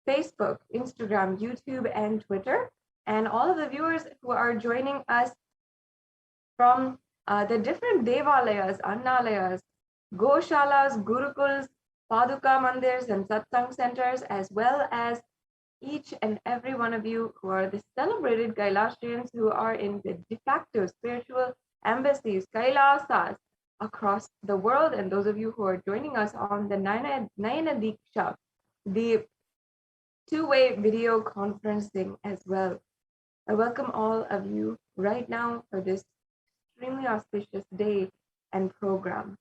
Facebook, Instagram, YouTube, and Twitter, and all of the viewers who are joining us from the different devalayas, annalayas, goshalas, gurukuls, paduka mandirs, and satsang centers, as well as each and every one of you who are the celebrated Kailashians who are in the de facto spiritual embassies, Kailasas, across the world, and those of you who are joining us on the Nayana Diksha, the two-way video conferencing as well. I welcome all of you right now for this extremely auspicious day and program.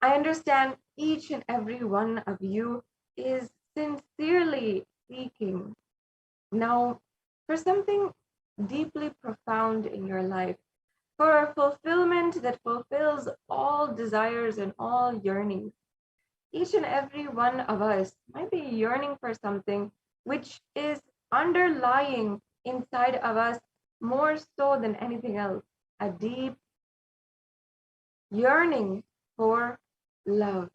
I understand each and every one of you is sincerely seeking now for something deeply profound in your life, for a fulfillment that fulfills all desires and all yearnings. Each and every one of us might be yearning for something which is underlying inside of us more so than anything else, a deep yearning for love.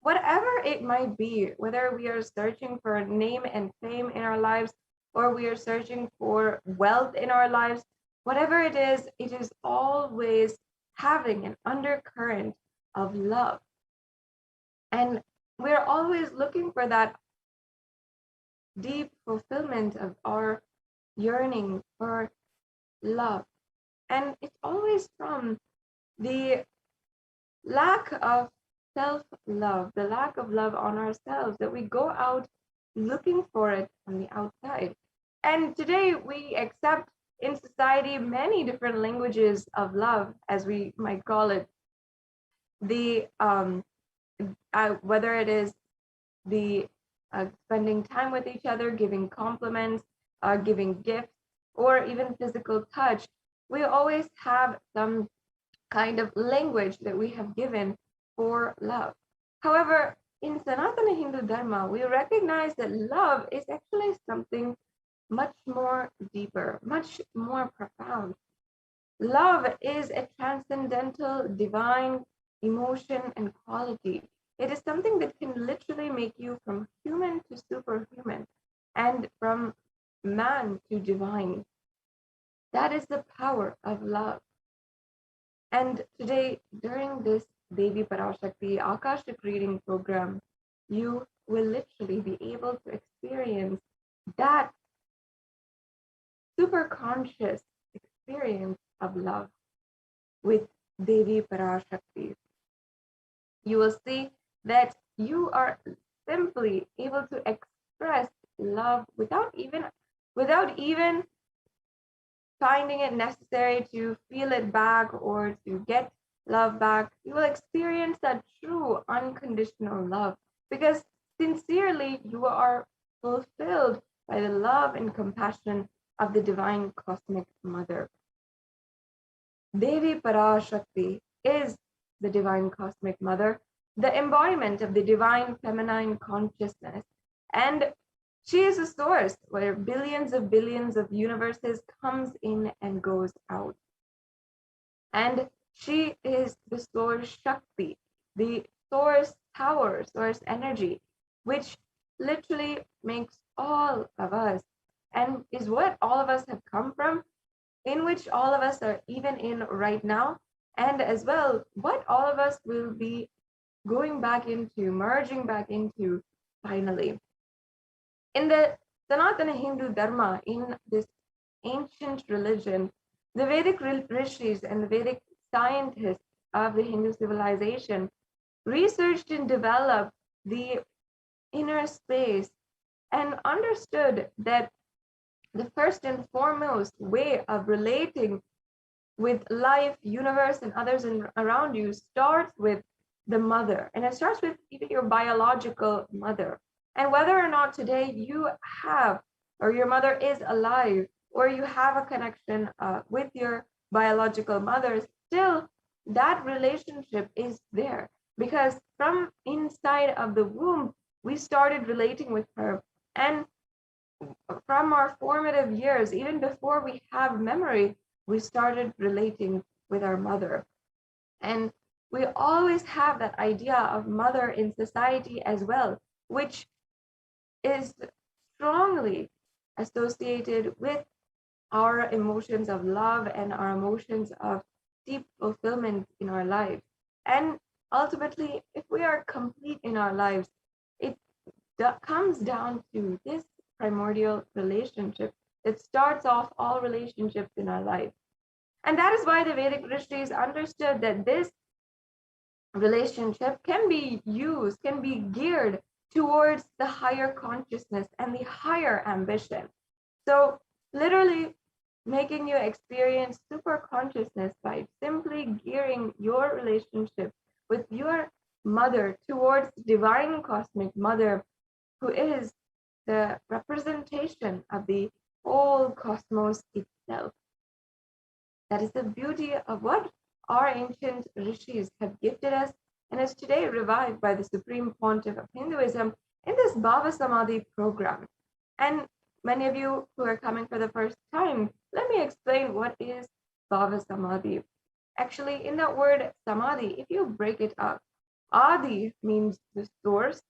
Whatever it might be, whether we are searching for name and fame in our lives, or we are searching for wealth in our lives, whatever it is always having an undercurrent of love. And we're always looking for that deep fulfillment of our yearning for love. And it's always from the lack of self-love, the lack of love on ourselves, that we go out looking for it on the outside. And today we accept in society many different languages of love, as we might call it. The whether it is the spending time with each other, giving compliments, giving gifts, or even physical touch, we always have some kind of language that we have given for love. However, in Sanatana Hindu Dharma, we recognize that love is actually something much more deeper, much more profound. Love is a transcendental, divine emotion and quality. It is something that can literally make you from human to superhuman and from man to divine. That is the power of love. And today, during this Devi Parashakti Akashic reading program, you will literally be able to experience that super conscious experience of love with Devi Parashakti. You will see that you are simply able to express love without even finding it necessary to feel it back or to get love back. You will experience that true unconditional love because sincerely you are fulfilled by the love and compassion of the divine cosmic mother. Devi Parashakti is the divine cosmic mother, the embodiment of the divine feminine consciousness. And she is a source where billions of universes comes in and goes out. And she is the source Shakti, the source power, source energy, which literally makes all of us and is what all of us have come from, in which all of us are even in right now, and as well what all of us will be going back into, merging back into finally. In the Sanatana Hindu Dharma, in this ancient religion, the Vedic rishis and the Vedic scientists of the Hindu civilization researched and developed the inner space and understood that the first and foremost way of relating with life, universe, and others around you starts with the mother. And it starts with even your biological mother. And whether or not today you have, or your mother is alive, or you have a connection with your biological mother, still that relationship is there. Because from inside of the womb, we started relating with her. And from our formative years, even before we have memory, we started relating with our mother. And we always have that idea of mother in society as well, which is strongly associated with our emotions of love and our emotions of deep fulfillment in our lives. And ultimately, if we are complete in our lives, it comes down to this primordial relationship that starts off all relationships in our life. And that is why the Vedic rishis understood that this relationship can be used, can be geared towards the higher consciousness and the higher ambition. So, literally, making you experience super consciousness by simply gearing your relationship with your mother towards divine cosmic mother, who is the representation of the whole cosmos itself. That is the beauty of what our ancient rishis have gifted us and is today revived by the Supreme Pontiff of Hinduism in this Bhava Samadhi program. And many of you who are coming for the first time, let me explain what is Bhava Samadhi. Actually, in that word Samadhi, if you break it up, Adi means the source,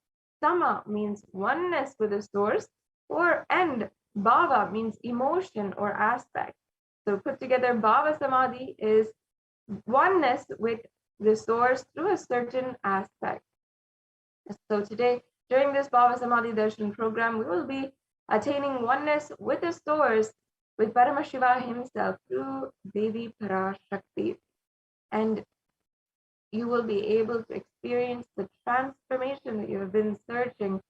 Sama means oneness with the source, and Bhava means emotion or aspect. So put together, Bhava Samadhi is oneness with the source through a certain aspect. So today, during this Bhava Samadhi Darshan program, we will be attaining oneness with the source, with Paramashiva himself through Devi Parashakti. And you will be able to experience the transformation that you have been searching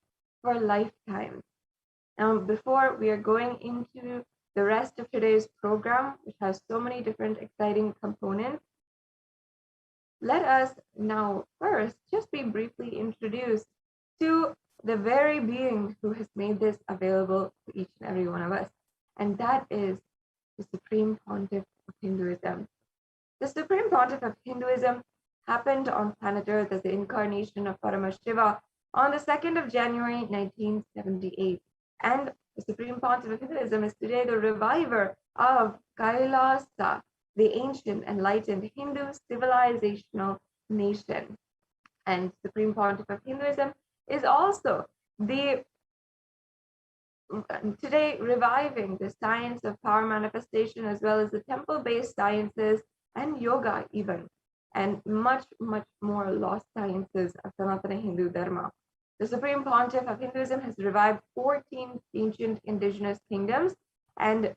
for lifetimes. Now, before we are going into the rest of today's program, which has so many different exciting components, let us now first just be briefly introduced to the very being who has made this available to each and every one of us, and that is the Supreme Pontiff of Hinduism. The Supreme Pontiff of Hinduism happened on planet Earth as the incarnation of Paramashiva on the 2nd of January 1978. And the Supreme Pontiff of Hinduism is today the reviver of Kailasa, the ancient enlightened Hindu civilizational nation. And Supreme Pontiff of Hinduism is also the today reviving the science of power manifestation as well as the temple-based sciences and yoga even, and much, much more lost sciences of Sanatana Hindu Dharma. The Supreme Pontiff of Hinduism has revived 14 ancient indigenous kingdoms, and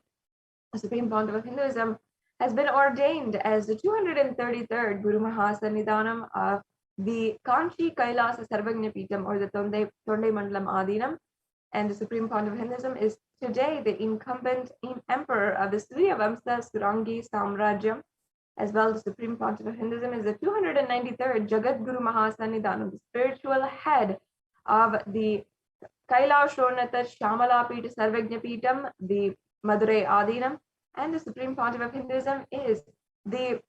the Supreme Pontiff of Hinduism has been ordained as the 233rd Guru Mahasannidhanam of the Kanchi Kailasa Sarvagnya Peetham, or the Tonde Mandalam Adinam. And the Supreme Pontiff of Hinduism is today the incumbent emperor of the Surya Vamsa Surangi Samrajyam. As well, the Supreme Pontiff of Hinduism is the 293rd Jagat Guru Mahasannidhanam, the spiritual head of the Kailashonata Shamala Pita Sarvagnya Peetham, the Madurai Adinam. And the Supreme Pontiff of Hinduism is the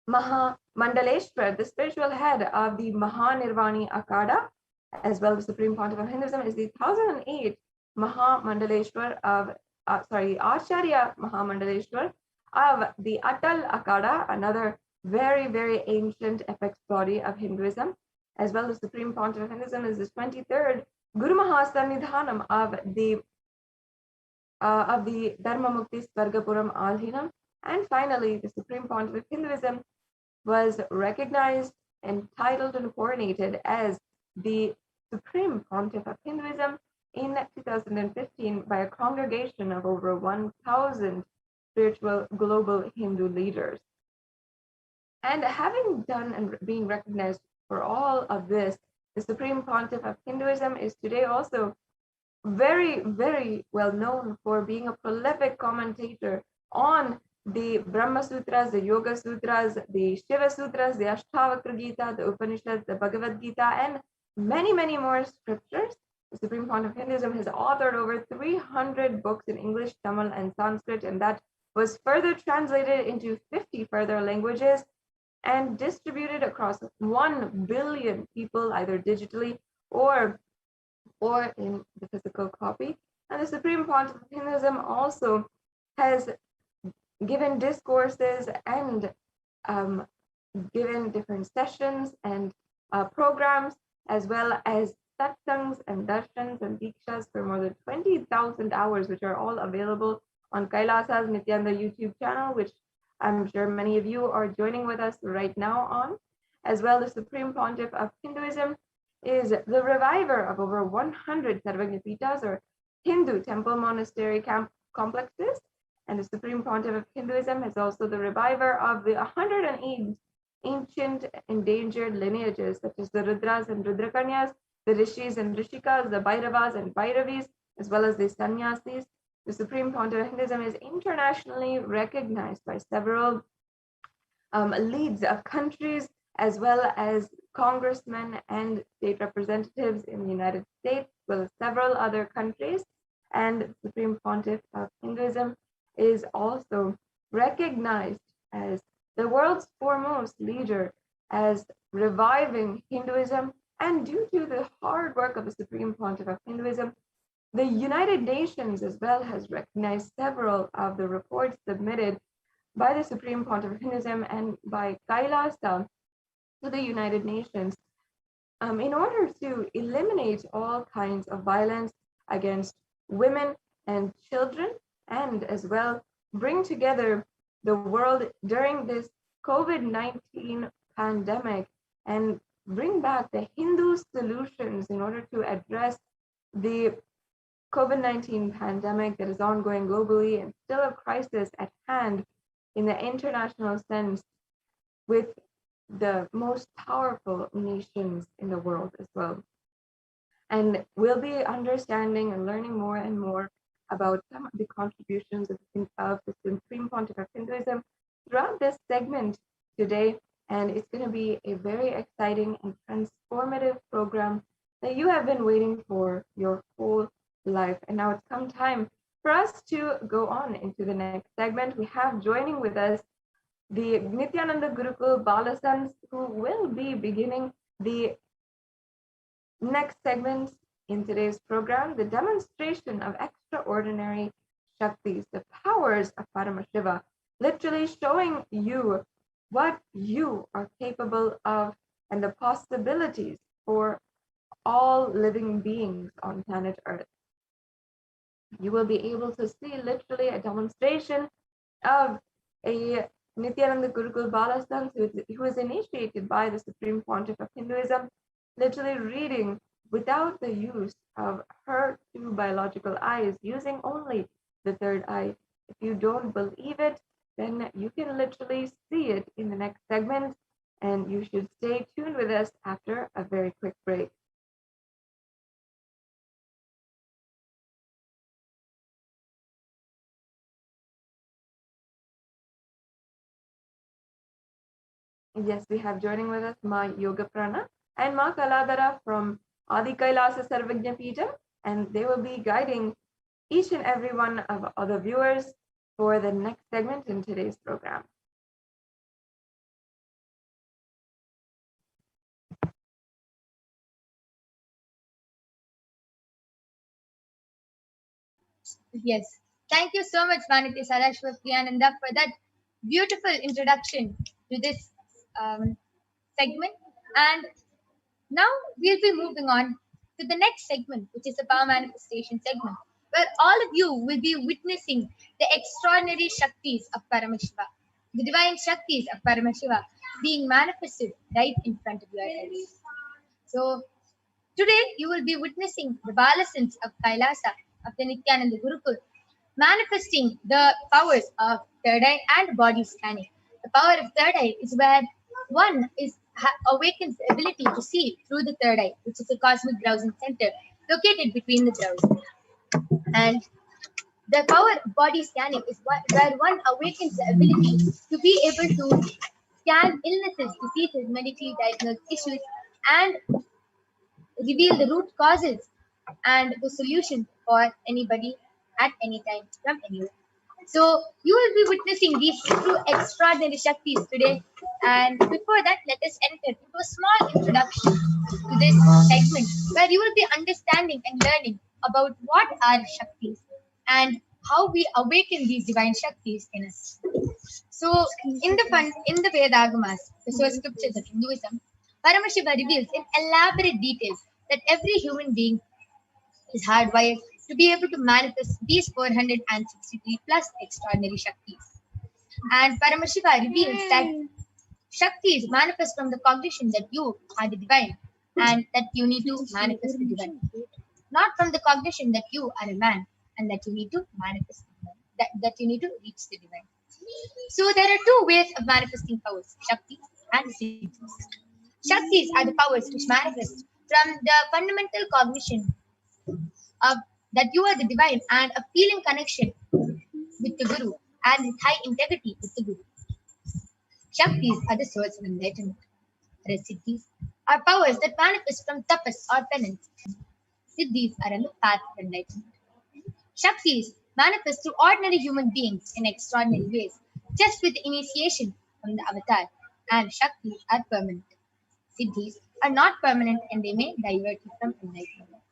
Maha Mandaleshwar, the spiritual head of the Mahanirvani Akada. As well, the Supreme Pontiff of Hinduism is the 1008 Maha Mandaleshwar of, Acharya Maha Mandaleshwar of the Atal Akada, another very, very ancient apex body of Hinduism. As well, the Supreme Pontiff of Hinduism is the 23rd Guru Mahasannidhanam of the Dharma Mukti Svargapuram Adhinam. And finally, the Supreme Pontiff of Hinduism was recognized, entitled, and coronated as the Supreme Pontiff of Hinduism in 2015 by a congregation of over 1,000 spiritual global Hindu leaders. And having done and being recognized for all of this, the Supreme Pontiff of Hinduism is today also very, very well known for being a prolific commentator on the Brahma Sutras, the Yoga Sutras, the Shiva Sutras, the Ashtavakra Gita, the Upanishads, the Bhagavad Gita, and many, many more scriptures. The Supreme Pontiff of Hinduism has authored over 300 books in English, Tamil, and Sanskrit, and that was further translated into 50 further languages and distributed across 1 billion people, either digitally or in the physical copy. And the Supreme Pontiff of Hinduism also has given discourses and given different sessions and programs, as well as satsangs and darshans and dikshas for more than 20,000 hours, which are all available on Kailasa's Nithyananda YouTube channel, which I'm sure many of you are joining with us right now on. As well, the Supreme Pontiff of Hinduism is the reviver of over 100 Sarvagnapitas, or Hindu temple monastery complexes. And the Supreme Pontiff of Hinduism is also the reviver of the 108 ancient endangered lineages, such as the Rudras and Rudrakanyas, the Rishis and Rishikas, the Bhairavas and Bhairavis, as well as the Sannyasis. The Supreme Pontiff of Hinduism is internationally recognized by several leads of countries, as well as congressmen and state representatives in the United States, as well as several other countries. And the Supreme Pontiff of Hinduism is also recognized as the world's foremost leader, as reviving Hinduism. And due to the hard work of the Supreme Pontiff of Hinduism, the United Nations as well has recognized several of the reports submitted by the Supreme Pontiff of Hinduism and by Kailasa to the United Nations in order to eliminate all kinds of violence against women and children, and as well bring together the world during this COVID-19 pandemic and bring back the Hindu solutions in order to address the COVID-19 pandemic that is ongoing globally and still a crisis at hand in the international sense, with the most powerful nations in the world as well. And we'll be understanding and learning more and more about some of the contributions of the Supreme Pontiff of Hinduism throughout this segment today. And it's going to be a very exciting and transformative program that you have been waiting for your whole life. And now it's come time for us to go on into the next segment. We have joining with us the Nithyananda Gurukul Balasans, who will be beginning the next segment in today's program, the demonstration of extraordinary Shaktis, the powers of Paramashiva, literally showing you what you are capable of and the possibilities for all living beings on planet Earth. You will be able to see literally a demonstration of a Nithyananda Gurukul Balasans, who was initiated by the Supreme Pontiff of Hinduism, literally reading without the use of her two biological eyes, using only the third eye. If you don't believe it, then you can literally see it in the next segment, and you should stay tuned with us after a very quick break. Yes, we have joining with us Ma Yoga Prana and Ma Kaladara from Adi Kailasa Sarvagna Pija, and they will be guiding each and every one of other viewers for the next segment in today's program. Yes. Thank you so much, Vaniti Sarashwat Priyananda, for that beautiful introduction to this segment. And now we'll be moving on to the next segment, which is the power manifestation segment, where all of you will be witnessing the extraordinary Shaktis of Paramashiva, the divine Shaktis of Paramashiva being manifested right in front of your eyes. So today you will be witnessing the Balasans of Kailasa of the Nithyananda Gurukul manifesting the powers of third eye and body scanning. The power of third eye is where one awakens the ability to see through the third eye, which is a cosmic browsing center located between the brows. And the power of body scanning is where one awakens the ability to be able to scan illnesses, diseases, medically diagnosed issues, and reveal the root causes and the solution for anybody at any time from anywhere. So you will be witnessing these two extraordinary Shaktis today. And before that, let us enter into a small introduction to this segment where you will be understanding and learning about what are Shaktis and how we awaken these divine Shaktis in us. So in the Vedagamas, the source scriptures of Hinduism, Paramashiva reveals in elaborate details that every human being is hardwired to be able to manifest these 463 plus extraordinary Shaktis. And Paramashiva reveals that Shaktis manifest from the cognition that you are the divine and that you need to manifest the divine. Not from the cognition that you are a man and that you need to manifest the divine, that you need to reach the divine. So there are two ways of manifesting powers, Shakti and Siddhis. Shaktis are the powers which manifest from the fundamental cognition of that you are the divine and a feeling connection with the Guru and with high integrity with the Guru. Shaktis are the source of enlightenment. Whereas Siddhis are powers that manifest from tapas or penance. Siddhis are on the path of enlightenment. Shaktis manifest through ordinary human beings in extraordinary ways, just with initiation from the avatar, and Shaktis are permanent. Siddhis are not permanent and they may divert you from enlightenment.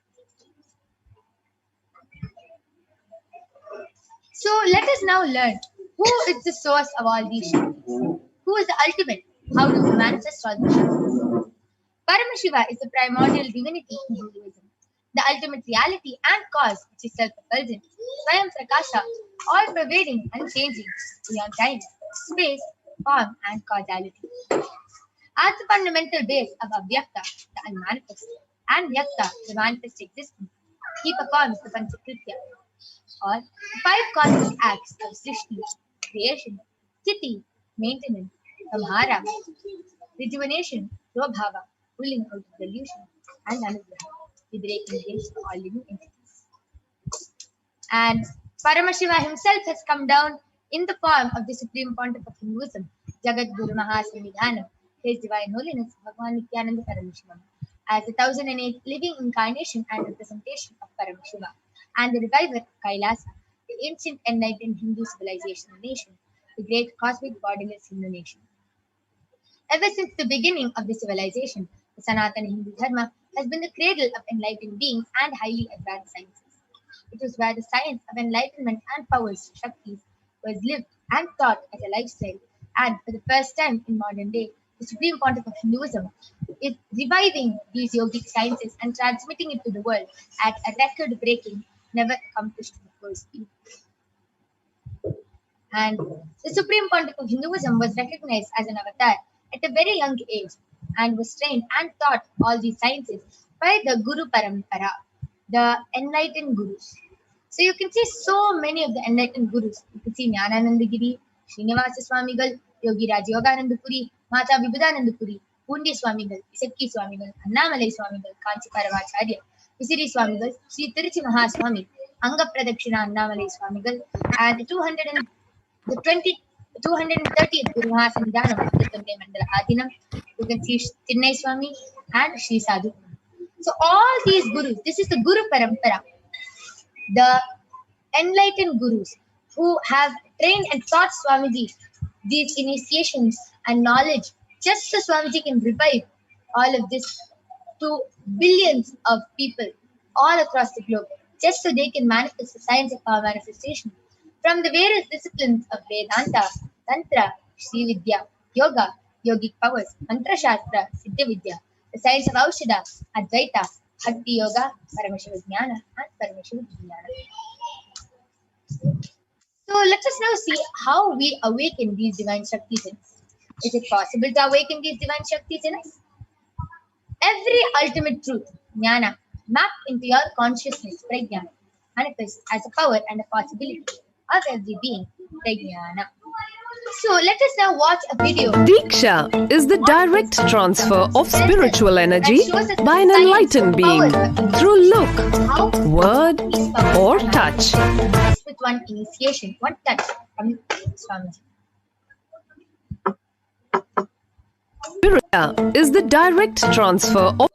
So let us now learn who is the source of all these Shaktis. Who is the ultimate? How do we manifest all these Shaktis? Paramashiva is the primordial divinity in Hinduism, the ultimate reality and cause which is self-effulgent, Swayam Prakasha, all-pervading, unchanging, beyond time, space, form and causality. As the fundamental base of Avyakta, the unmanifest, and Vyakta, the manifest existence, he performs the Panchakritya, or the 5 cosmic acts of Srishti, creation, Sthiti, maintenance, Samhara, rejuvenation, Prabhava, pulling out of delusion, and Anugraha, liberating against all living entities. And Paramashiva himself has come down in the form of the Supreme Pontiff of Hinduism, Jagat Guru Mahasamidhanam, His Divine Holiness Bhagavan Nithyananda Paramashivam, as the 1008th living incarnation and representation of Paramashiva, and the reviver of Kailasa, the ancient enlightened Hindu civilization nation, the great cosmic bodiless Hindu nation. Ever since the beginning of the civilization, the Sanatana Hindu Dharma has been the cradle of enlightened beings and highly advanced sciences. It was where the science of enlightenment and powers, Shaktis, was lived and taught as a lifestyle, and for the first time in modern day, the Supreme Pontiff of Hinduism is reviving these yogic sciences and transmitting it to the world at a record-breaking, never accomplished before speed. And the Supreme Pontiff of Hinduism was recognized as an avatar at a very young age and was trained and taught all these sciences by the Guru Parampara, the enlightened gurus. So you can see so many of the enlightened gurus. You can see Jnananandagiri, Srinivasa Swamigal, Yogi Raj Yogananda Puri, Mata Vibhudananda Puri, Pundi Swamigal, Isakki Swamigal, Annamalai Swamigal, Kanchi Karavacharya, Visiri Swamigal, Sri Tiruchi Mahaswami, Anga Pradakshina Annamalai Swamigal, and the 230th Guru Mahasamidhanam, Tirthambe Mandala Adinam, you can see Chinnai Swami and Sri Sadhu. So all these gurus, this is the Guru Parampara, the enlightened gurus who have trained and taught Swamiji these initiations and knowledge, just so Swamiji can revive all of this to billions of people all across the globe, just so they can manifest the science of power manifestation from the various disciplines of Vedanta, Tantra, Sri Vidya, Yoga, Yogic powers, Mantra Shastra, Siddha Vidya, the science of Aushadha, Advaita, Bhakti Yoga, Paramashiva Jnana, and Paramashiva Jnana. So let us now see how we awaken these divine Shaktis in us. Is it possible to awaken these divine Shaktis in us? Every ultimate truth, Jnana, mapped into your consciousness, Prajnana, manifests as a power and a possibility of every being, Prajnana. So let us now watch a video. Diksha is the direct transfer of spiritual energy by an enlightened being through look, word, or touch. With one initiation, one touch from Swamiji. Diksha is the direct transfer of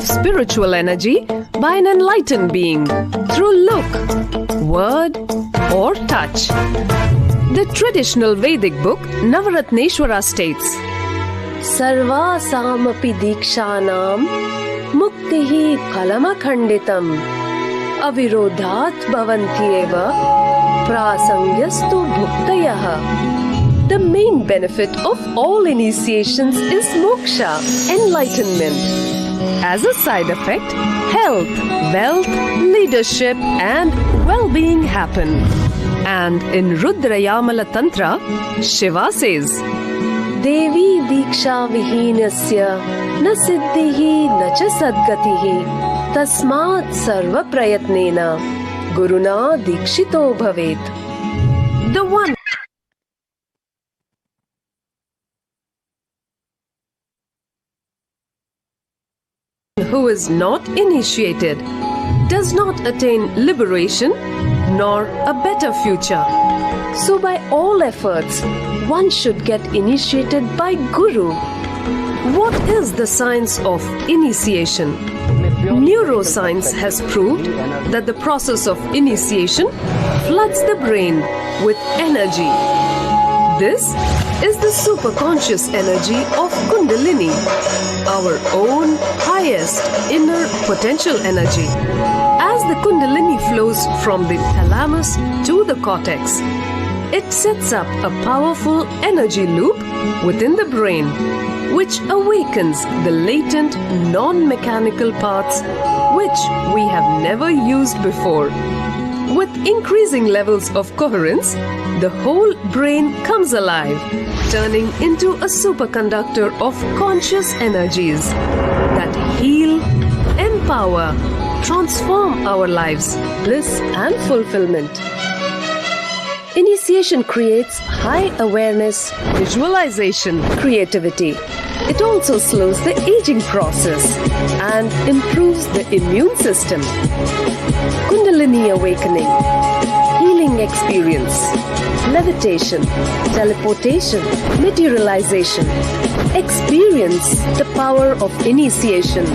spiritual energy by an enlightened being through look, word, or touch. The traditional Vedic book Navaratneshwara states, Sarvasamapi dikshanam muktihi phalamakhanditam avirodhat bhavanti eva prasangyastu bhuktayah. The main benefit of all initiations is moksha, enlightenment. As a side effect, health, wealth, leadership, and well-being happen. And in Rudrayamala Tantra, Shiva says, Devi Diksha Vihinasya na siddhihi na cha sadgatihi tasmat sarva prayatnena Guruna Dikshito Bhavet. The one who is not initiated does not attain liberation nor a better future. So by all efforts, one should get initiated by Guru. What is the science of initiation? Neuroscience has proved that the process of initiation floods the brain with energy. This is the superconscious energy of Kundalini, our own highest inner potential energy. As the Kundalini flows from the thalamus to the cortex, it sets up a powerful energy loop within the brain, which awakens the latent non-mechanical parts which we have never used before. With increasing levels of coherence, the whole brain comes alive, turning into a superconductor of conscious energies that heal, empower, transform our lives, bliss and fulfillment. Initiation creates high awareness, visualization, creativity. It also slows the aging process and improves the immune system. Kundalini awakening, healing experience, levitation, teleportation, materialization. Experience the power of initiation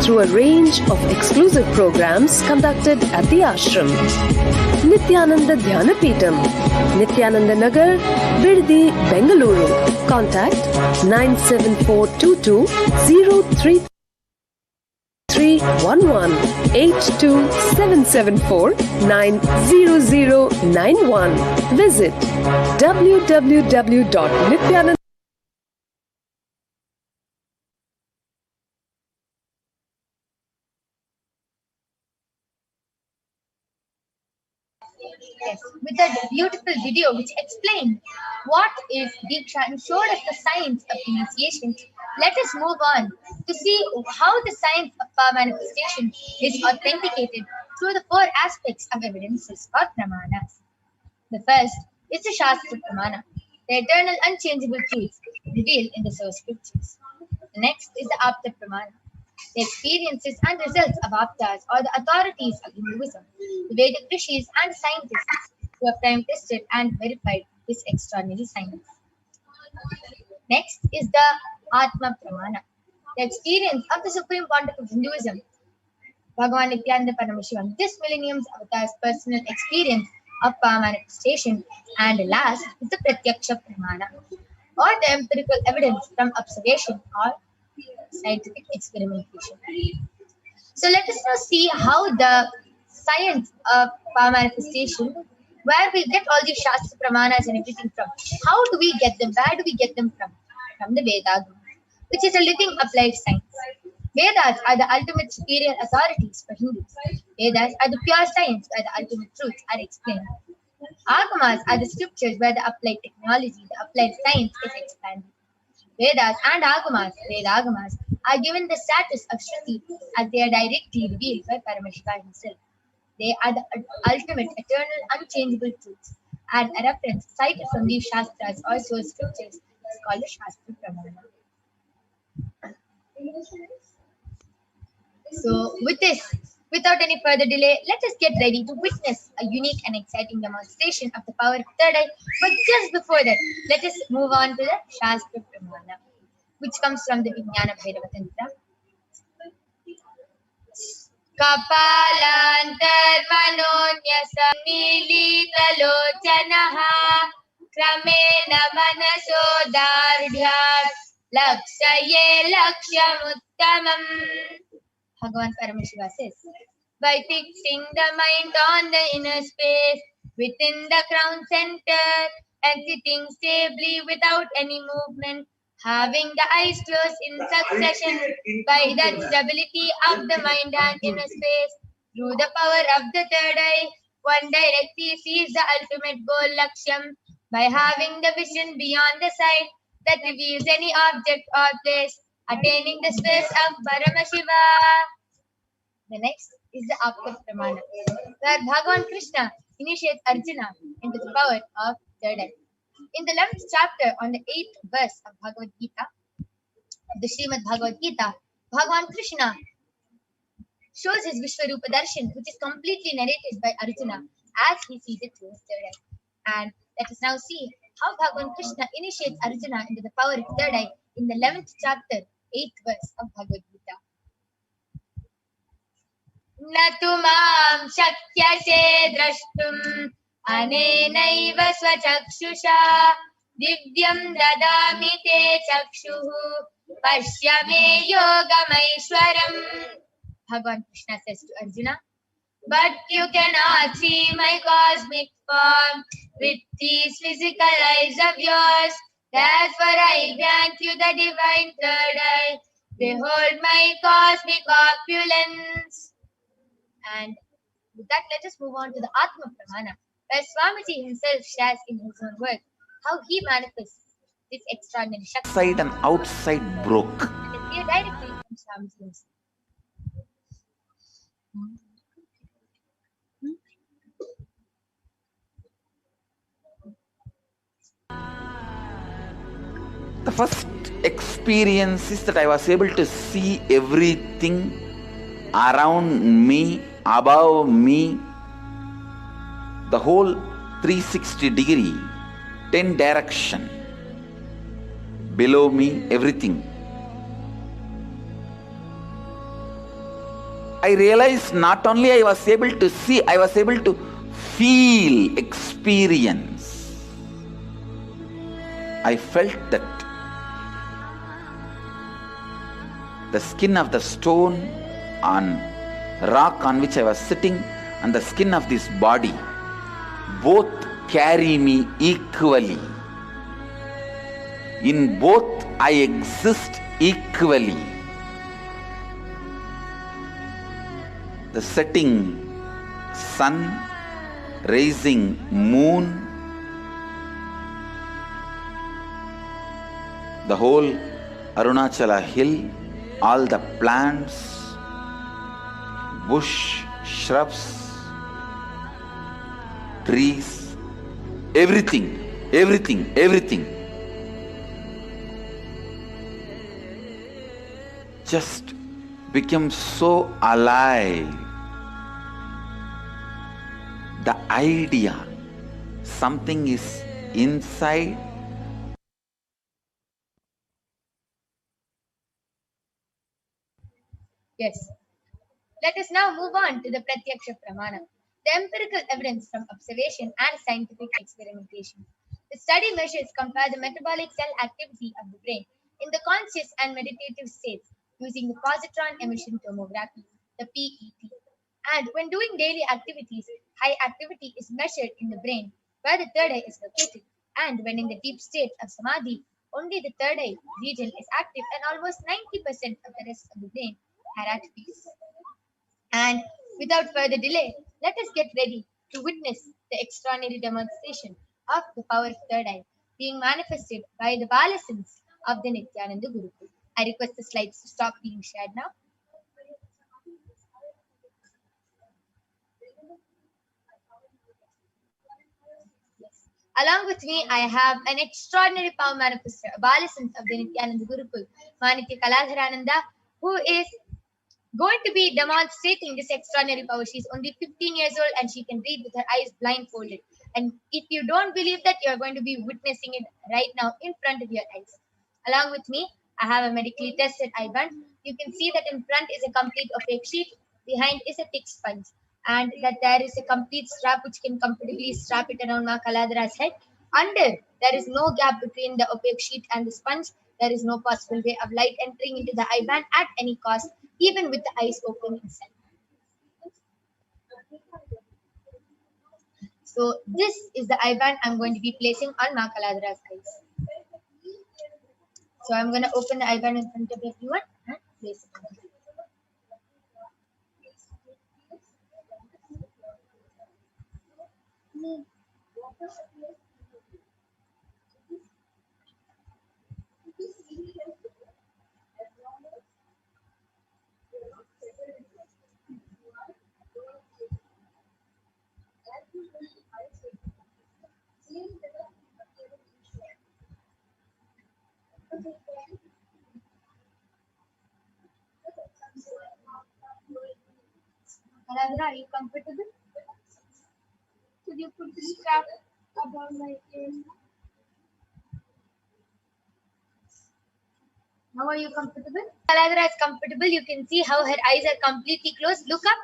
through a range of exclusive programs conducted at the ashram. Nithyananda Dhyanapitham, Nithyananda Nagar, Birdi, Bengaluru. Contact 97422 03311 82774 90091. Visit www.nithyananda Yes, with that beautiful video which explained what is Diksha and showed us the science of initiation, let us move on to see how the science of power manifestation is authenticated through the four aspects of evidences or pramanas. The first is the Shastra Pramana, the eternal unchangeable truths revealed in the source scriptures. The next is the Apta Pramana, the experiences and results of Aptas or the authorities of Hinduism, the Vedic rishis and scientists who have time tested and verified this extraordinary science. Next is the Atma Pramana, the experience of the Supreme Pontiff of Hinduism, Bhagavan Nithyananda Paramashivam, this millennium's avatar's personal experience of power manifestation. And last is the Pratyaksha Pramana, or the empirical evidence from observation or scientific experimentation. So let us now see how the science of power manifestation, where we get all these Shastra Pramanas and everything from. How do we get them? Where do we get them from? From the Vedas, which is a living applied science. Vedas are the ultimate superior authorities for Hindus. Vedas are the pure science where the ultimate truths are explained. Agamas are the scriptures where the applied technology, the applied science is expanded. Vedas and Agamas are given the status of Shruti as they are directly revealed by Paramashiva himself. They are the ultimate, eternal, unchangeable truths, and a reference cited from these Shastras or source scriptures is called the Shastra Pramana. So, with this, without any further delay, let us get ready to witness a unique and exciting demonstration of the power of third eye. But just before that, let us move on to the Shastra Pramana, which comes from the Vijnana Bhairava Tantra. Kapalantarmanonyasannilitalochanaha kramena manasodardhyat lakshaye lakshamuttamam. Bhagavan Paramashiva says, by fixing the mind on the inner space within the crown center, and sitting stably without any movement, having the eyes closed in succession by that stability of the mind and inner space. Through the power of the third eye, one directly sees the ultimate goal, Lakshyam, by having the vision beyond the sight that reveals any object or place, attaining the space of Paramashiva. The next is the Akashic Pramana, where Bhagavan Krishna initiates Arjuna into the power of third eye. In the 11th chapter, on the 8th verse of Bhagavad Gita, the Srimad Bhagavad Gita, Bhagavan Krishna shows his Vishwarupa Darshan, which is completely narrated by Arjuna as he sees it through his third eye. And let us now see how Bhagavan Krishna initiates Arjuna into the power of third eye in the 11th chapter, 8th verse of Bhagavad Gita. न तु मां शक्यसे द्रष्टुम् अनेनैव स्वचक्षुषा दिव्यं ददामि ते चक्षुः पश्य मे योगमैश्वरम्. Bhagavan Krishna says to Arjuna, but you cannot see my cosmic form with these physical eyes of yours. Therefore I grant you the divine third eye. Behold my cosmic opulence. And with that, let us move on to the Atma Pramana, where Swamiji himself shares in his own words how he manifests this extraordinary Shakti. Inside and outside broke. Let us hear directly from Swamiji himself. The first experience is that I was able to see everything around me, above me, the whole 360 degree, 10 direction, below me, everything. I realized not only I was able to see, I was able to feel, experience. I felt that the skin of the stone on rock on which I was sitting and the skin of this body both carry me equally. In both I exist equally. The setting sun, rising moon, the whole Arunachala hill, all the plants, bush, shrubs, trees, everything just became so alive. The idea, something is inside. Yes. Let us now move on to the Pratyaksha Pramana, the empirical evidence from observation and scientific experimentation. The study measures compare the metabolic cell activity of the brain in the conscious and meditative states using the positron emission tomography, the PET. And when doing daily activities, high activity is measured in the brain where the third eye is located. And when in the deep state of samadhi, only the third eye region is active and almost 90% of the rest of the brain are at peace. And without further delay, let us get ready to witness the extraordinary demonstration of the power of third eye being manifested by the Balasins of the Nithyananda Gurukul. I request the slides to stop being shared now. Yes. Along with me, I have an extraordinary power manifester, a Balasins of the Nithyananda Gurukul, Manitya Kaladharananda, who is going to be demonstrating this extraordinary power. She's only 15 years old and she can read with her eyes blindfolded. And if you don't believe that, you're going to be witnessing it right now in front of your eyes. Along with me, I have a medically tested eye band. You can see that in front is a complete opaque sheet, behind is a thick sponge, and that there is a complete strap which can comfortably strap it around Ma Kaladhara's head. Under, there is no gap between the opaque sheet and the sponge. There is no possible way of light entering into the eye band at any cost, even with the eyes open inside. So this is the eye band I'm going to be placing on Ma Kaladra's eyes. So I'm going to open the eye band in front of everyone and place it on. Kaladra, are you comfortable? Could you put the strap about my ear? Now are you comfortable? Kaladra is comfortable. You can see how her eyes are completely closed. Look up.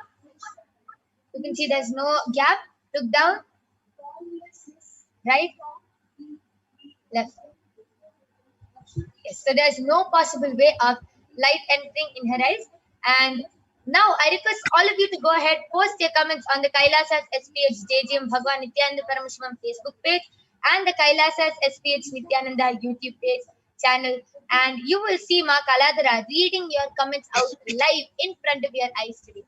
You can see there's no gap. Look down. Right. Left. Yes. So there's no possible way of light entering in her eyes. And now I request all of you to go ahead, post your comments on the Kailasa's SPH JGM Bhagwan Nithyananda Paramashivam Facebook page and the Kailasa's SPH Nithyananda YouTube page channel, and you will see Ma Kaladra reading your comments out live in front of your eyes today.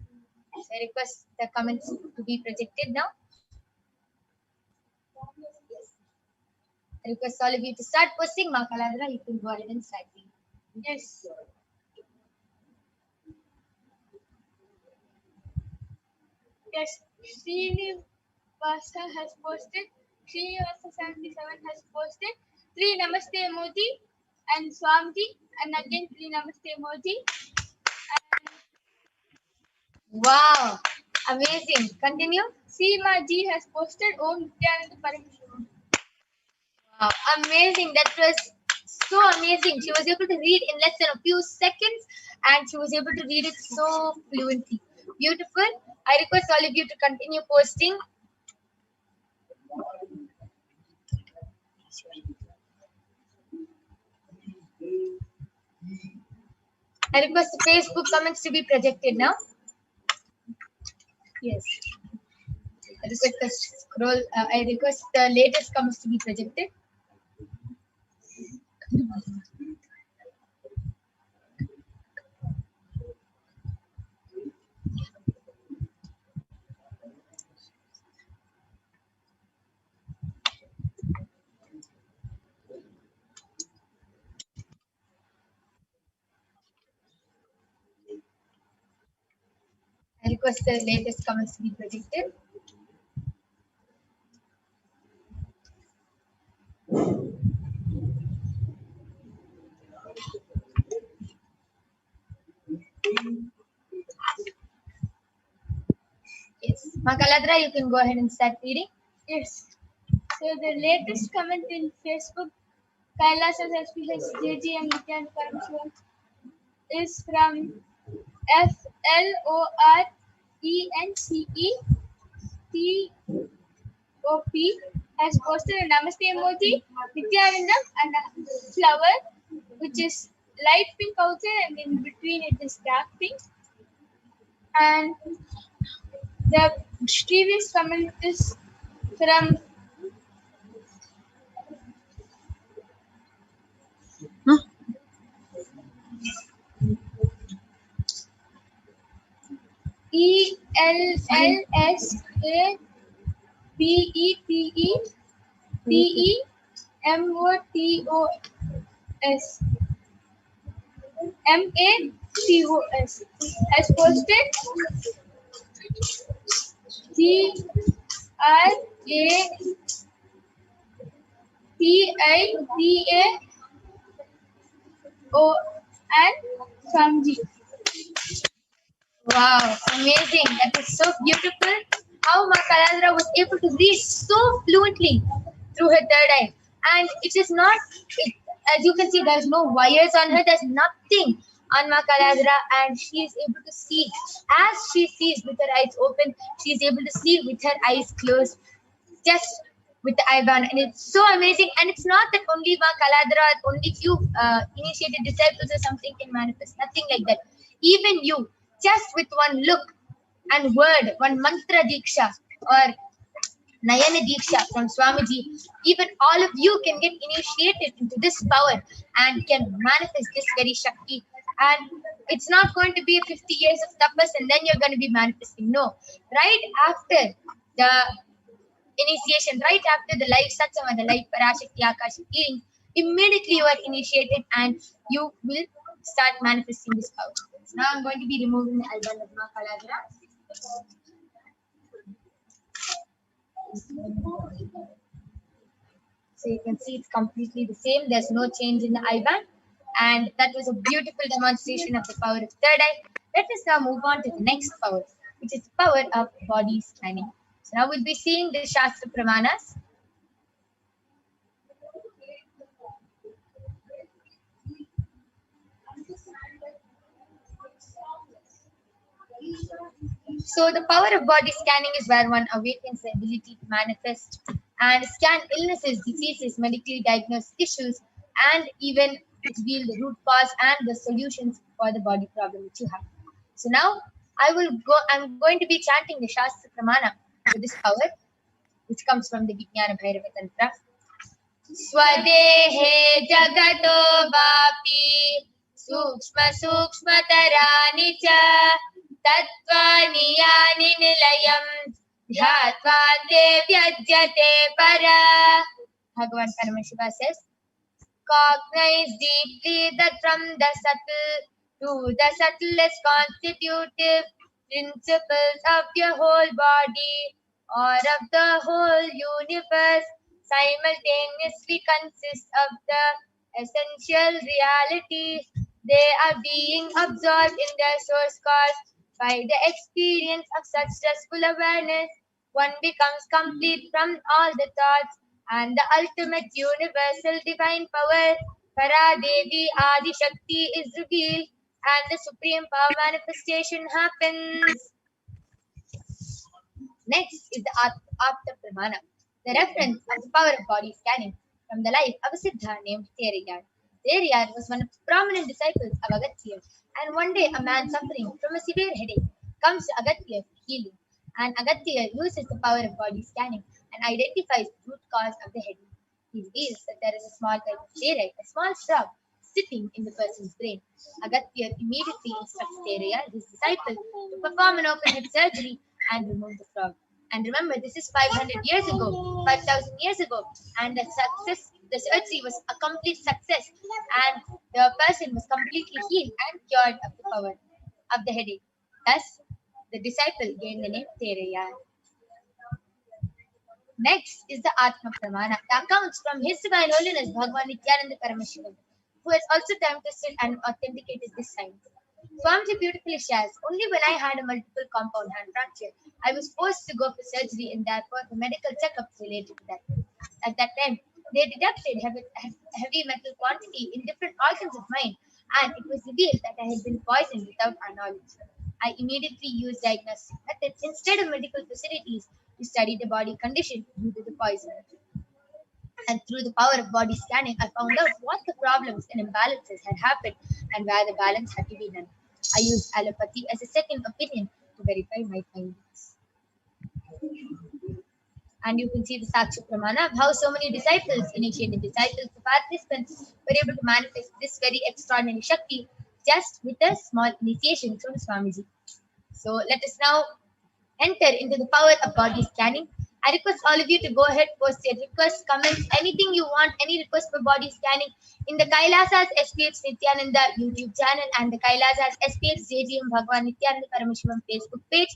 So I request the comments to be projected now. I request all of you to start posting. Ma Kaladra, you can go ahead and start reading. Yes. Yes, Srinivasa has posted. Srinivasa 77 has posted 3 Namaste emoji and Swamji, and again 3 Namaste emoji. Wow, amazing. Continue. Seema Ji has posted Om Nithyananda Paramashivam. Wow, amazing. That was so amazing. She was able to read in less than a few seconds and she was able to read it so fluently. Beautiful. I request all of you to continue posting. I request the Facebook comments to be projected now. Yes. I request the latest comments to be projected. I request the latest comments to be projected. Yes. Ma Kaladra, you can go ahead and start reading. Yes. So the latest comment in Facebook, Kailasa's SPH JGM Nithyananda Paramashivam, is from FLORENCETOP, has posted a Namaste emoji, Nithyanandam, and a flower, which is light pink outside and in between it is dark pink. And the previous comment is from ELLSABETEMATOS has posted GRAPIDAO and Samji. Wow, amazing. That is so beautiful. How Ma Kaladra was able to read so fluently through her third eye. And it is not, as you can see, there's no wires on her, there's nothing on Ma Kaladra, and she is able to see. As she sees with her eyes open, she is able to see with her eyes closed, just with the eye band. And it's so amazing. And it's not that only Ma Kaladra, only few initiated disciples or something can manifest, nothing like that. Even you, just with one look and word, one mantra diksha, or Nayana Diksha from Swamiji, even all of you can get initiated into this power and can manifest this very Shakti. And it's not going to be 50 years of tapas and then you're going to be manifesting. No, right after the initiation, right after the live satsang and the live Parashakti Akashic healing, immediately you are initiated and you will start manifesting this power. So now I'm going to be removing the Alba Ladma Kaladra. So you can see it's completely the same. There's no change in the IBAN. And that was a beautiful demonstration of the power of third eye. Let us now move on to the next power, which is the power of body scanning. So now we'll be seeing the Shastra Pramanas. So the power of body scanning is where one awakens the ability to manifest and scan illnesses, diseases, medically diagnosed issues, and even reveal the root cause and the solutions for the body problem that you have. So now I'm going to be chanting the Shastra Pramana for this power, which comes from the Vijnana Bhairava Tantra. Swadehe jagato vapi sukshma sukshmatarani cha tattvani yani nilayam dhyatva te vyajyate para. Bhagavan Paramashiva says, cognize deeply that from the subtle to the subtlest constitutive principles of your whole body or of the whole universe simultaneously consist of the essential realities. They are being absorbed in their source cause. By the experience of such stressful awareness, one becomes complete from all the thoughts, and the ultimate universal divine power, Paradevi Adi Shakti, is revealed, and the supreme power manifestation happens. Next is the Apta Pramana, the reference of the power of body scanning from the life of a Siddha named Theriyar. Theriyar was one of the prominent disciples of Agastya, and one day a man suffering from a severe headache comes to Agastya for healing, and Agastya uses the power of body scanning and identifies the root cause of the headache. He reveals that there is a small type of terite, a small shrub, sitting in the person's brain. Agastya immediately instructs Theriyar, his disciple, to perform an open head surgery and remove the frog. And remember, this is 500 years ago, 5,000 years ago, and the surgery was a complete success, and the person was completely healed and cured of the power of the headache. Thus, the disciple gained the name Theriyar. Next is the Atma Pramana, the accounts from His Divine Holiness Bhagavan Nithyananda Paramashivam, who has also time-tested and authenticated this science. Swamiji beautifully shares, only when I had a multiple compound hand fracture, I was forced to go for surgery and therefore the medical checkups related to that. At that time, they detected heavy metal quantity in different organs of mine, and it was revealed that I had been poisoned without our knowledge. I immediately used diagnostic methods instead of medical facilities to study the body condition due to the poison. And through the power of body scanning, I found out what the problems and imbalances had happened and where the balance had to be done. I used allopathy as a second opinion to verify my findings. And you can see the Sakshi Pramana of how so many disciples, initiated disciples, the participants were able to manifest this very extraordinary Shakti just with a small initiation from Swamiji. So let us now enter into the power of body scanning. I request all of you to go ahead, post your requests, comments, anything you want, any request for body scanning in the Kailasa's HDH Nithyananda YouTube channel and the Kailasa's SPH JGM Bhagavan Nithyananda Paramashivam Facebook page.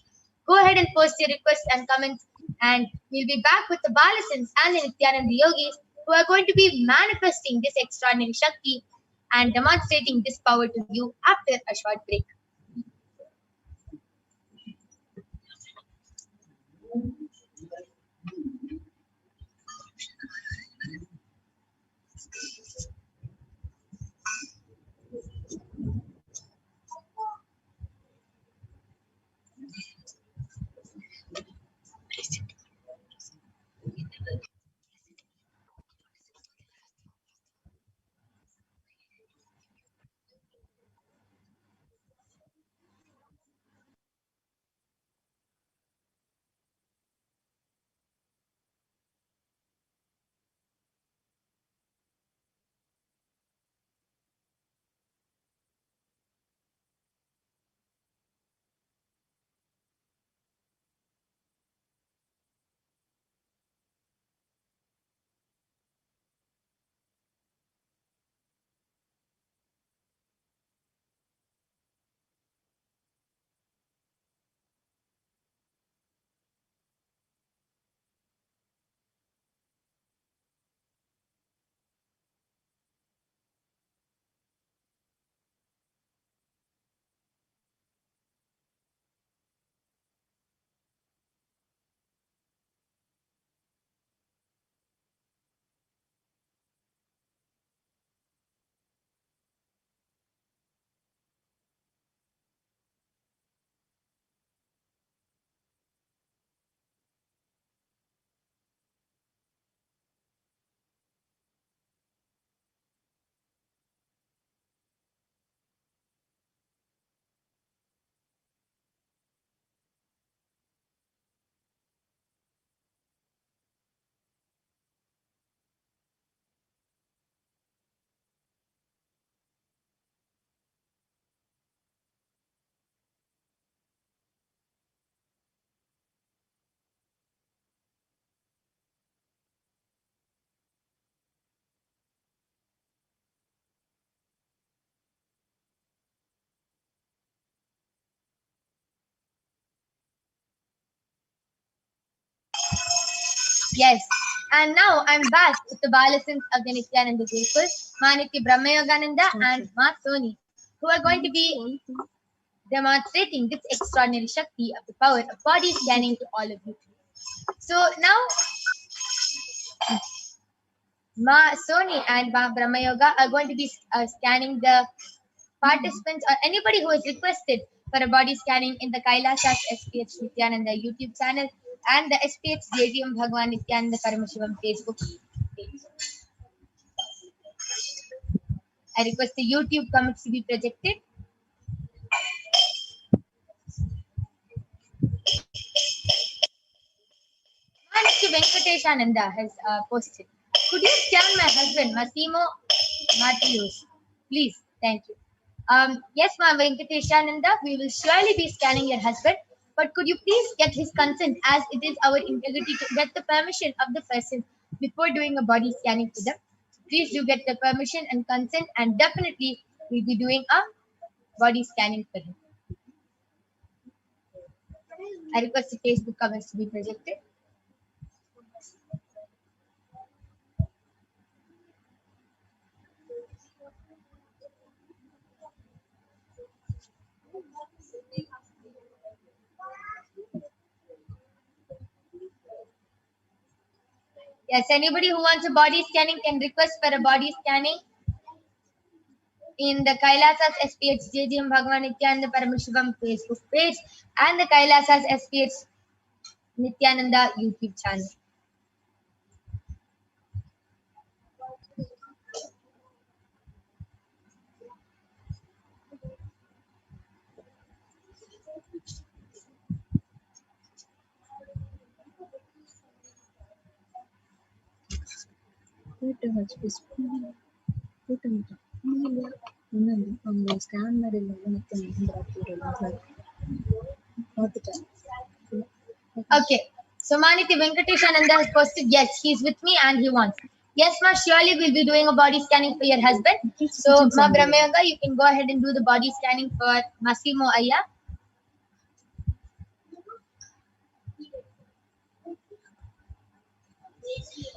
Go ahead and post your requests and comments, and we'll be back with the Balasins and the Nithyananda Yogis who are going to be manifesting this extraordinary Shakti and demonstrating this power to you after a short break. Yes. And now I'm back with the Balasins of the Nithyananda Gurukul, Maniti Brahmayogananda and Ma Soni, who are going to be demonstrating this extraordinary Shakti of the power of body scanning to all of you. So now Ma Soni and Ma Brahmayoga are going to be scanning the participants or anybody who has requested for a body scanning in the Kailasas HDH Nithyananda YouTube channel and the HDH Bhagwan Nithyananda Paramashivam Facebook page. I request the YouTube comments to be projected. Maniki Venkateshananda has posted. Could you scan my husband, Massimo Matthews? Please, thank you. Yes, ma'am, Venkateshananda, we will surely be scanning your husband, but could you please get his consent as it is our integrity to get the permission of the person before doing a body scanning for them. Please do get the permission and consent, and definitely we'll be doing a body scanning for him. I request the Facebook comments to be projected. Yes, anybody who wants a body scanning can request for a body scanning in the Kailasas SPH JGM Bhagwan Nithyananda Paramashivam Facebook page and the Kailasas SPH Nithyananda YouTube channel. Okay, so Maniti Venkateshananda has posted, yes, he's with me and he wants. Yes, ma, surely we'll be doing a body scanning for your husband. So, ma Brahmayoga, you can go ahead and do the body scanning for Massimo Aya.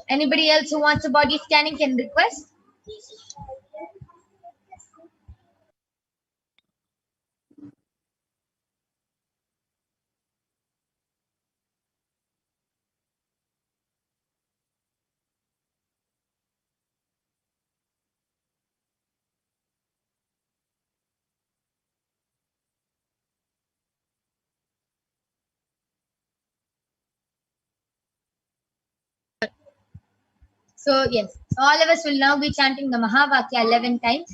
Anybody else who wants a body scanning can request. So yes, all of us will now be chanting the Mahavakya 11 times,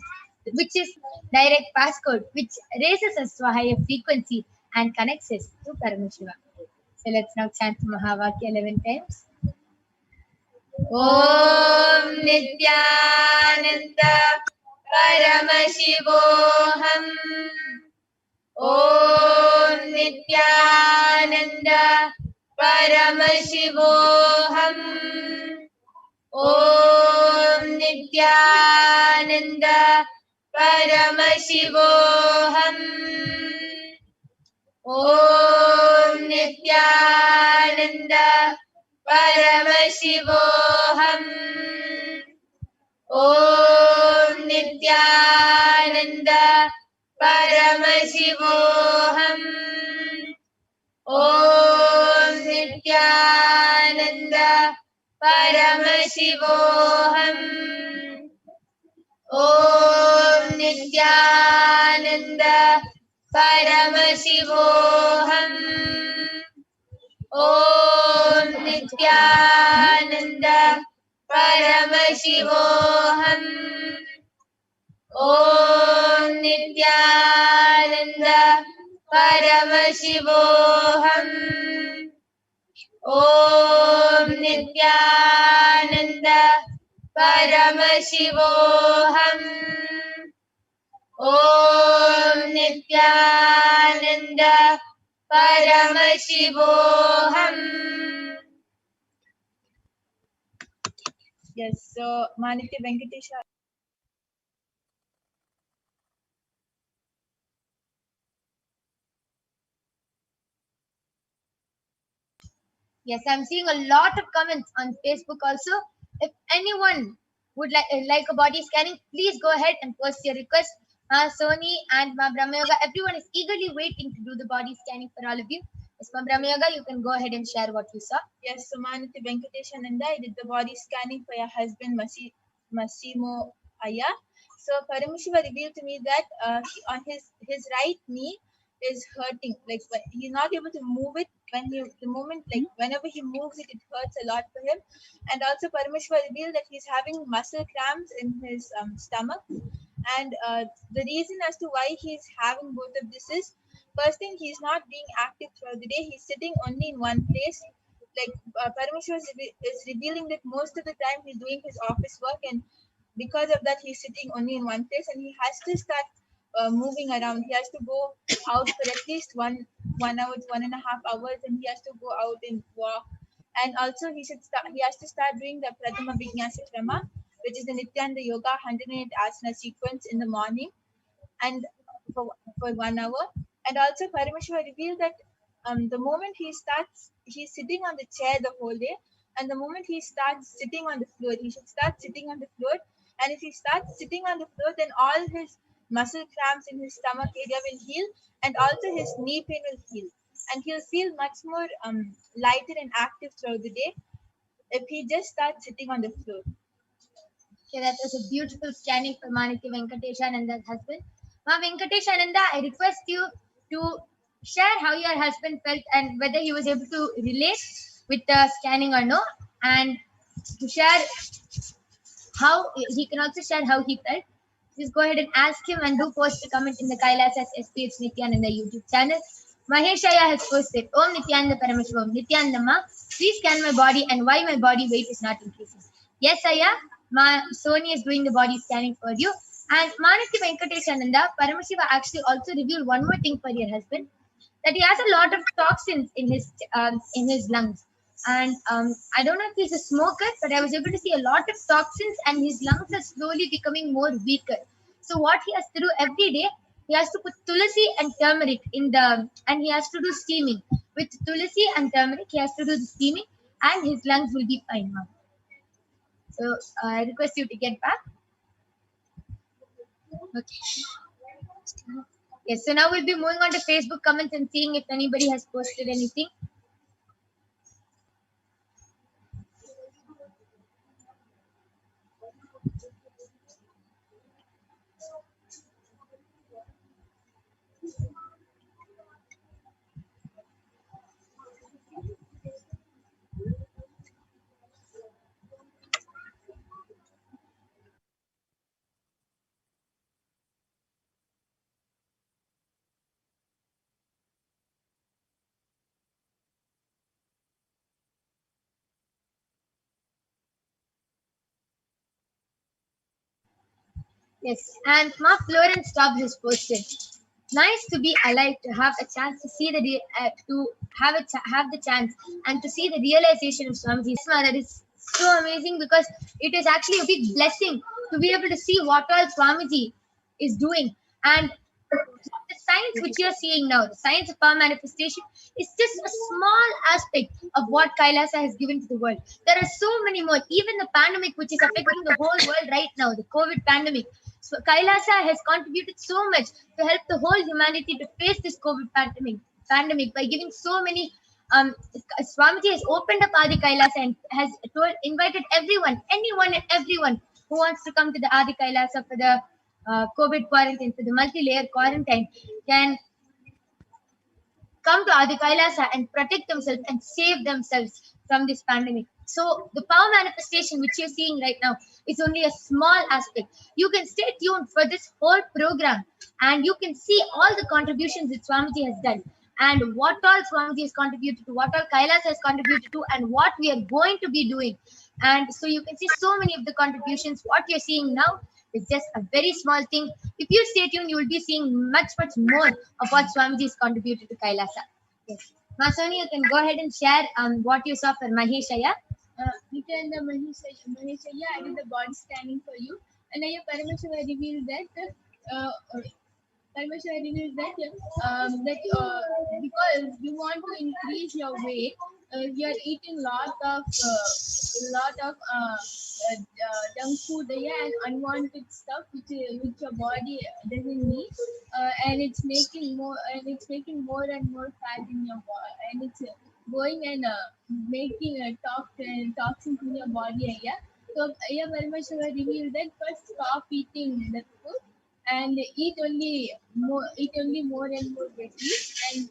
which is direct passcode, which raises us to a higher frequency and connects us to Paramashiva. So let's now chant the Mahavakya 11 times. Om Nithyananda Paramashivoham. Om Nithyananda Paramashivoham. Om Nithyananda Paramashivoham. Om Nithyananda Paramashivoham. Om Nithyananda Paramashivoham. Om Nithyananda Paramashivoham. Om Nithyananda Paramashivoham. Om Nithyananda Paramashivoham. Om Nithyananda Paramashivoham. Om Nithyananda Paramashivoham. Om Nithyananda Paramashivoham. Yes, so Maniti Venkatesha. Yes, I'm seeing a lot of comments on Facebook also. If anyone would like a body scanning, please go ahead and post your request. Sony and Ma Brahmayoga, everyone is eagerly waiting to do the body scanning for all of you. Yes, Ma Brahmayoga, you can go ahead and share what you saw. Yes, Sumanati Venkateshananda, I did the body scanning for your husband Massimo Aya. So Paramashiva revealed to me that on his right knee is hurting. Like he's not able to move it the moment, like whenever he moves it, it hurts a lot for him. And also Paramashiva revealed that he's having muscle cramps in his stomach. And the reason as to why he's having both of this is, first thing, he's not being active throughout the day. He's sitting only in one place. Like Parameshwar is revealing that most of the time he's doing his office work, and because of that he's sitting only in one place, and he has to start moving around. He has to go out for at least 1 hour to 1.5 hours, and he has to go out and walk. And also he has to start doing the Pratama Vinyasa Krama, which is the Nithyananda Yoga 108 asana sequence in the morning, and for 1 hour. And also Parameshwar revealed that the moment he's sitting on the chair the whole day, and the moment he starts sitting on the floor, he should start sitting on the floor. And if he starts sitting on the floor, then all his muscle cramps in his stomach area will heal, and also his knee pain will heal. And he'll feel much more lighter and active throughout the day if he just starts sitting on the floor. Okay, that was a beautiful scanning for Maniti Venkateshananda's husband. Ma Venkateshananda, I request you to share how your husband felt and whether he was able to relate with the scanning or no, and to share how he can also share how he felt. Just go ahead and ask him, and do post a comment in the Kailasas HDH Nithyananda YouTube channel. Maheshaya has posted, Om Nithyananda Paramashivam, Nithyanandama, please scan my body and why my body weight is not increasing. Yes, Aya, Sony is doing the body scanning for you. And Manati Venkateshananda, Paramashiva actually also revealed one more thing for your husband, that he has a lot of toxins in his lungs. And I don't know if he's a smoker, but I was able to see a lot of toxins, and his lungs are slowly becoming more weaker. So what he has to do every day, he has to put tulasi and turmeric and he has to do steaming. With tulasi and turmeric, he has to do the steaming, and his lungs will be fine now. So I request you to get back. Okay. Yes, so now we'll be moving on to Facebook comments and seeing if anybody has posted anything. Yes, and Mark Florence Stubbs has posted. Nice to be alive, to have a chance to see have the chance and to see the realization of Swamiji's. That is so amazing, because it is actually a big blessing to be able to see what all Swamiji is doing. And the science which you're seeing now, the science of power manifestation, is just a small aspect of what Kailasa has given to the world. There are so many more. Even the pandemic, which is affecting the whole world right now, the COVID pandemic. So Kailasa has contributed so much to help the whole humanity to face this COVID pandemic by giving so many. Swamiji has opened up Adi Kailasa and has invited anyone and everyone who wants to come to the Adi Kailasa for the COVID quarantine, for the multi-layer quarantine, can come to Adi Kailasa and protect themselves and save themselves from this pandemic. So the power manifestation which you're seeing right now is only a small aspect. You can stay tuned for this whole program, and you can see all the contributions that Swamiji has done, and what all Swamiji has contributed to, what all Kailasa has contributed to, and what we are going to be doing. And so you can see so many of the contributions. What you're seeing now is just a very small thing. If you stay tuned, you will be seeing much more of what Swamiji has contributed to Kailasa. Yes. Masoni, you can go ahead and share what you saw for Maheshaya. Nithyananda Maheshaya, I did the body scanning for you, and I Parameshwar revealed that because you want to increase your weight, you're eating lot of junk food, yeah, and unwanted stuff which your body doesn't need, and it's making more and more fat in your body, and it's going and making a toxins in your body, yeah. So yeah, Paramashiva revealed that first stop eating that food and eat only more and more veggies. And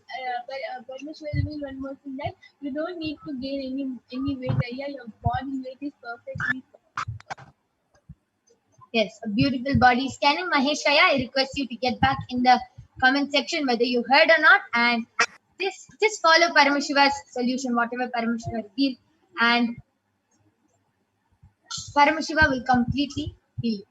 Parmeshwar will one more thing that you don't need to gain any weight. Yeah, your body weight is perfectly. Yes, a beautiful body scanning. Maheshaya, I request you to get back in the comment section whether you heard or not, and just follow Paramashiva's solution, whatever Paramashiva revealed, and Paramashiva will completely heal you.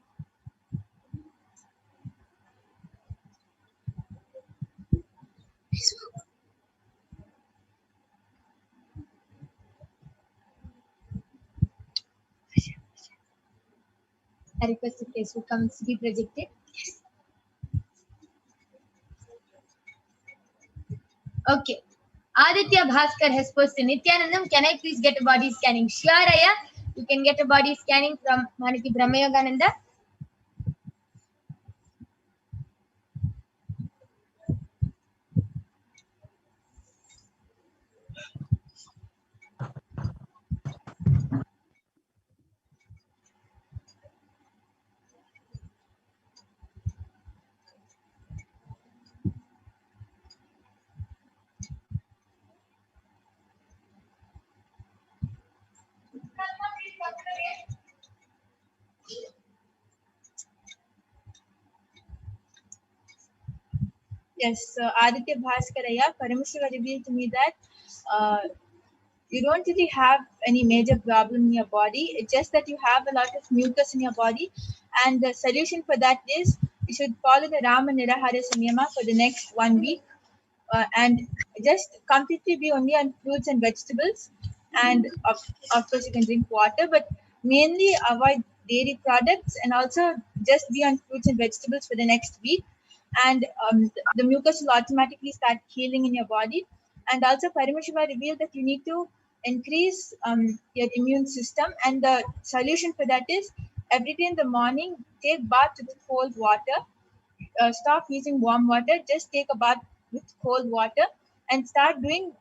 I request the Facebook comments to be projected. Yes. Okay. Aditya Bhaskar has posted, Nithyanandam, can I please get a body scanning? Sure, Aya. You can get a body scanning from Maniki Brahmayogananda. Yes, so Aditya Bhaskaraya, Paramashiva revealed to me that you don't really have any major problem in your body. It's just that you have a lot of mucus in your body, and the solution for that is you should follow the Rama Nirahara Samyama for the next 1 week, and just completely be only on fruits and vegetables, and of course you can drink water, but mainly avoid dairy products, and also just be on fruits and vegetables for the next week, and the mucus will automatically start healing in your body. And also Paramashiva revealed that you need to increase your immune system, and the solution for that is every day in the morning take bath with cold water. Stop using warm water, just take a bath with cold water, and start doing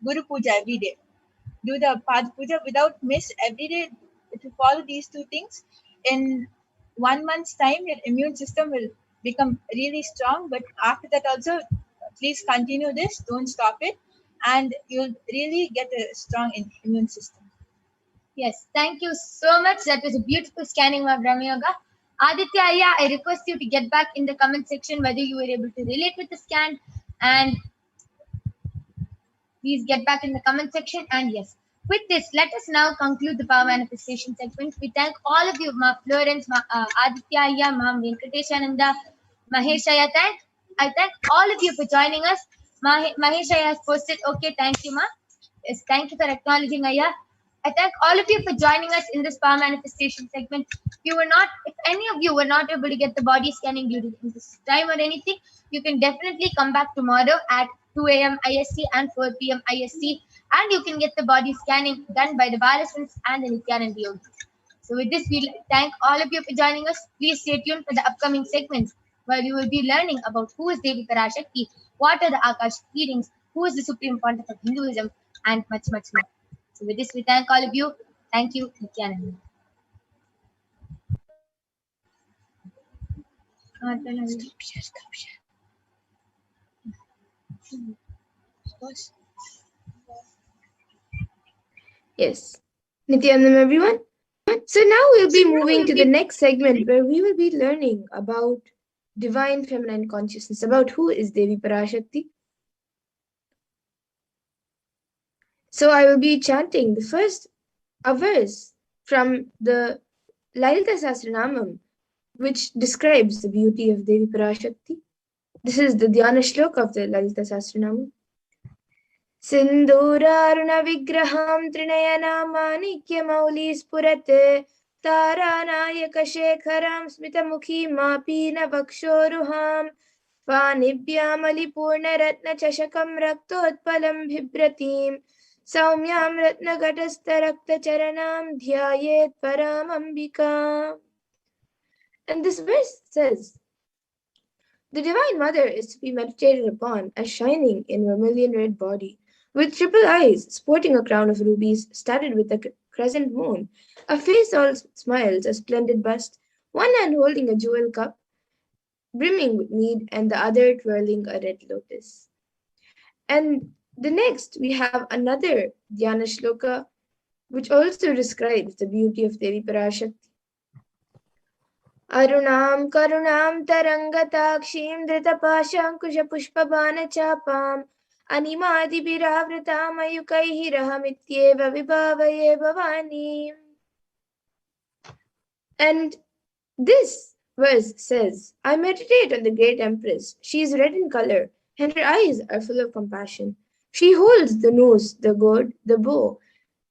Guru Puja every day. Do the Pad Puja without miss every day. If you follow these two things, in 1 month's time, your immune system will become really strong. But after that, also, please continue this, don't stop it, and you'll really get a strong immune system. Yes, thank you so much. That was a beautiful scanning of Brahma Yoga. Aditya, Aya, I request you to get back in the comment section whether you were able to relate with the scan, and please get back in the comment section. And yes, with this, let us now conclude the power manifestation segment. We thank all of you, Ma Florence, Aditya, Aya, Ma'am Venkateshananda, Maheshaya. I thank all of you for joining us. Maheshaya has posted, okay, thank you, Ma. Yes, thank you for acknowledging, Aya. I thank all of you for joining us in this power manifestation segment. If any of you were not able to get the body scanning during this time or anything, you can definitely come back tomorrow at 2 a.m. IST and 4 p.m. IST, and you can get the body scanning done by the Balasans and the Nithyananda Yogis. So with this, we thank all of you for joining us. Please stay tuned for the upcoming segments where we will be learning about who is Devi Parashakti, what are the Akashic readings, who is the Supreme Pontiff of Hinduism, and much, much more. So with this, we thank all of you. Thank you, Nithyananda. Yes. Nithyanandam, everyone. So now we'll be moving to the next segment where we will be learning about divine feminine consciousness, about who is Devi Parashakti. So I will be chanting the first verse from the Lalita Sahasranamam, which describes the beauty of Devi Parashakti. This is the Dhyana Shlok of the Lalita Sahasranamam. Sindhuraruna vigraham trinayana manikya mauli spurate taranayaka shekharam smitamukhi mapina vakshoruham panibhyam alipurna ratna chashakam raktotpalam bhibratim Saumyam Ratnagatastaraptacharanam Dhyayet Paramambika. And this verse says, the Divine Mother is to be meditated upon as shining in vermilion red body, with triple eyes, sporting a crown of rubies, studded with a crescent moon, a face all smiles, a splendid bust, one hand holding a jewel cup, brimming with mead, and the other twirling a red lotus. And the next, we have another Dhyana Shloka, which also describes the beauty of Devi Parashakti. Arunam karunam tarangatakshim dhritapaşankuşapuşpabanachapam animadibhiravritam ayukaihi rahamityeva vibhavaye bhavani. And this verse says, I meditate on the great Empress. She is red in color, and her eyes are full of compassion. She holds the noose, the gourd, the bow,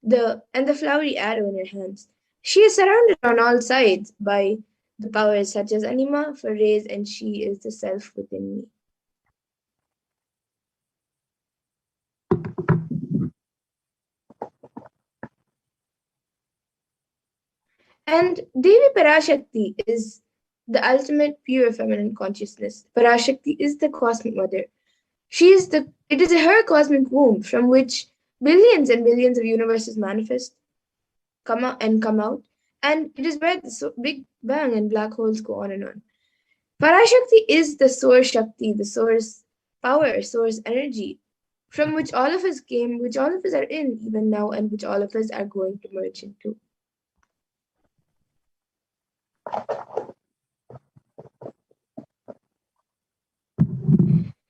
and the flowery arrow in her hands. She is surrounded on all sides by the powers such as Anima for rays, and she is the self within me. And Devi Parashakti is the ultimate pure feminine consciousness. Parashakti is the cosmic mother. It is her cosmic womb from which billions and billions of universes manifest, come out, and it is where the Big Bang and black holes go on and on. Parashakti is the source Shakti, the source power, source energy, from which all of us came, which all of us are in even now, and which all of us are going to merge into.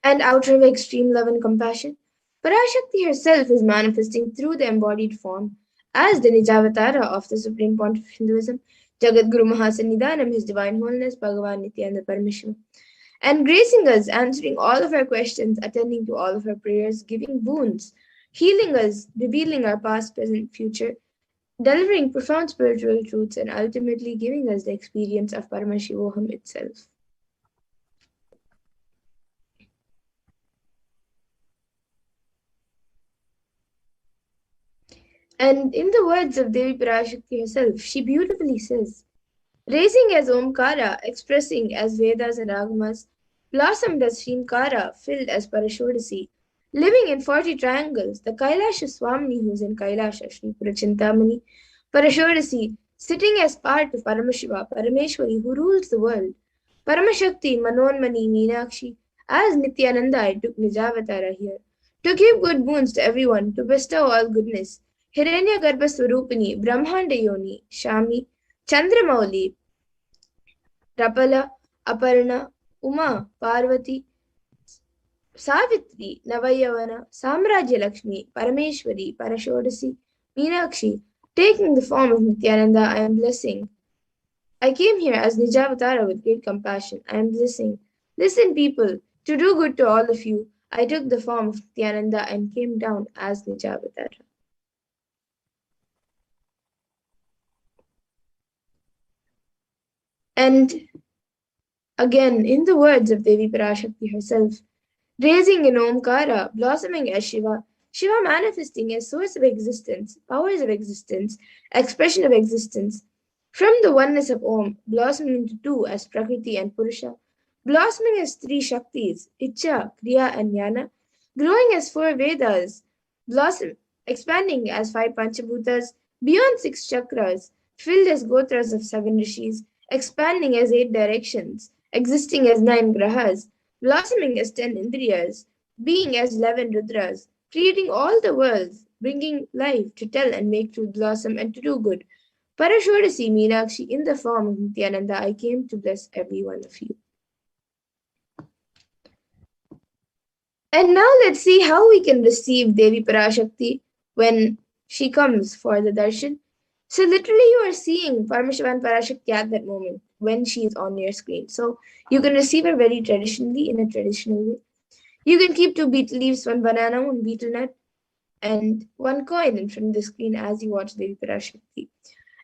And out of extreme love and compassion, Parashakti herself is manifesting through the embodied form as the Nijavatara of the Supreme Pontiff of Hinduism, Jagat Guru Mahasannidhanam, His Divine Holiness, Bhagavan Nithyananda Paramashivam, and gracing us, answering all of our questions, attending to all of our prayers, giving boons, healing us, revealing our past, present, future, delivering profound spiritual truths, and ultimately giving us the experience of Paramashivoham itself. And in the words of Devi Parashakti herself, she beautifully says, raising as Omkara, expressing as Vedas and Agamas, blossomed as Shrimkara, filled as Parashodasi, living in 40 triangles, the Kailasha Swamini who is in Kailasha, Shri Purachintamani, Parashodasi, sitting as part of Paramashiva, Parameshwari, who rules the world, Paramashakti, Manonmani, Meenakshi, as Nithyananda, I took Nijavatara here, to give good boons to everyone, to bestow all goodness, Hiranya Garbha Swarupini, Brahmanda Yoni, Shami, Chandramauli, Rapala, Aparna, Uma, Parvati, Savitri, Navayavana, Samrajya Lakshmi, Parameshwari, Parashodasi, Meenakshi, taking the form of Nithyananda, I am blessing. I came here as Nijavatara with great compassion. I am blessing. Listen, people, to do good to all of you, I took the form of Nithyananda and came down as Nijavatara. And again, in the words of Devi Parashakti herself, raising in Omkara, blossoming as Shiva, Shiva manifesting as source of existence, powers of existence, expression of existence, from the oneness of Om, blossoming into two as Prakriti and Purusha, blossoming as three Shaktis, Icha, Kriya, and Jnana, growing as four Vedas, expanding as 5 Panchabhutas, beyond 6 chakras, filled as Gotras of 7 rishis, expanding as 8 directions, existing as 9 grahas, blossoming as 10 indriyas, being as 11 rudras, creating all the worlds, bringing life to tell and make truth blossom and to do good. Parashodasi Meenakshi, in the form of Nithyananda, I came to bless every one of you. And now let's see how we can receive Devi Parashakti when she comes for the darshan. So literally you are seeing Paramashiva and Parashakti at that moment when she is on your screen. So you can receive her very traditionally in a traditional way. You can keep 2 betel leaves, 1 banana, 1 betel nut, and 1 coin in front of the screen as you watch Devi Parashakti.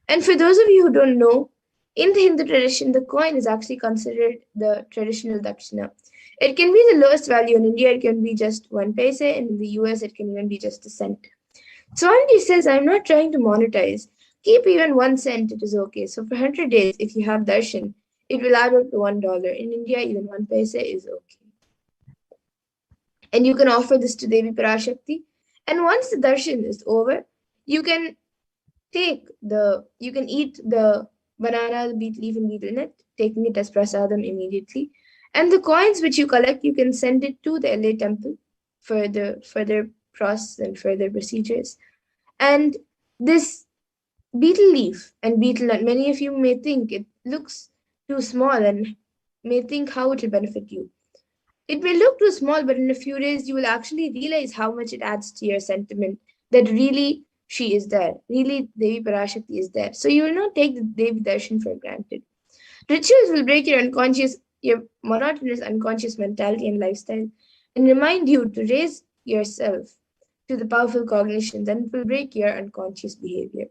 And for those of you who don't know, in the Hindu tradition, the coin is actually considered the traditional dakshina. It can be the lowest value in India. It can be just 1 paise, and in the US, it can even be just a cent. Swamiji says, I'm not trying to monetize. Keep even 1 cent, it is okay. So for 100 days, if you have darshan, it will add up to $1. In India, even 1 paisa is okay. And you can offer this to Devi Parashakti. And once the darshan is over, you can eat the banana, the beet leaf, and betel nut, taking it as prasadam immediately. And the coins which you collect, you can send it to the LA temple for the further process and further procedures. And this betel leaf and betel nut, many of you may think it looks too small and may think how it will benefit you. It may look too small, but in a few days you will actually realize how much it adds to your sentiment that really she is there. Really, Devi Parashakti is there. So you will not take the Devi Darshan for granted. Rituals will break your monotonous unconscious mentality and lifestyle and remind you to raise yourself to the powerful cognitions, and it will break your unconscious behavior.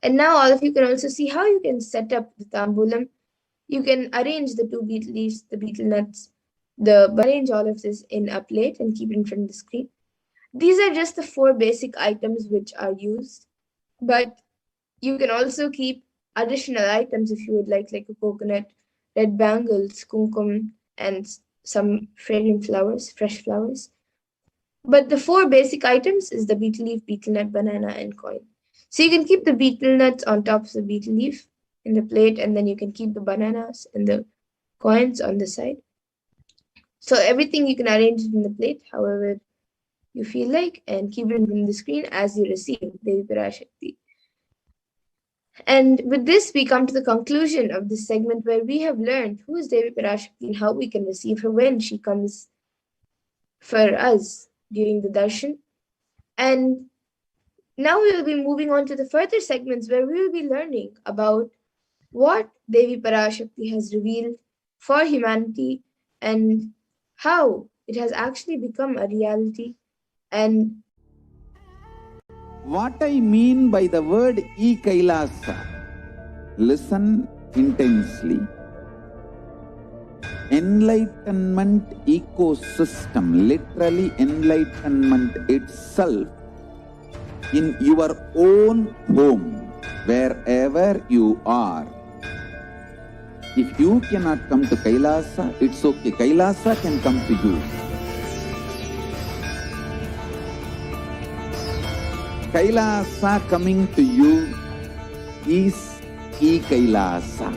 And now all of you can also see how you can set up the tambulam. You can arrange the 2 betel leaves, the betel nuts, arrange all of this in a plate and keep it in front of the screen. These are just the 4 basic items which are used, but you can also keep additional items if you would like a coconut, red bangles, kumkum, and some fragrant flowers, fresh flowers. But the 4 basic items is the betel leaf, betel nut, banana, and coin. So you can keep the betel nuts on top of the betel leaf in the plate, and then you can keep the bananas and the coins on the side. So everything you can arrange it in the plate, however you feel like, and keep it in the screen as you receive Devi Parashakti. And with this, we come to the conclusion of this segment where we have learned who is Devi Parashakti and how we can receive her when she comes for us during the darshan. And now we will be moving on to the further segments where we will be learning about what Devi Parashakti has revealed for humanity and how it has actually become a reality. And what I mean by the word e-Kailasa, listen intensely. Enlightenment ecosystem, literally enlightenment itself, in your own home, wherever you are. If you cannot come to Kailasa, it's okay. Kailasa can come to you. Kailasa coming to you is e-Kailasa.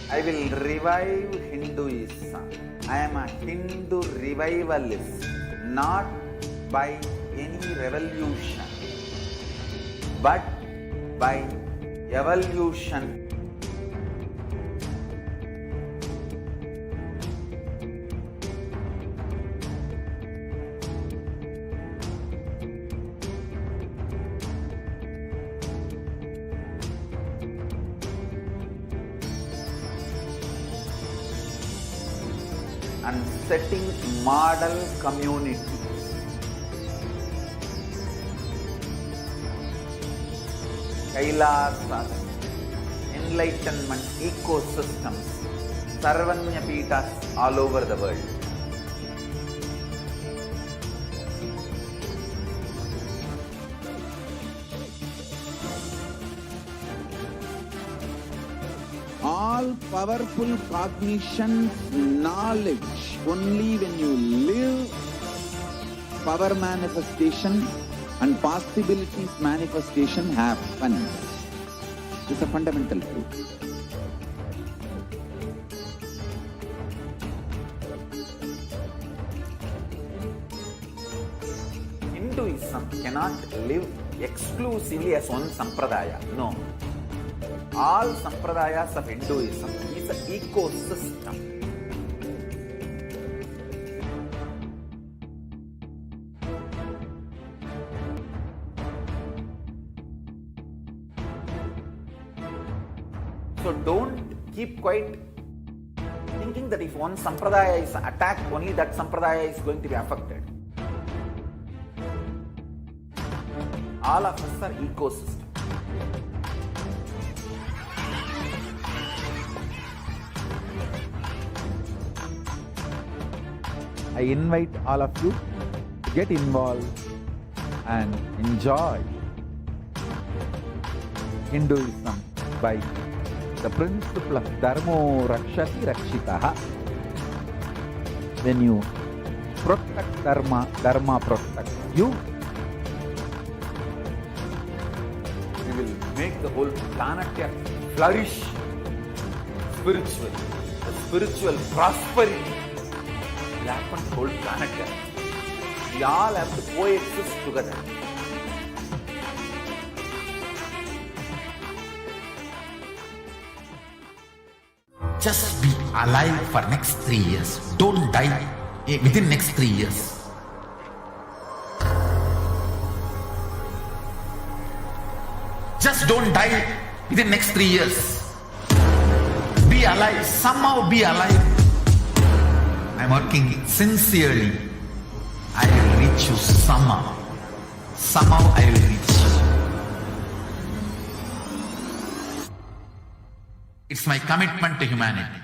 I will revive Hinduism. I am a Hindu revivalist, not by any revolution, but by evolution. And setting model community. Kailasas, enlightenment ecosystems, Sarvanya Peethas all over the world. All powerful cognition, knowledge, only when you live, power manifestation and possibilities manifestation happens. This is a fundamental truth. Hinduism cannot live exclusively as one sampradaya. No. All sampradayas of Hinduism is an ecosystem. So don't keep quiet thinking that if one sampradaya is attacked, only that sampradaya is going to be affected. All of us are ecosystem. I invite all of you to get involved and enjoy Hinduism by the principle of Dharmo Rakshati Rakshitaha. When you protect Dharma, Dharma protects you. We will make the whole planet flourish spiritually. The spiritual prosperity will happen to the whole planet. We all have to coexist together. Just be alive for next 3 years. Don't die within next 3 years. Just don't die within next 3 years. Be alive. Somehow be alive. I'm working sincerely. I will reach you somehow. Somehow I will reach you. It's my commitment to humanity.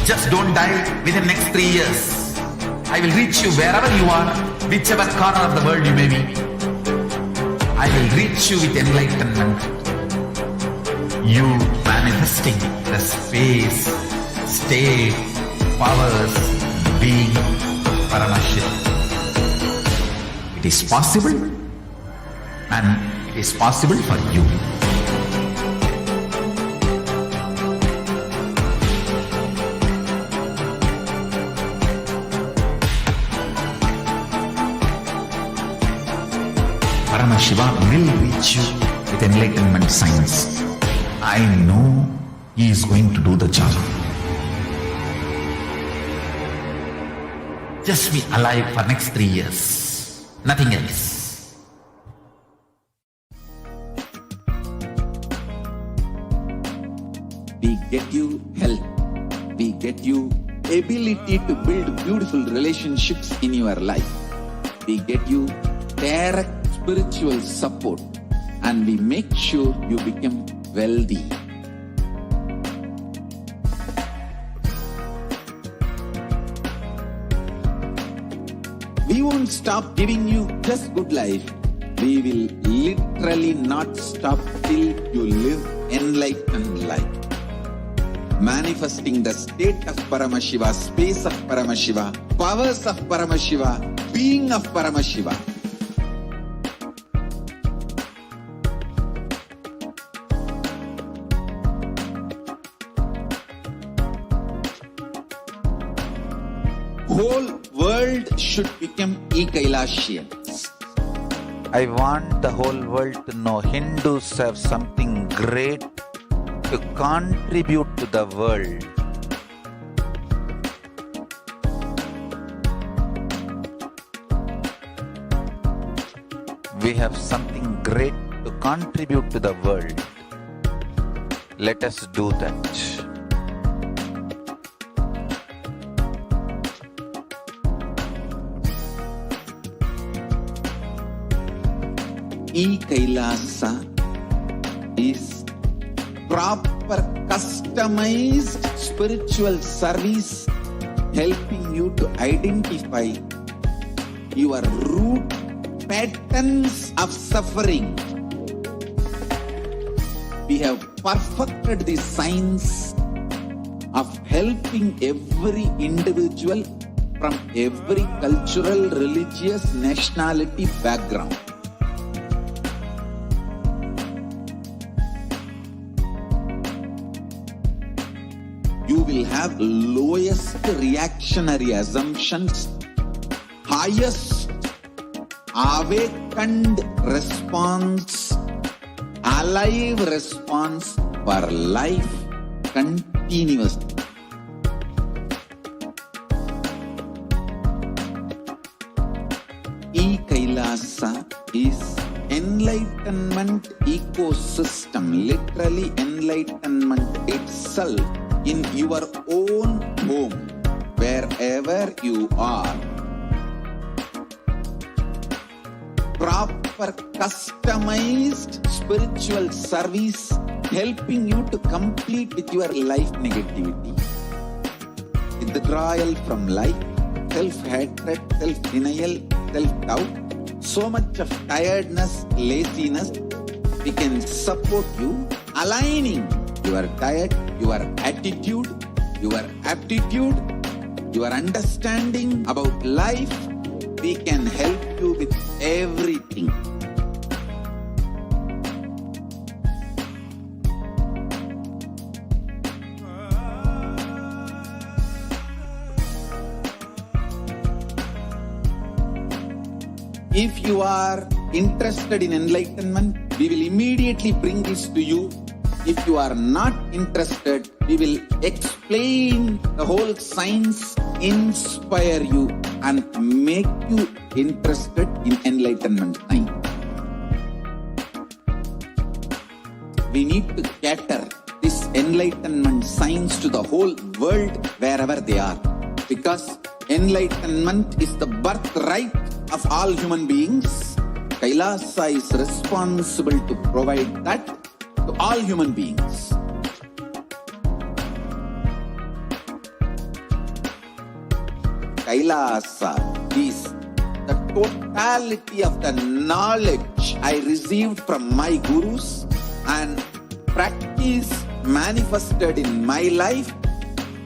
Just don't die within next 3 years. I will reach you wherever you are, whichever corner of the world you may be. I will reach you with enlightenment. You manifesting the space, state, powers, being Paramashivoham. It is possible, and it is possible for you. Paramashivoham will reach you with enlightenment science. I know he is going to do the job. Just be alive for next 3 years. Nothing else. We get you health. We get you ability to build beautiful relationships in your life. We get you direct spiritual support, and we make sure you become wealthy. We won't stop giving you just good life. We will literally not stop till you live enlightened life. Manifesting the state of Paramashiva, space of Paramashiva, powers of Paramashiva, being of Paramashiva. Whole world should become Ekailashians. I want the whole world to know Hindus have something great to contribute to the world. We have something great to contribute to the world. Let us do that. E-Kailasa is proper customized spiritual service helping you to identify your root patterns of suffering. We have perfected the science of helping every individual from every cultural, religious, nationality background. You will have lowest reactionary assumptions, highest awakened response, alive response for life continuously. E-Kailasa is enlightenment ecosystem, literally enlightenment itself in your own home, wherever you are. Proper customized spiritual service helping you to complete with your life negativity. Withdrawal from life, self-hatred, self-denial, self-doubt, so much of tiredness, laziness, we can support you, aligning your diet, your attitude, your aptitude, your understanding about life. We can help you with everything. If you are interested in enlightenment, we will immediately bring this to you. If you are not interested, we will explain the whole science, inspire you and make you interested in enlightenment time. We need to cater this enlightenment science to the whole world wherever they are, because enlightenment is the birthright of all human beings. Kailasa is responsible to provide that to all human beings. Kailasa is the totality of the knowledge I received from my gurus and practice manifested in my life,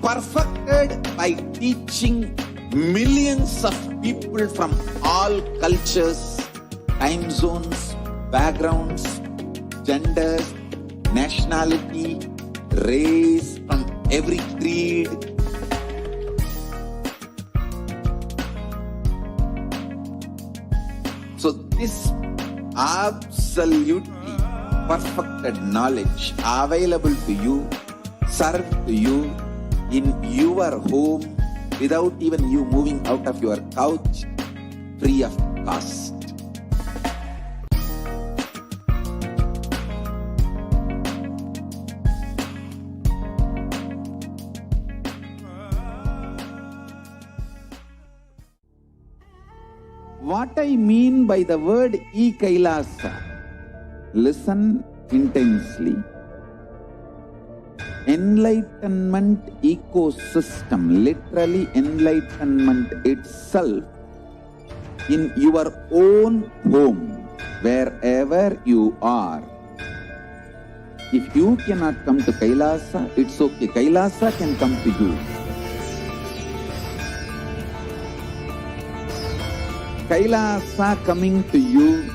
perfected by teaching millions of people from all cultures, time zones, backgrounds, genders, nationality, race, from every creed. So this absolutely perfected knowledge available to you, served to you in your home without even you moving out of your couch, free of cost. What I mean by the word e-Kailasa, listen intensely. Enlightenment ecosystem, literally enlightenment itself in your own home, wherever you are. If you cannot come to Kailasa, it's okay. Kailasa can come to you. Kailasa coming to you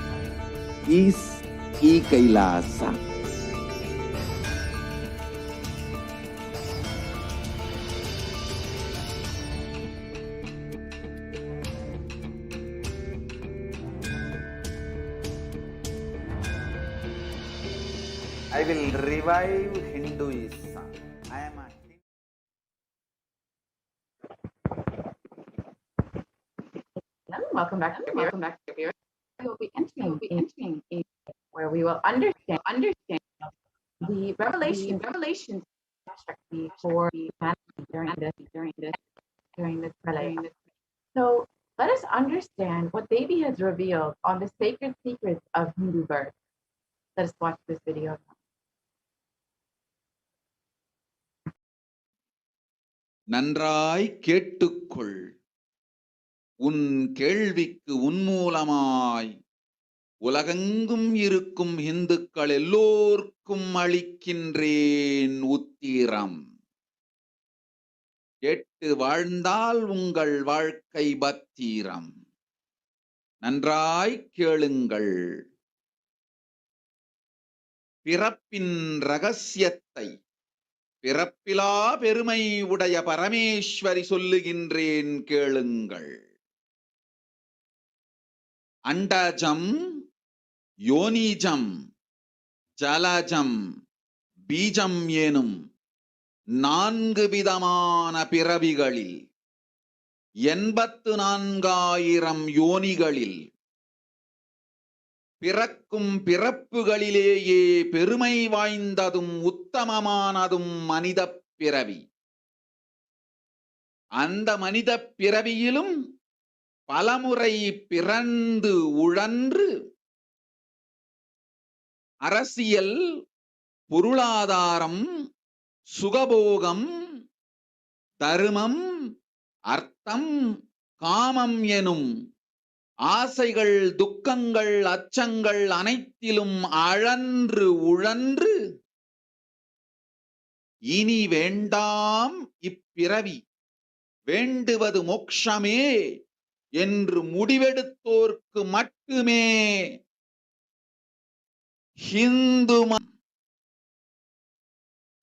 is e-Kailasa. I will revive Hinduism. I am a Welcome back to here. We will be entering where we will understand the revelations of Parashakti for humanity during this pralaya. So let us understand what Devi has revealed on the sacred secrets of Hindu birth. Let us watch this video. நன்றாய் கேட்டுக்கொள். உன் கேள்விக்கு உன்மூலமாய் உலகெங்கும் இருக்கும் இந்துக்கள் எல்லோர்க்கும் அளிக்கின்றேன் உத்திரம். கேட்டு வாழ்ந்தால் உங்கள் வாழ்க்கை பத்திரம். நன்றாய் கேளுங்கள். பிறப்பின் ரகசியத்தை பிறப்பிலா பெருமை உடைய பரமேஸ்வரி சொல்லுகின்றேன் கேளுங்கள். அண்டஜம், யோனிஜம், ஜலஜம், பீஜம் எனும் 4 விதமான பிறவிகளில் 84,000 யோனிகளில் பிறக்கும் பிறப்புகளிலேயே பெருமை வாய்ந்ததும் உத்தமமானதும் மனித பிறவி. அந்த மனித பிறவியிலும் பலமுறை பிறந்து உழன்று அரசியல், பொருளாதாரம், சுகபோகம், தர்மம், அர்த்தம், காமம் எனும் ஆசைகள், துக்கங்கள், அச்சங்கள் அனைத்திலும் அழன்று உழன்று இனி வேண்டாம் இப்பிறவி, வேண்டுவது மோட்சமே என்று முடிவெடுத்தோர்க்கு மட்டுமே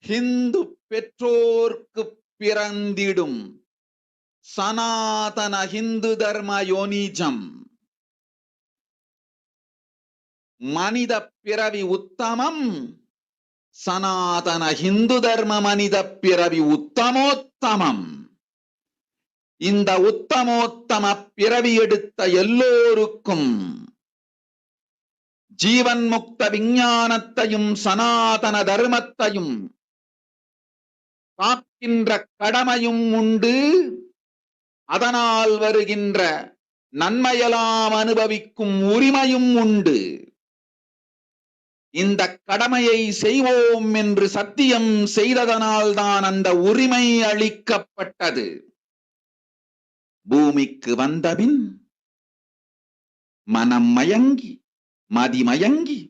ஹிந்து பெற்றோர்க்கு பிறந்திடும் சனாதன ஹிந்து தர்ம யோனிஜம். மனித பிறவி உத்தமம், சனாதன ஹிந்து தர்ம மனித பிறவி உத்தமோத்தமம். இந்த உத்தமோத்தம பிறவி எடுத்த எல்லோருக்கும் ஜீவன் முக்த விஞ்ஞானத்தையும் சனாதன தர்மத்தையும் காக்கின்ற கடமையும் உண்டு. அதனால் வருகின்ற நன்மையெல்லாம் அனுபவிக்கும் உரிமையும் உண்டு. இந்த கடமையை செய்வோம் என்று சத்தியம் செய்ததனால்தான் அந்த உரிமை அளிக்கப்பட்டது. பூமிக்கு வந்தபின் மனம் மயங்கி மதிமயங்கி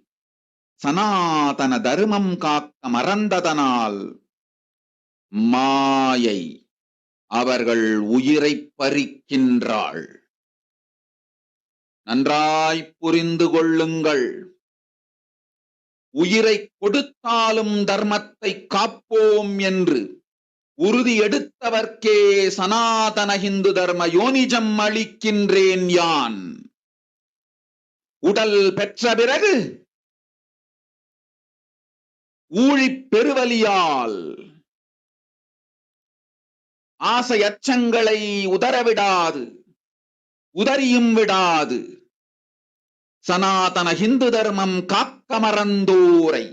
சனாதன தர்மம் காக்க மறந்ததனால் மாயை அவர்கள் உயிரை பறிக்கின்றாள். நன்றாய் புரிந்து கொள்ளுங்கள். உயிரை கொடுத்தாலும் தர்மத்தை காப்போம் என்று உறுதி எடுத்தவர்க்கே சனாதன ஹிந்து தர்ம யோனிஜம் அளிக்கின்றேன் யான். உடல் பெற்ற பிறகு ஊழிப் பெருவலியால் ஆசை அச்சங்களை உதறவிடாது, உதறியும் விடாது சனாதன ஹிந்து தர்மம் காக்க மறந்தோரை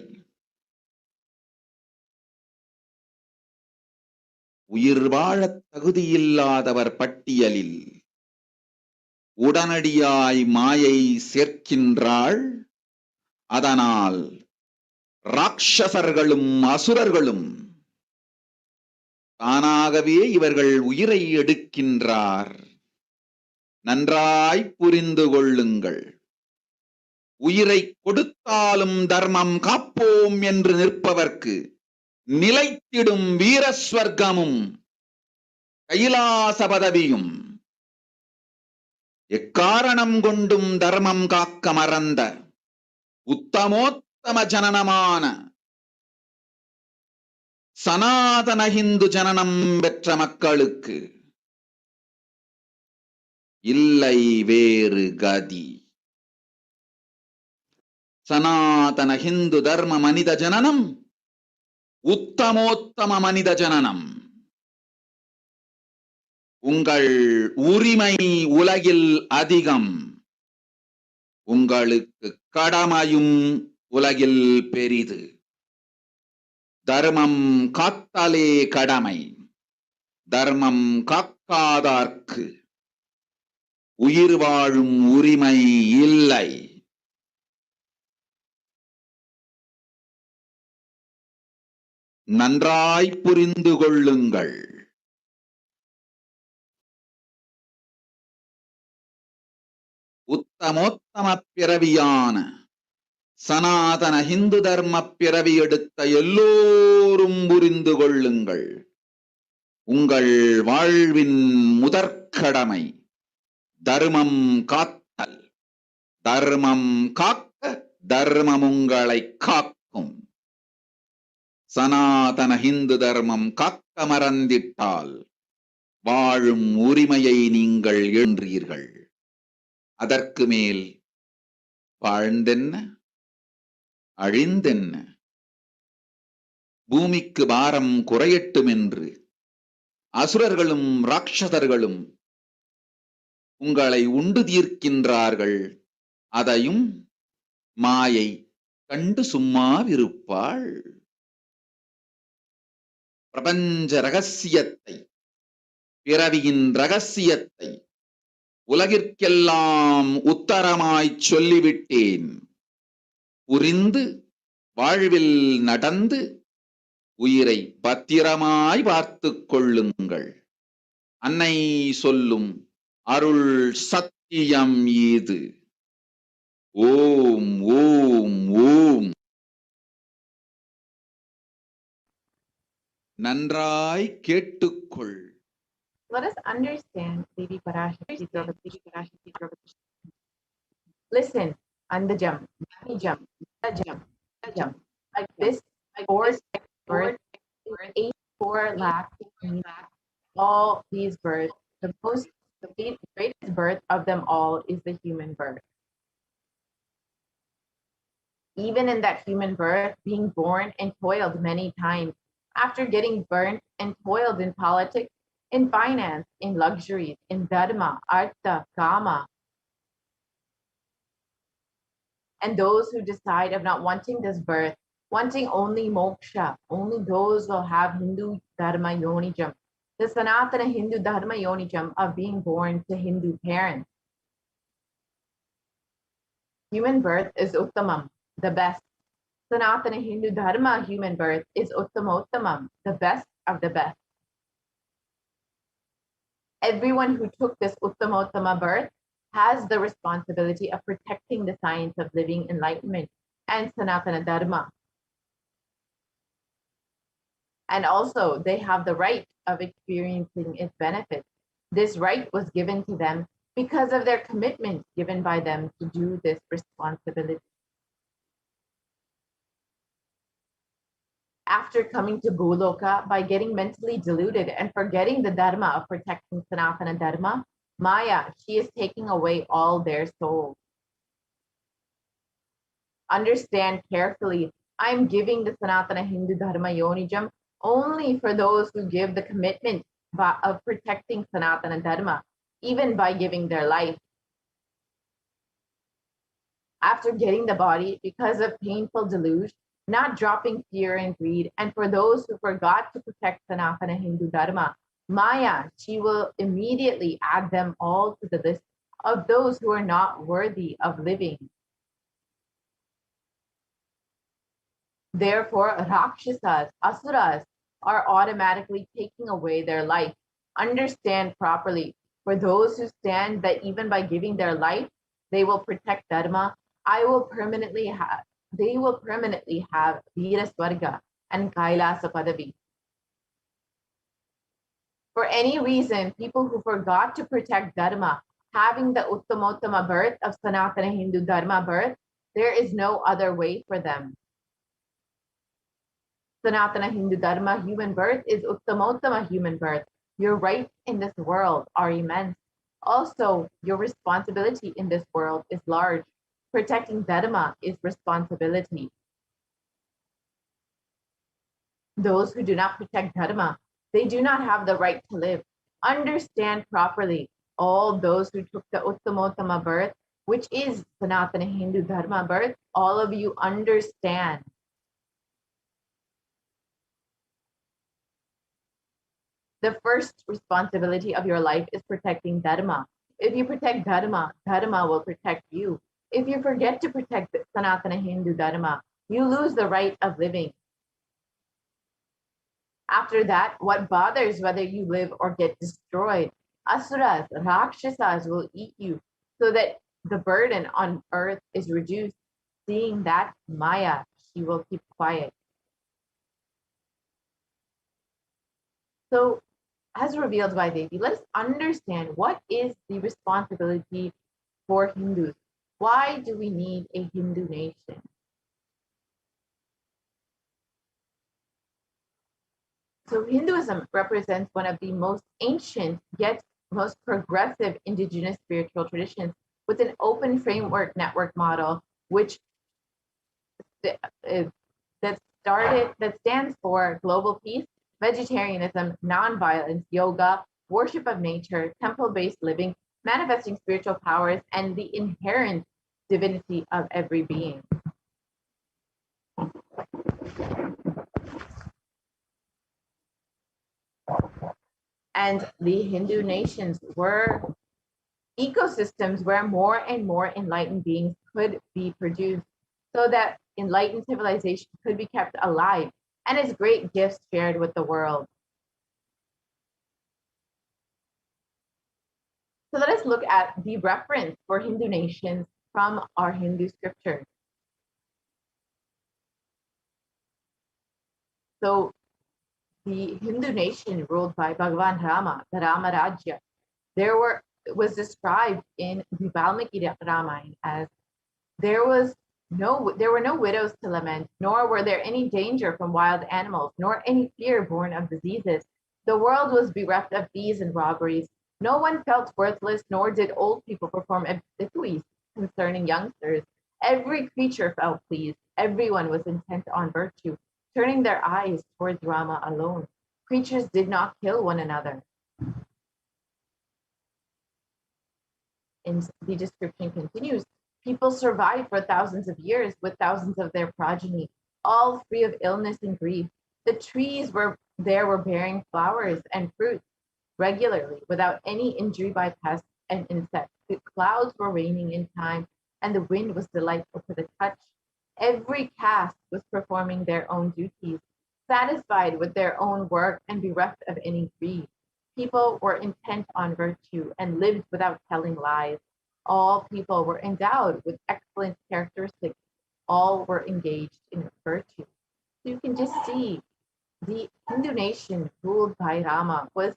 உயிர் வாழத் தகுதியில்லாதவர் பட்டியலில் உடனடியாய் மாயை சேர்க்கின்றாள். அதனால் ராட்சசர்களும் அசுரர்களும் தானாகவே இவர்கள் உயிரை எடுக்கின்றார். நன்றாய் புரிந்து கொள்ளுங்கள். உயிரை கொடுத்தாலும் தர்மம் காப்போம் என்று நிற்பவர்க்கு நிலைத்திடும் வீரஸ்வர்க்கமும் கைலாச பதவியும், எக்காரணம் கொண்டும் தர்மம் காக்க மறந்த உத்தமோத்தம ஜனனமான சனாதன ஹிந்து ஜனனம் பெற்ற மக்களுக்கு இல்லை வேறு கதி. சனாதன ஹிந்து தர்ம மனித ஜனனம் உத்தமோத்தம மனித ஜனனம். உங்கள் உரிமை உலகில் அதிகம், உங்களுக்கு கடமையும் உலகில் பெரிது. தர்மம் காத்தாலே கடமை, தர்மம் காக்காதார்க்கு உயிர் வாழும் உரிமை இல்லை. நன்றாய் புரிந்து கொள்ளுங்கள். உத்தமோத்தம பிறவியான சனாதன ஹிந்து தர்ம பிறவி எடுத்த எல்லோரும் புரிந்து கொள்ளுங்கள். உங்கள் வாழ்வின் முதற்கடமை தர்மம் காத்தல். தர்மம் காக்க தர்மம் உங்களை காக்கும். சனாதன ஹிந்து தர்மம் காக்க மறந்திட்டால் வாழும் உரிமையை நீங்கள் இழந்தீர்கள். அதற்கு மேல் வாழ்ந்தென்ன அழிந்தென்ன? பூமிக்கு பாரம் குறையட்டும் என்று அசுரர்களும் ராட்சதர்களும் உங்களை உண்டு தீர்க்கின்றார்கள். அதையும் மாயை கண்டு சும்மாவிருப்பாள். பிரபஞ்ச ரகசியத்தை, பிறவியின் ரகசியத்தை உலகிற்கெல்லாம் உத்தரமாய்ச் சொல்லிவிட்டேன். புரிந்து வாழ்வில் நடந்து உயிரை பத்திரமாய் பார்த்துக் கொள்ளுங்கள். அன்னை சொல்லும் அருள் சத்தியம் இது. ஓம் ஓம் ஓம். நன்றாய் கேட்டுக்கொள். Let us understand Devi Parashakti. Listen, Andajam, Nijam, Tajam, Tajam. Like this, 4 birth, 4 lakh, all these births, the greatest birth of them all is the human birth. Even in that human birth, being born and toiled many times, after getting burnt and toiled in politics, in finance, in luxuries, in dharma, artha, kama. And those who decide of not wanting this birth, wanting only moksha, only those will have Hindu dharma yonijam, the Sanatana Hindu dharma yonijam of being born to Hindu parents. Human birth is uttamam, the best. Sanatana Hindu dharma human birth is uttamottamam, the best of the best. Everyone who took this uttamottama birth has the responsibility of protecting the science of living enlightenment and Sanatana Dharma. And also, they have the right of experiencing its benefits. This right was given to them because of their commitment given by them to do this responsibility. After coming to Goloka by getting mentally deluded and forgetting the dharma of protecting Sanatana Dharma, Maya, she is taking away all their souls. Understand carefully, I am giving the Sanatana Hindu Dharma Yonijam only for those who give the commitment of protecting Sanatana Dharma, even by giving their life. After getting the body because of painful delusion, not dropping fear and greed, and for those who forgot to protect Sanatana Hindu Dharma, Maya, she will immediately add them all to the list of those who are not worthy of living. Therefore, Rakshasas, Asuras, are automatically taking away their life. Understand properly, for those who stand that even by giving their life, they will protect Dharma, they will permanently have Veera Swarga and Kailasa Padavi. For any reason, people who forgot to protect Dharma, having the Uttamottama birth of Sanatana Hindu Dharma birth, there is no other way for them. Sanatana Hindu Dharma human birth is Uttamottama human birth. Your rights in this world are immense. Also, your responsibility in this world is large. Protecting Dharma is responsibility. Those who do not protect Dharma, they do not have the right to live. Understand properly, all those who took the Uttamottama birth, which is Sanatana Hindu Dharma birth, all of you understand. The first responsibility of your life is protecting Dharma. If you protect Dharma, Dharma will protect you. If you forget to protect Sanatana Hindu Dharma, you lose the right of living. After that, what bothers whether you live or get destroyed? Asuras, Rakshasas will eat you so that the burden on earth is reduced. Seeing that, Maya, she will keep quiet. So, as revealed by Devi, let us understand what is the responsibility for Hindus. Why do we need a Hindu nation? So Hinduism represents one of the most ancient yet most progressive indigenous spiritual traditions with an open framework network model, which that stands for global peace, vegetarianism, nonviolence, yoga, worship of nature, temple-based living, manifesting spiritual powers, and the inherent divinity of every being. And the Hindu nations were ecosystems where more and more enlightened beings could be produced so that enlightened civilization could be kept alive and its great gifts shared with the world. So let us look at the reference for Hindu nations from our Hindu scriptures. So the Hindu nation ruled by Bhagavan Rama, the Rama Rajya, was described in the Valmiki Ramayana as there were no widows to lament, nor were there any danger from wild animals, nor any fear born of diseases. The world was bereft of thieves and robberies. No one felt worthless, nor did old people perform obsequies concerning youngsters. Every creature felt pleased. Everyone was intent on virtue, turning their eyes towards Rama alone. Creatures did not kill one another. And the description continues. People survived for thousands of years with thousands of their progeny, all free of illness and grief. The trees were bearing flowers and fruits regularly without any injury by pests and insects. The clouds were raining in time, and the wind was delightful to the touch. Every caste was performing their own duties, satisfied with their own work and bereft of any greed. People were intent on virtue and lived without telling lies. All people were endowed with excellent characteristics. All were engaged in virtue. So you can just see the Hindu nation ruled by Rama was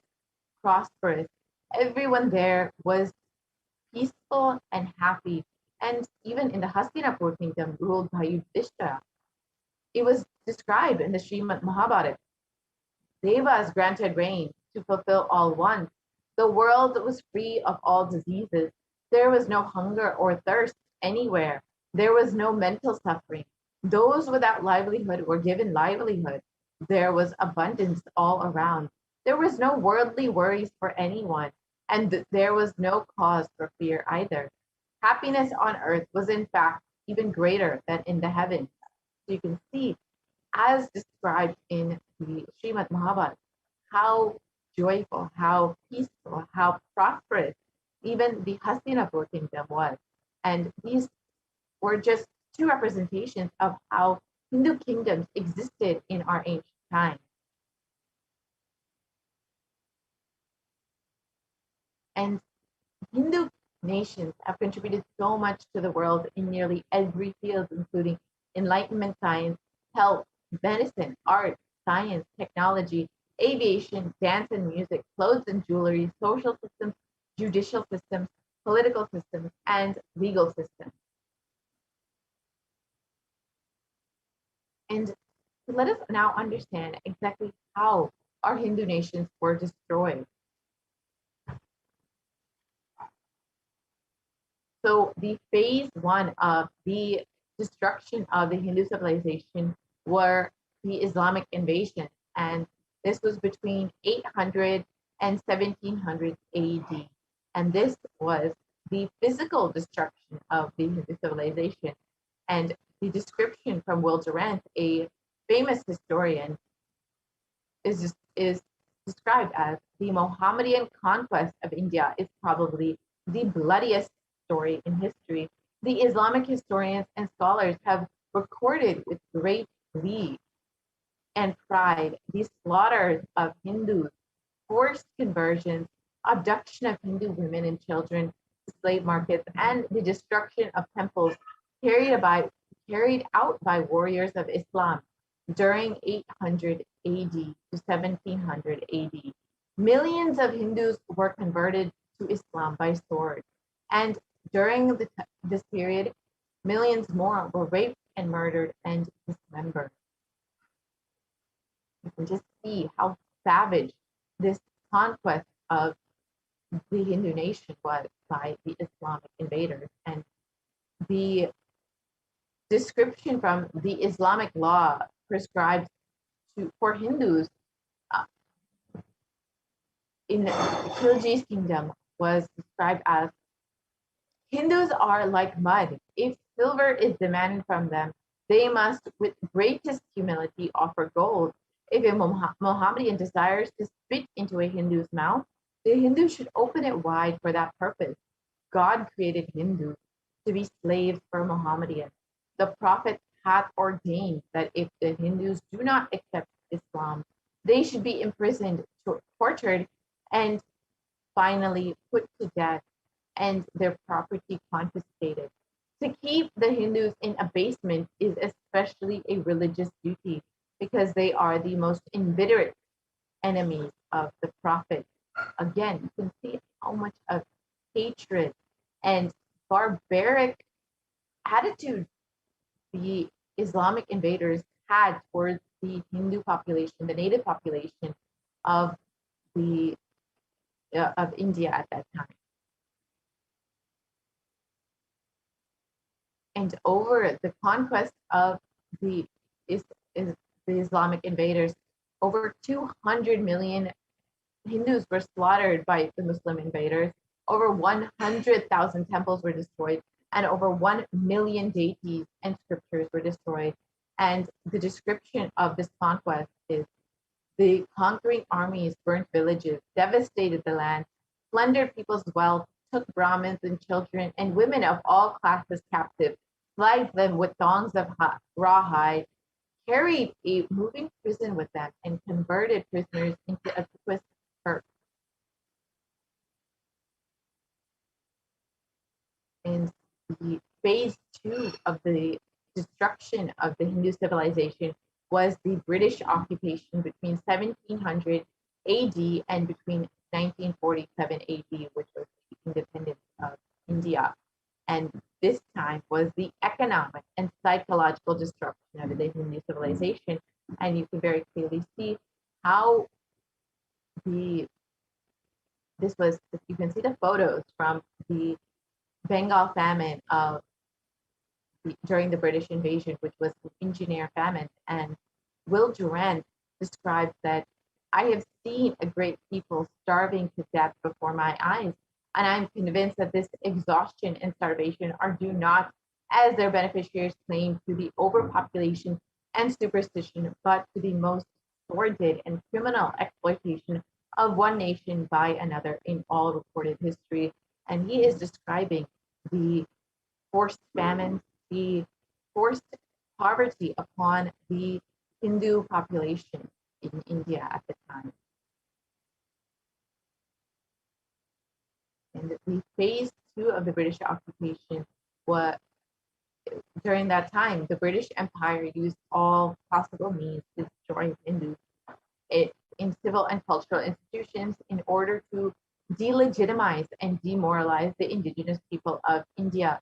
prosperous. Everyone there was peaceful and happy. And even in the Hastinapur kingdom ruled by Yudhishthira, it was described in the Srimad Mahabharata. Devas granted rain to fulfill all wants. The world was free of all diseases. There was no hunger or thirst anywhere. There was no mental suffering. Those without livelihood were given livelihood. There was abundance all around. There was no worldly worries for anyone, and there was no cause for fear either. Happiness on earth was in fact even greater than in the heavens. So you can see, as described in the Srimad Mahabharata, how joyful, how peaceful, how prosperous even the Hastinapur kingdom was. And these were just two representations of how Hindu kingdoms existed in our ancient times. And Hindu nations have contributed so much to the world in nearly every field, including enlightenment science, health, medicine, art, science, technology, aviation, dance and music, clothes and jewelry, social systems, judicial systems, political systems, and legal systems. And let us now understand exactly how our Hindu nations were destroyed. So the phase one of the destruction of the Hindu civilization were the Islamic invasion, and this was between 800 and 1700 AD. And this was the physical destruction of the Hindu civilization. And the description from Will Durant, a famous historian, is described as the Mohammedan conquest of India is probably the bloodiest story in history. The Islamic historians and scholars have recorded with great glee and pride the slaughters of Hindus, forced conversions, abduction of Hindu women and children to slave markets, and the destruction of temples carried out by warriors of Islam during 800 AD to 1700 AD. Millions of Hindus were converted to Islam by sword, and during this period, millions more were raped and murdered and dismembered. You can just see how savage this conquest of the Hindu nation was by the Islamic invaders. And the description from the Islamic law prescribed for Hindus in Khilji's kingdom was described as Hindus are like mud. If silver is demanded from them, they must, with greatest humility, offer gold. If a Mohammedan desires to spit into a Hindu's mouth, the Hindu should open it wide for that purpose. God created Hindus to be slaves for Mohammedans. The Prophet hath ordained that if the Hindus do not accept Islam, they should be imprisoned, tortured, and finally put to death, and their property confiscated. To keep the Hindus in abasement is especially a religious duty because they are the most inveterate enemies of the Prophet. Again, you can see how much of hatred and barbaric attitude the Islamic invaders had towards the Hindu population, the native population of the of India at that time. And over the conquest of the the Islamic invaders, over 200 million Hindus were slaughtered by the Muslim invaders. Over 100,000 temples were destroyed, and over 1 million deities and scriptures were destroyed. And the description of this conquest is the conquering armies burnt villages, devastated the land, plundered people's wealth, took Brahmins and children and women of all classes captive, flagged them with thongs of rawhide, carried a moving prison with them, and converted prisoners into a twist Turks. And the phase 2 of the destruction of the Hindu civilization was the British occupation between 1700 AD and between 1947 AD, which was the independence of India. And this time was the economic and psychological destruction of the Hindu civilization. And you can very clearly see how you can see the photos from the Bengal famine during the British invasion, which was the engineer famine. And Will Durant describes that I have seen a great people starving to death before my eyes, and I'm convinced that this exhaustion and starvation are due not, as their beneficiaries claim, to the overpopulation and superstition, but to the most sordid and criminal exploitation of one nation by another in all recorded history. And he is describing the forced famines, the forced poverty upon the Hindu population in India at the time. And the phase 2 of the British occupation was, during that time, the British Empire used all possible means to destroy Hindus in civil and cultural institutions in order to delegitimize and demoralize the indigenous people of India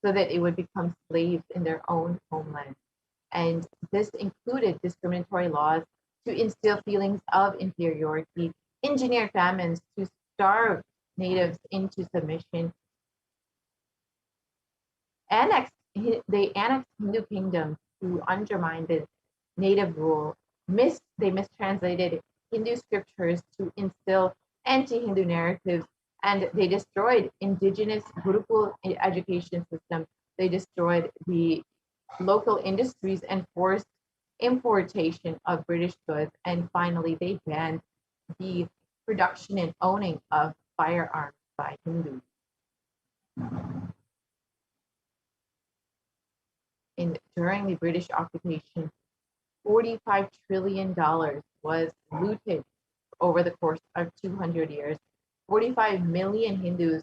so that it would become slaves in their own homeland. And this included discriminatory laws to instill feelings of inferiority, engineered famines to starve natives into submission, they annexed Hindu kingdoms to undermine the native rule. They mistranslated Hindu scriptures to instill anti-Hindu narratives, and they destroyed indigenous Gurukul education system. They destroyed the local industries and forced importation of British goods. And finally, they banned the production and owning of firearms by Hindus. And during the British occupation, $45 trillion was looted over the course of 200 years. 45 million Hindus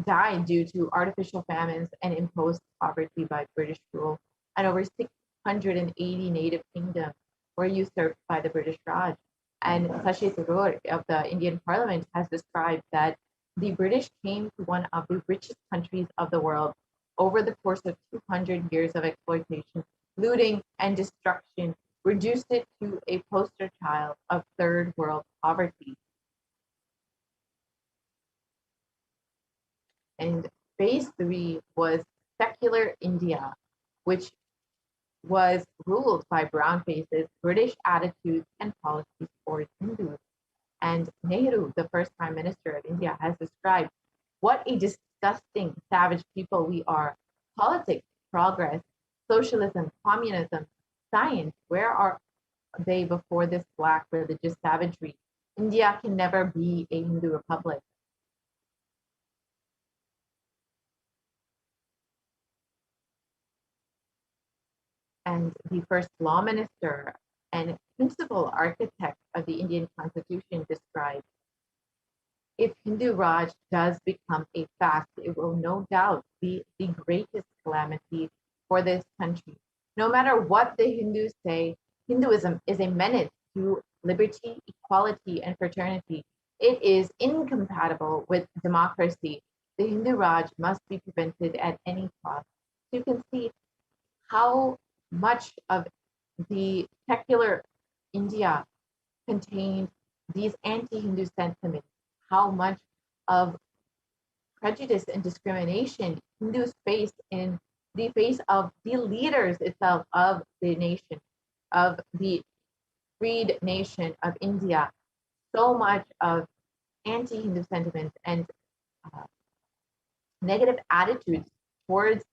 died due to artificial famines and imposed poverty by British rule, and over 680 native kingdoms were usurped by the British Raj. And Sashi Tharoor of the Indian Parliament has described that the British came to one of the richest countries of the world over the course of 200 years of exploitation, looting, and destruction, reduced it to a poster child of third world poverty. And phase 3 was secular India, which was ruled by brown faces, British attitudes and policies towards Hindus. And Nehru, the first Prime Minister of India, has described what a disgusting, savage people we are. Politics, progress, socialism, communism, science, where are they before this black religious savagery? India can never be a Hindu republic. And the first law minister and principal architect of the Indian Constitution described, if Hindu Raj does become a fact, it will no doubt be the greatest calamity for this country. No matter what the Hindus say, Hinduism is a menace to liberty, equality, and fraternity. It is incompatible with democracy. The Hindu Raj must be prevented at any cost. So you can see how much of the secular India contained these anti-Hindu sentiments, how much of prejudice and discrimination Hindus face in the face of the leaders itself of the nation, of the freed nation of India. So much of anti-Hindu sentiments and negative attitudes towards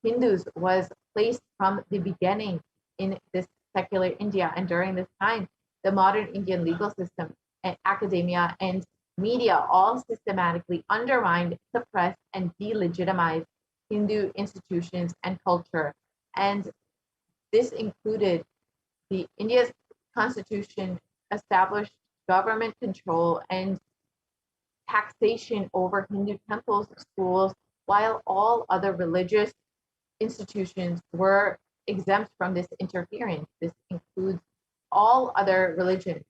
Hindus was placed from the beginning in this secular India. And during this time, the modern Indian legal system and academia and media all systematically undermined, suppressed, and delegitimized Hindu institutions and culture. And this included the India's constitution established government control and taxation over Hindu temples, schools, while all other religious institutions were exempt from this interference. This includes all other religions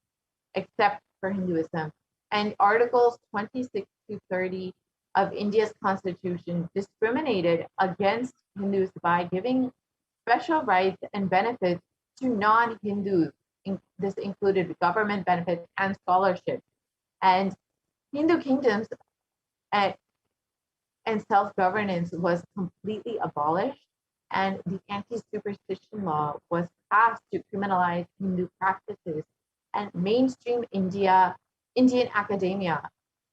except for Hinduism. And Articles 26 to 30 of India's constitution discriminated against Hindus by giving special rights and benefits to non-Hindus. This included government benefits and scholarships. And Hindu kingdoms and self-governance was completely abolished, and the anti-superstition law was passed to criminalize Hindu practices. And mainstream Indian academia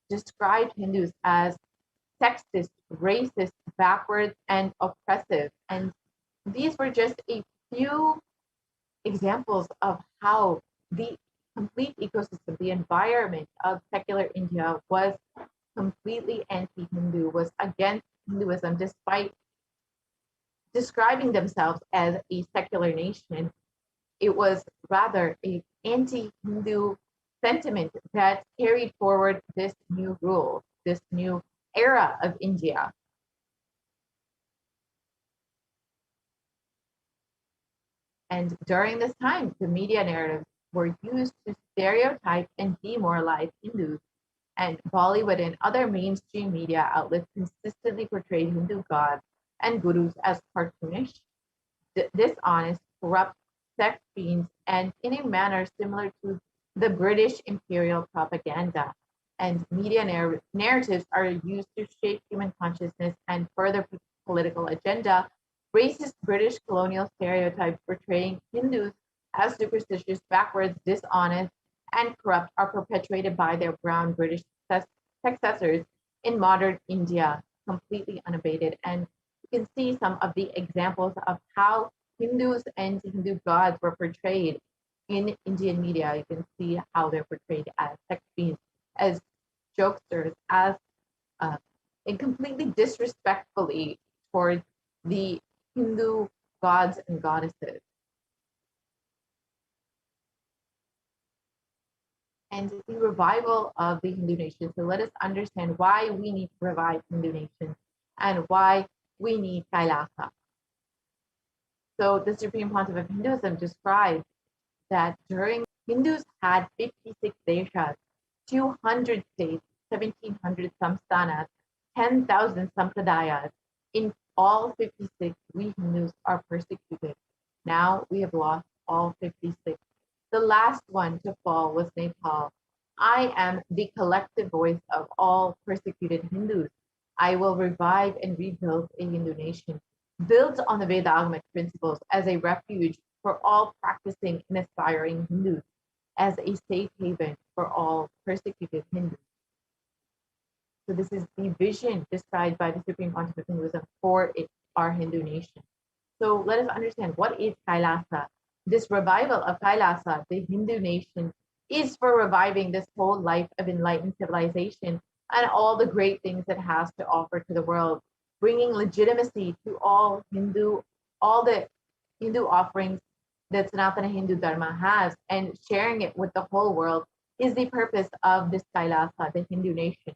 described Hindus as sexist, racist, backward, and oppressive. And these were just a few examples of how the complete ecosystem, the environment of secular India was completely anti-Hindu, was against Hinduism, despite describing themselves as a secular nation. It was rather an anti-Hindu sentiment that carried forward this new rule, this new era of India. And during this time, the media narratives were used to stereotype and demoralize Hindus. And Bollywood and other mainstream media outlets consistently portrayed Hindu gods and gurus as cartoonish, dishonest, corrupt, sex fiends, and in a manner similar to the British imperial propaganda. And media narratives are used to shape human consciousness and further political agenda. Racist British colonial stereotypes portraying Hindus as superstitious, backwards, dishonest, and corrupt are perpetuated by their brown British successors in modern India, completely unabated. And you can see some of the examples of how Hindus and Hindu gods were portrayed in Indian media. You can see how they're portrayed as sex fiends, as jokesters, as and completely disrespectfully towards the Hindu gods and goddesses. And the revival of the Hindu nation. So let us understand why we need to revive Hindu nation and why we need Kailasa. So the Supreme Pontiff of Hinduism described that during Hindus had 56 deshas, 200 states, 1,700 samsthanas, 10,000 sampradayas. In all 56, we Hindus are persecuted. Now we have lost all 56. The last one to fall was Nepal. I am the collective voice of all persecuted Hindus. I will revive and rebuild a Hindu nation, built on the Vedagamic principles as a refuge for all practicing and aspiring Hindus, as a safe haven for all persecuted Hindus. So this is the vision described by the Supreme Pontiff of Hinduism for our Hindu nation. So let us understand, what is Kailasa? This revival of Kailasa, the Hindu nation, is for reviving this whole life of enlightened civilization and all the great things it has to offer to the world, bringing legitimacy to all the Hindu offerings that Sanatana Hindu Dharma has, and sharing it with the whole world is the purpose of this Kailasa, the Hindu nation.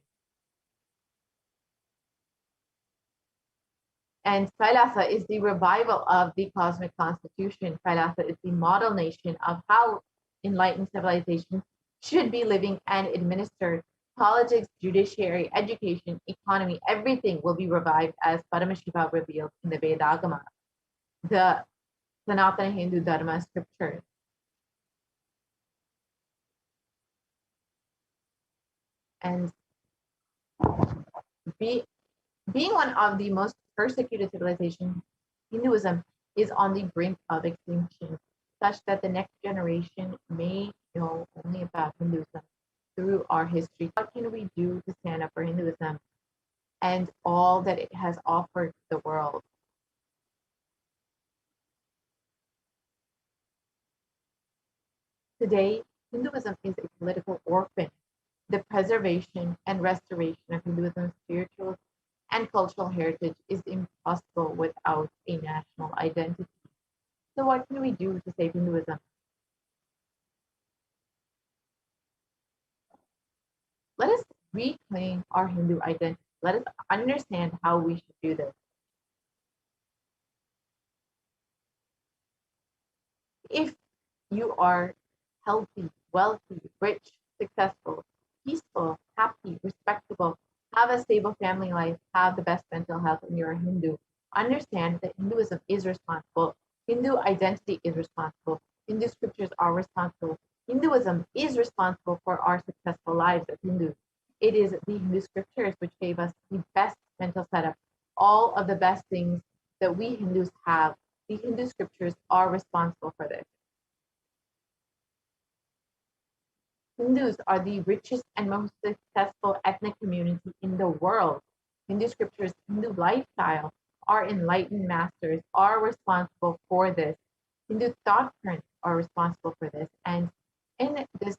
And Kailasa is the revival of the cosmic constitution. Kailasa is the model nation of how enlightened civilization should be living and administered. Politics, judiciary, education, economy, everything will be revived as Paramashiva revealed in the Vedagama, the Sanatana Hindu Dharma scriptures. And being one of the most persecuted civilizations, Hinduism is on the brink of extinction, such that the next generation may know only about Hinduism through our history. What can we do to stand up for Hinduism and all that it has offered to the world? Today, Hinduism is a political orphan. The preservation and restoration of Hinduism's spiritual and cultural heritage is impossible without a national identity. So what can we do to save Hinduism? Let us reclaim our Hindu identity. Let us understand how we should do this. If you are healthy, wealthy, rich, successful, peaceful, happy, respectable, have a stable family life, have the best mental health, and you're a Hindu, understand that Hinduism is responsible. Hindu identity is responsible. Hindu scriptures are responsible. Hinduism is responsible for our successful lives as Hindus. It is the Hindu scriptures which gave us the best mental setup. All of the best things that we Hindus have, the Hindu scriptures are responsible for this. Hindus are the richest and most successful ethnic community in the world. Hindu scriptures, Hindu lifestyle, our enlightened masters are responsible for this. Hindu thought currents are responsible for this. And in this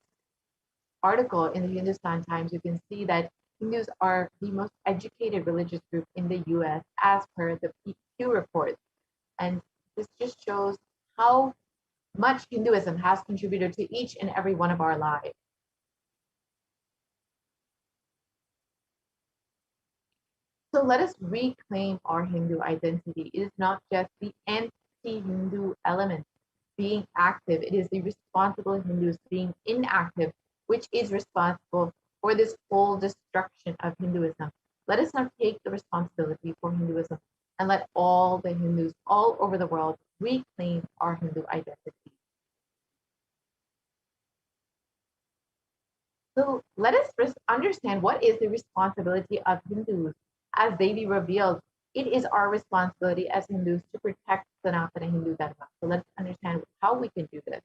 article in the Hindustan Times, you can see that Hindus are the most educated religious group in the US as per the Pew report. And this just shows how much Hinduism has contributed to each and every one of our lives. So let us reclaim our Hindu identity. It is not just the anti-Hindu element being active. It is the responsible Hindus being inactive, which is responsible for this whole destruction of Hinduism. Let us not take the responsibility for Hinduism and let all the Hindus all over the world reclaim our Hindu identity. So let us understand what is the responsibility of Hindus as they be revealed. It is our responsibility as Hindus to protect Sanatana Hindu Dharma. So let's understand how we can do this.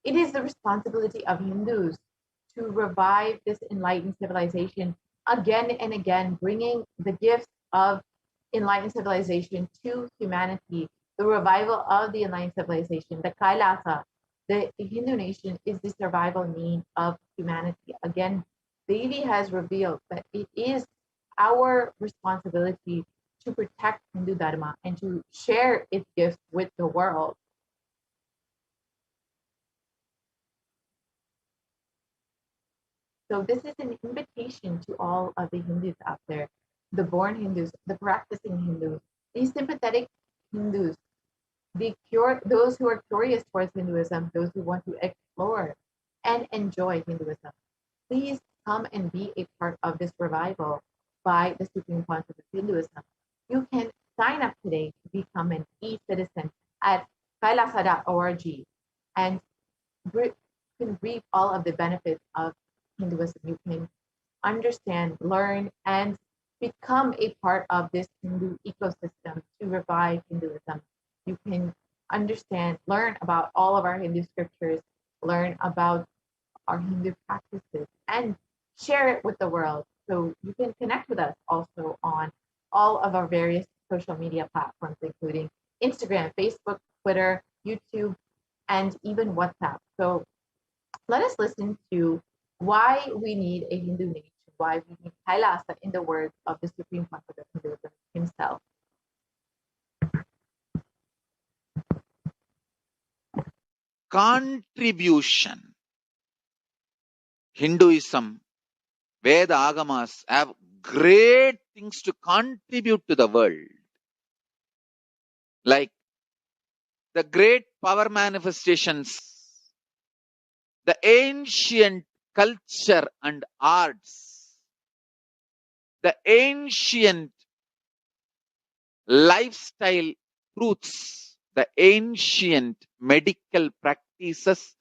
It is the responsibility of Hindus to revive this enlightened civilization again and again, bringing the gifts of enlightened civilization to humanity. The revival of the enlightened civilization, the Kailasa, the Hindu nation is the survival need of humanity. Again, Devi has revealed that it is our responsibility to protect Hindu Dharma and to share its gifts with the world. So this is an invitation to all of the Hindus out there, the born Hindus, the practicing Hindus, these sympathetic Hindus, those who are curious towards Hinduism, those who want to explore and enjoy Hinduism. Please come and be a part of this revival by the Supreme Pontiff of Hinduism. You can sign up today to become an e-citizen at kailasa.org and can reap all of the benefits of Hinduism. You can understand, learn, and become a part of this Hindu ecosystem to revive Hinduism. You can understand, learn about all of our Hindu scriptures, learn about our Hindu practices and share it with the world. So you can connect with us also on all of our various social media platforms, including Instagram, Facebook, Twitter, YouTube, and even WhatsApp. So let us listen to why we need a Hindu nation, why we need Kailasa in the words of the Supreme Concord of Hinduism himself. Contribution. Hinduism, Veda Agamas have great things to contribute to the world. Like the great power manifestations, the ancient culture and arts, the ancient lifestyle truths, the ancient medical practices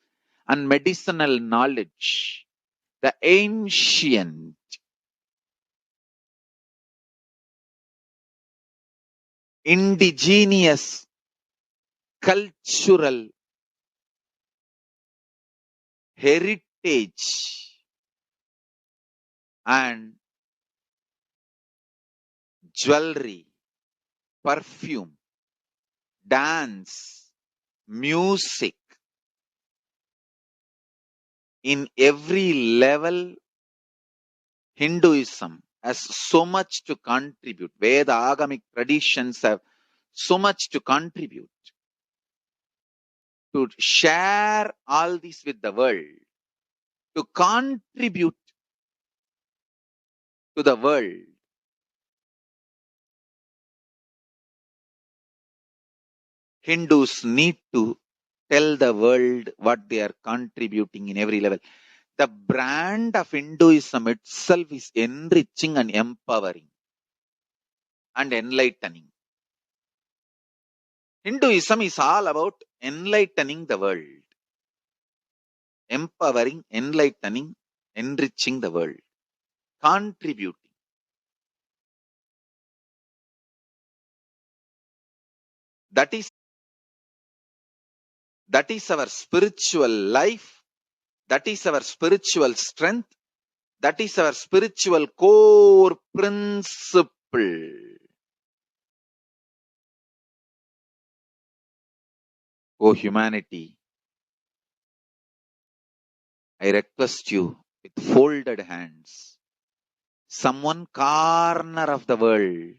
and medicinal knowledge, the ancient indigenous cultural heritage and jewelry, perfume, dance, music. In every level, Hinduism has so much to contribute. Veda Agamic traditions have so much to contribute. To share all this with the world, to contribute to the world. Hindus need to tell the world what they are contributing in every level. The brand of Hinduism itself is enriching and empowering and enlightening. Hinduism is all about enlightening the world, empowering, enlightening, enriching the world, contributing. That is our spiritual life. That is our spiritual strength. That is our spiritual core principle. O humanity, I request you with folded hands, some one corner of the world,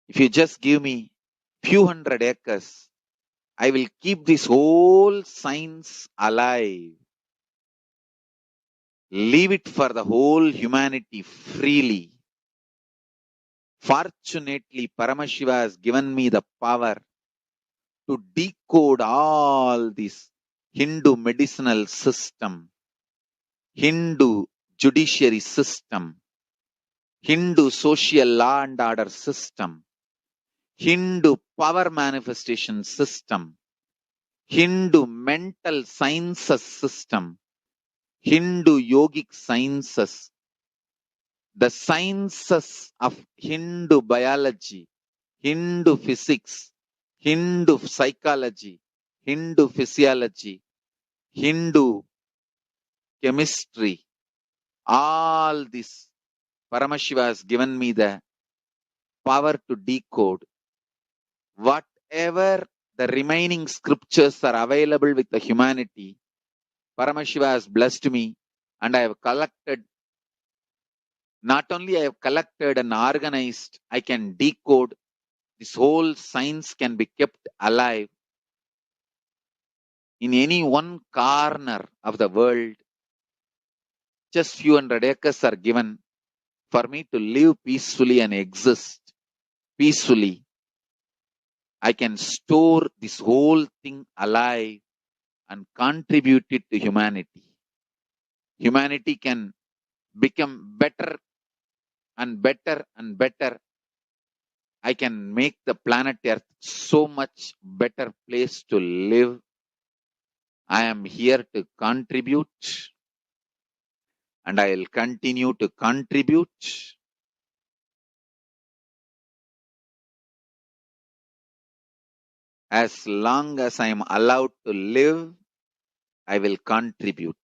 if you just give me few hundred acres, I will keep this whole science alive. Leave it for the whole humanity freely. Fortunately, Paramashiva has given me the power to decode all this Hindu medicinal system, Hindu judiciary system, Hindu social law and order system, Hindu power manifestation system, Hindu mental sciences system, Hindu yogic sciences, the sciences of Hindu biology, Hindu physics, Hindu psychology, Hindu physiology, Hindu chemistry, all this Paramashiva has given me the power to decode. Whatever the remaining scriptures are available with the humanity, Paramashiva has blessed me, and I have collected, not only I have collected and organized, I can decode. This whole science can be kept alive in any one corner of the world. Just few hundred acres are given for me to live peacefully and exist peacefully. I can store this whole thing alive and contribute it to humanity. Humanity can become better and better and better. I can make the planet Earth so much better place to live. I am here to contribute, and I will continue to contribute. As long as I am allowed to live, I will contribute.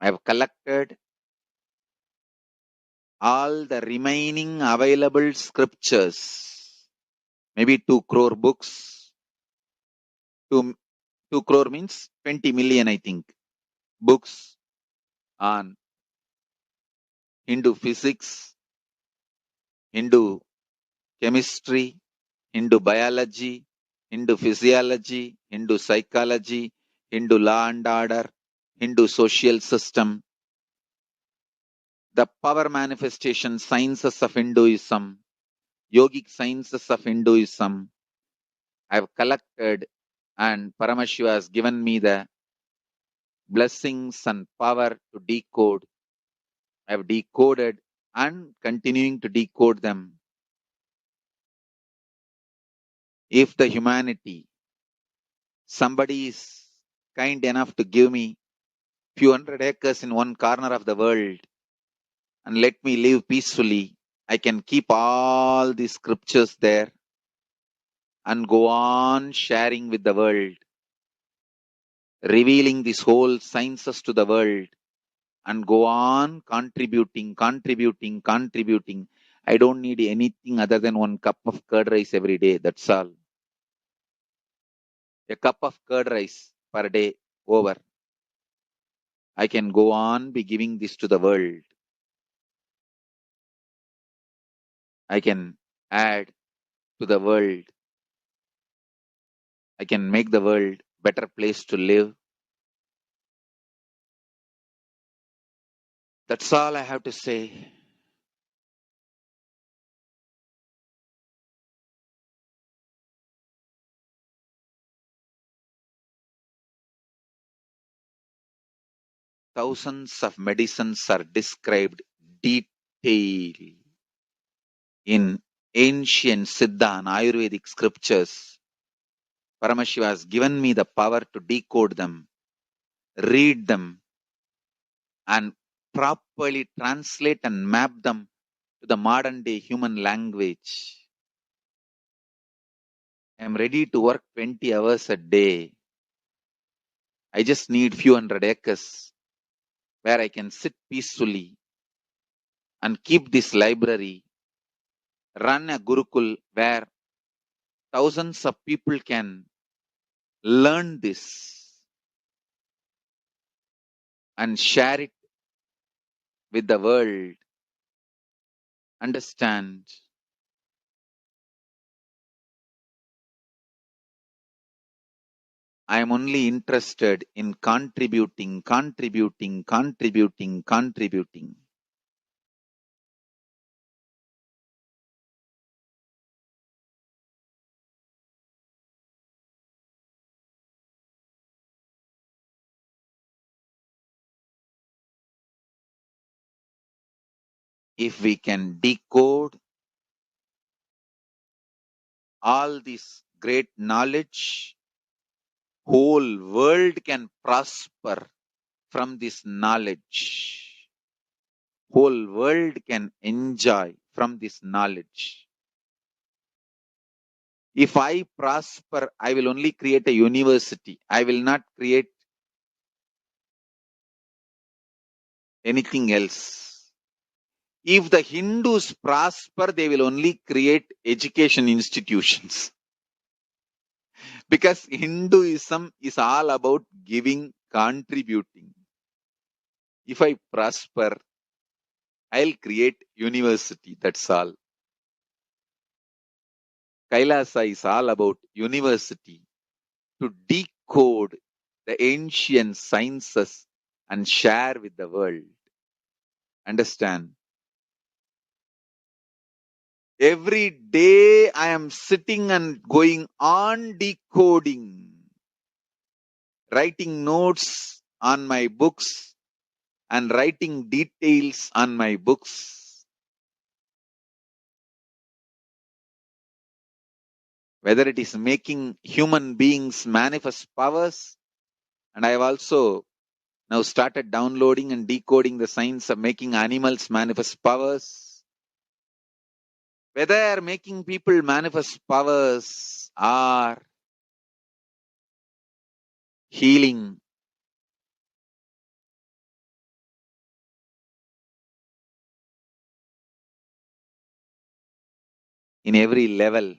I have collected all the remaining available scriptures, maybe 2 crore books. 2 crore means 20 million, I think, books on Hindu physics, Hindu chemistry, Hindu biology, Hindu physiology, Hindu psychology, Hindu law and order, Hindu social system, the power manifestation sciences of Hinduism, yogic sciences of Hinduism. I have collected, and Paramashiva has given me the blessings and power to decode. I have decoded and continuing to decode them. If the humanity, somebody is kind enough to give me few hundred acres in one corner of the world and let me live peacefully, I can keep all the scriptures there and go on sharing with the world, revealing these whole sciences to the world, and go on contributing. I don't need anything other than one cup of curd rice every day. That's all. A cup of curd rice per day over. I can go on be giving this to the world. I can add to the world. I can make the world better place to live. That's all I have to say. Thousands of medicines are described detail in ancient Siddha and Ayurvedic scriptures. Paramashiva has given me the power to decode them, read them, and properly translate and map them to the modern day human language. I am ready to work 20 hours a day. I just need few hundred acres where I can sit peacefully and keep this library, run a Gurukul where thousands of people can learn this and share it with the world. Understand? I am only interested in contributing. If we can decode all this great knowledge, whole world can prosper from this knowledge. Whole world can enjoy from this knowledge. If I prosper, I will only create a university. I will not create anything else. If the Hindus prosper, they will only create education institutions. Because Hinduism is all about giving, contributing. If I prosper, I'll create university. That's all. Kailasa is all about university to decode the ancient sciences and share with the world. Understand? Every day I am sitting and going on decoding, writing notes on my books and writing details on my books. Whether it is making human beings manifest powers, and I have also now started downloading and decoding the science of making animals manifest powers. Whether making people manifest powers or healing, in every level.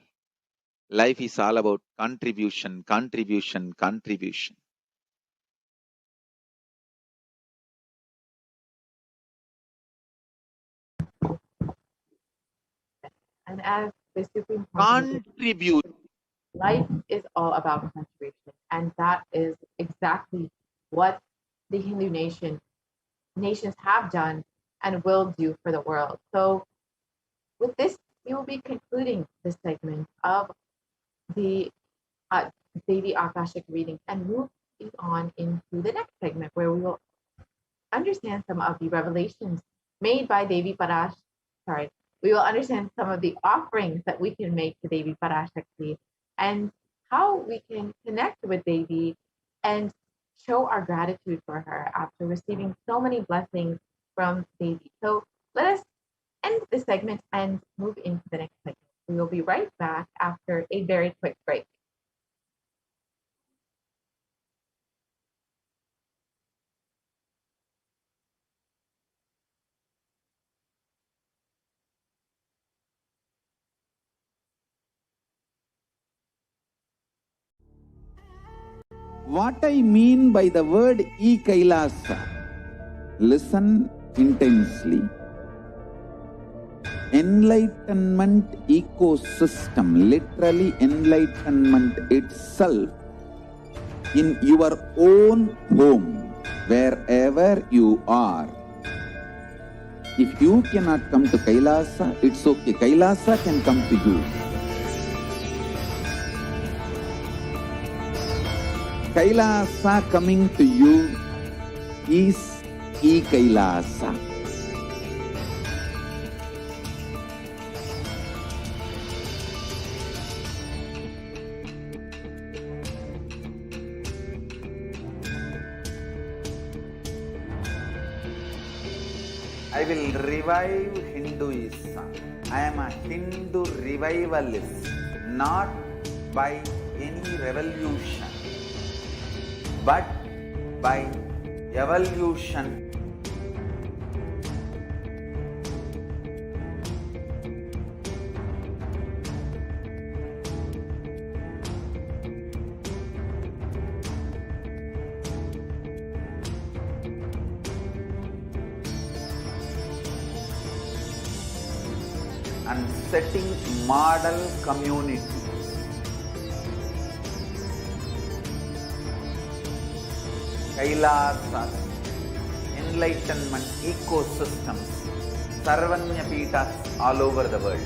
Life is all about contribution, contribution, contribution. And as the Supreme Consciousness, Contribute. life is all about contribution, and that is exactly what the Hindu nations have done and will do for the world. So, with this, we will be concluding this segment of the Devi Akashic reading and move on into the next segment where we will understand some of the revelations made by Devi Parash. Sorry, we will understand some of the offerings that we can make to Devi Parashakti and how we can connect with Devi and show our gratitude for her after receiving so many blessings from Devi. So let us end this segment and move into the next segment. We will be right back after a very quick break. What I mean by the word e-Kailasa, listen intensely. Enlightenment ecosystem, literally enlightenment itself, in your own home, wherever you are. If you cannot come to Kailasa, it's okay. Kailasa can come to you. Kailasa coming to you is e-Kailasa. I will revive Hinduism. I am a Hindu revivalist, not by any revolution, but by evolution. And setting model communities. Kailasas, enlightenment ecosystems, Sarvanya Pitas all over the world.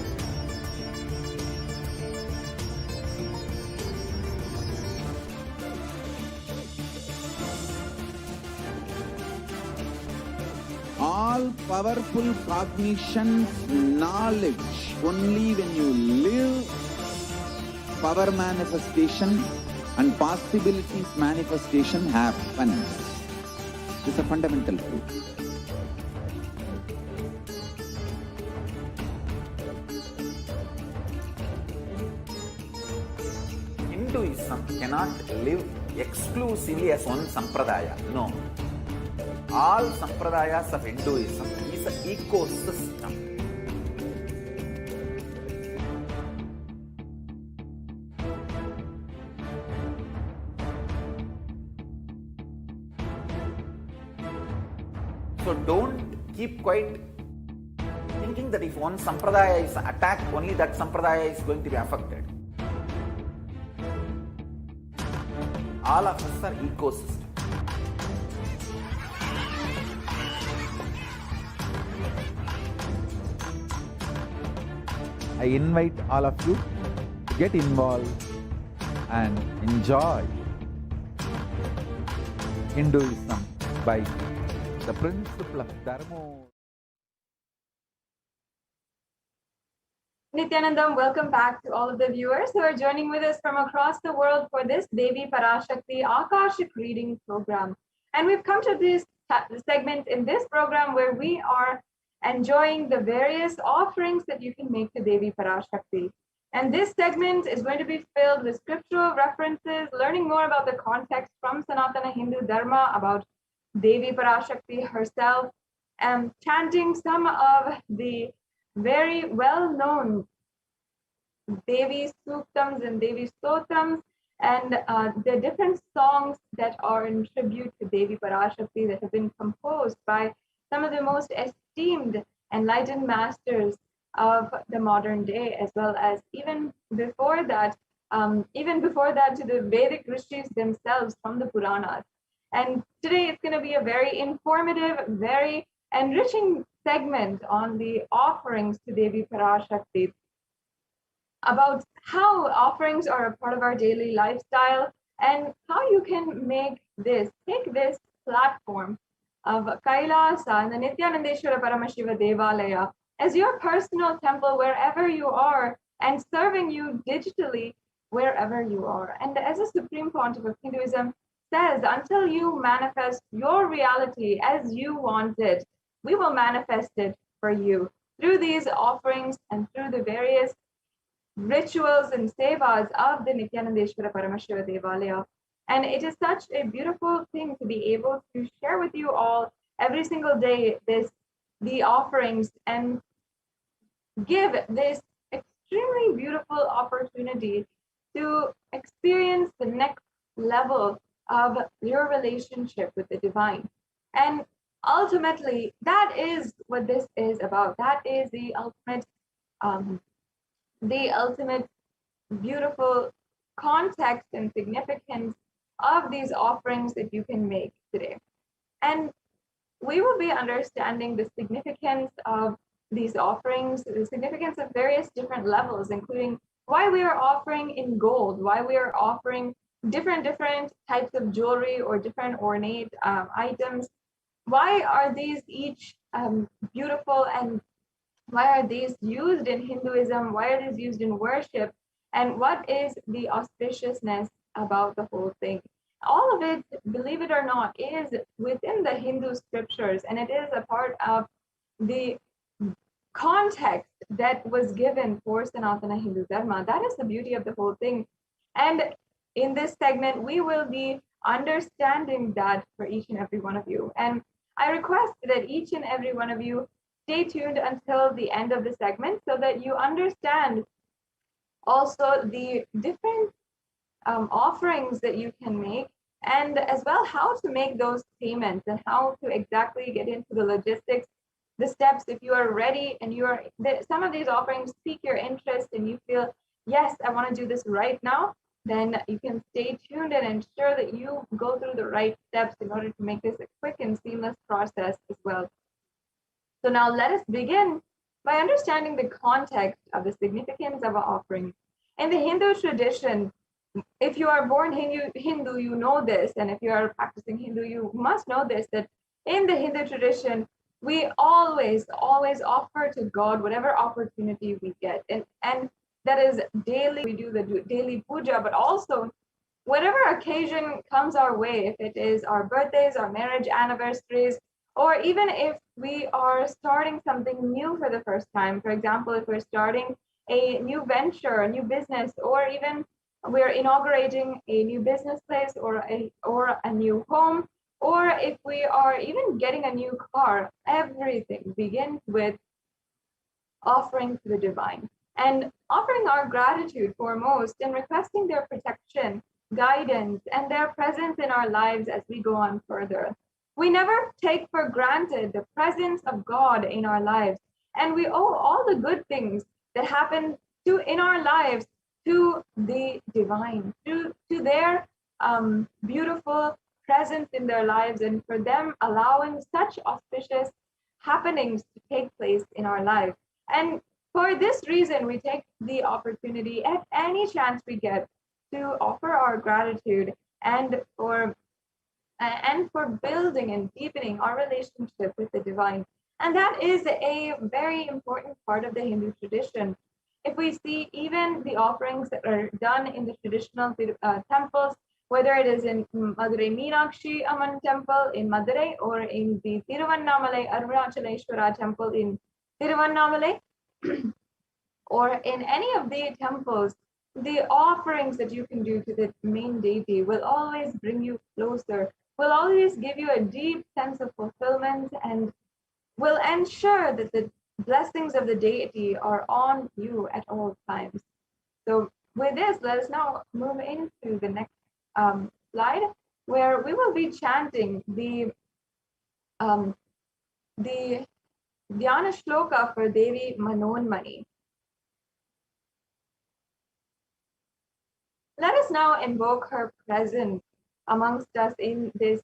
All powerful cognition, knowledge, only when you live, power manifestation and possibilities manifestation happens. This is a fundamental truth. Hinduism cannot live exclusively as one sampradaya. No. All sampradayas of Hinduism is an ecosystem. So don't keep quiet thinking that if one sampradaya is attacked, only that sampradaya is going to be affected. All of us are ecosystems. I invite all of you to get involved and enjoy Hinduism by the principle of Dharma. Nithyanandam, welcome back to all of the viewers who are joining with us from across the world for this Devi Parashakti Akashic reading program. And we've come to this segment in this program where we are enjoying the various offerings that you can make to Devi Parashakti. And this segment is going to be filled with scriptural references, learning more about the context from Sanatana Hindu Dharma, about Devi Parashakti herself, and chanting some of the very well-known Devi Suktams and Devi Stotrams, and the different songs that are in tribute to Devi Parashakti that have been composed by some of the most esteemed enlightened masters of the modern day, as well as even before that to the Vedic rishis themselves from the Puranas. And today it's going to be a very informative, very enriching segment on the offerings to Devi Parashakti, about how offerings are a part of our daily lifestyle and how you can take this platform of Kailasa and the Nithyananda Paramashiva Devalaya as your personal temple wherever you are, and serving you digitally wherever you are. And as the Supreme Pontiff of Hinduism says, until you manifest your reality as you want it, we will manifest it for you through these offerings and through the various rituals and sevas of the Nithyananda Paramashiva Devalaya. And it is such a beautiful thing to be able to share with you all every single day the offerings, and give this extremely beautiful opportunity to experience the next level of your relationship with the divine. And ultimately, that is what this is about. That is the ultimate beautiful context and significance of these offerings that you can make today. And we will be understanding the significance of these offerings, the significance of various different levels, including why we are offering in gold, why we are offering different types of jewelry or different ornate items. Why are these each beautiful, and why are these used in Hinduism? Why are these used in worship? And what is the auspiciousness about the whole thing? All of it, believe it or not, is within the Hindu scriptures, and it is a part of the context that was given for Sanatana Hindu Dharma. That is the beauty of the whole thing. And in this segment, we will be understanding that for each and every one of you. And I request that each and every one of you stay tuned until the end of the segment so that you understand also the different offerings that you can make, and as well how to make those payments and how to exactly get into the logistics, the steps. If you are ready and some of these offerings pique your interest and you feel, yes, I want to do this right now, then you can stay tuned and ensure that you go through the right steps in order to make this a quick and seamless process as well. So now let us begin by understanding the context of the significance of an offering. In the Hindu tradition, if you are born Hindu, you know this, and if you are practicing Hindu, you must know this, that in the Hindu tradition, we always offer to God whatever opportunity we get. And that is daily, we do the daily puja, but also whatever occasion comes our way, if it is our birthdays, our marriage anniversaries, or even if we are starting something new for the first time. For example, if we're starting a new venture, a new business, or even we're inaugurating a new business place or a new home, or if we are even getting a new car, everything begins with offering to the divine and offering our gratitude foremost and requesting their protection, guidance, and their presence in our lives as we go on further. We never take for granted the presence of God in our lives, and we owe all the good things that happen in our lives to the divine, to their beautiful presence in their lives, and for them allowing such auspicious happenings to take place in our life. And for this reason, we take the opportunity at any chance we get to offer our gratitude and for building and deepening our relationship with the divine. And that is a very important part of the Hindu tradition. If we see even the offerings that are done in the traditional temples, whether it is in Madurai Meenakshi Amman temple in Madurai or in the Tiruvannamalai Arunachaleshwara temple in Tiruvannamalai, or in any of the temples, the offerings that you can do to the main deity will always bring you closer, will always give you a deep sense of fulfillment, and will ensure that the blessings of the deity are on you at all times. So with this, let us now move into the next slide, where we will be chanting the Dhyana Shloka for Devi Manonmani. Let us now invoke her presence amongst us in this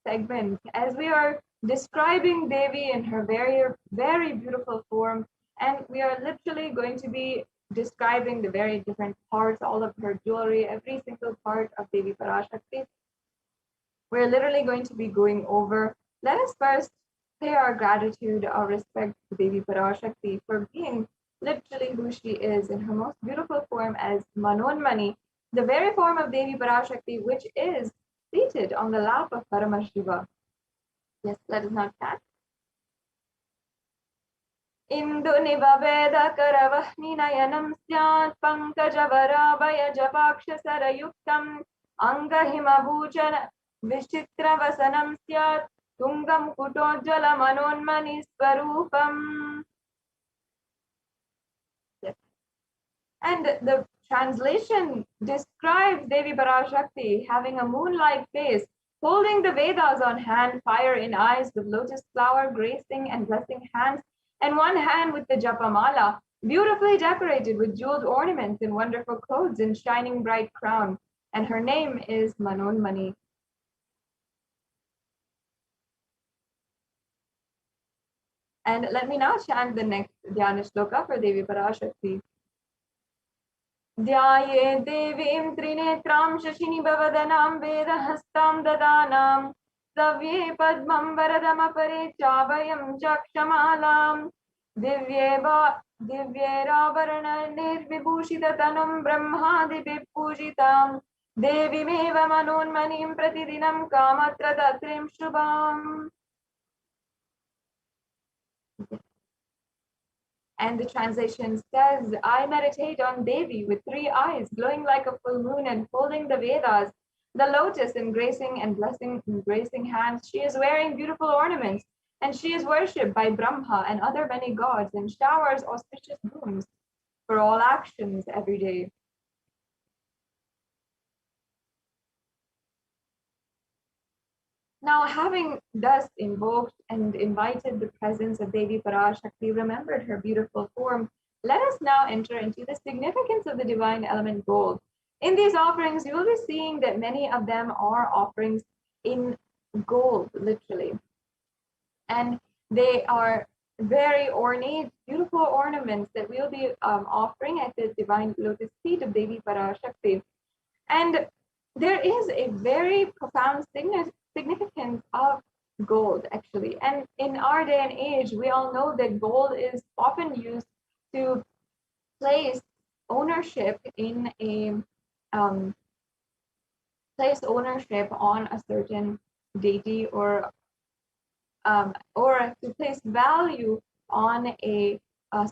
segment, as we are describing Devi in her very, very beautiful form, and we are literally going to be describing the very different parts, all of her jewelry, every single part of Devi Parashakti. We're literally going to be going over. Let us first pay our gratitude, our respect to Devi Parashakti for being literally who she is in her most beautiful form as Manonmani, the very form of Devi Parashakti, which is seated on the lap of Paramashiva. Yes, let us now chant. Indu nibaveda karavahni nayanam syat pankajavara japaksha sarayuktam angahimabhuchan vishitra vasanam syat tungam kutojjala manonmani swarupam. Yes. And the translation describes Devi Parashakti having a moon-like face, holding the Vedas on hand, fire in eyes, with lotus flower gracing and blessing hands, and one hand with the Japamala, beautifully decorated with jeweled ornaments and wonderful clothes and shining bright crown. And her name is Manonmani. And let me now chant the next Dhyana Shloka for Devi Parashakti. ध्याये देवीं त्रिनेत्रां शशिनिभवदनां वेदहस्तां ददानां सव्ये पद्मं वरदमपरे चाभयं चक्षमालां दिव्यैराभरणैर्विभूषिततनुं ब्रह्मादिभिः पूजितां देवीमेव मनोन्मनीं प्रतिदिनं कामत्रदात्रीं शुभाम्. And the translation says, I meditate on Devi with 3 eyes, glowing like a full moon and holding the Vedas, the lotus embracing and blessing embracing hands. She is wearing beautiful ornaments, and she is worshipped by Brahma and other many gods, and showers auspicious blooms for all actions every day. Now, having thus invoked and invited the presence of Devi Parashakti, remembered her beautiful form, let us now enter into the significance of the divine element gold. In these offerings, you will be seeing that many of them are offerings in gold, literally. And they are very ornate, beautiful ornaments that we'll be offering at the divine lotus feet of Devi Parashakti. And there is a very profound significance of gold, actually. And in our day and age, we all know that gold is often used to place ownership in a place ownership on a certain deity, or to place value on a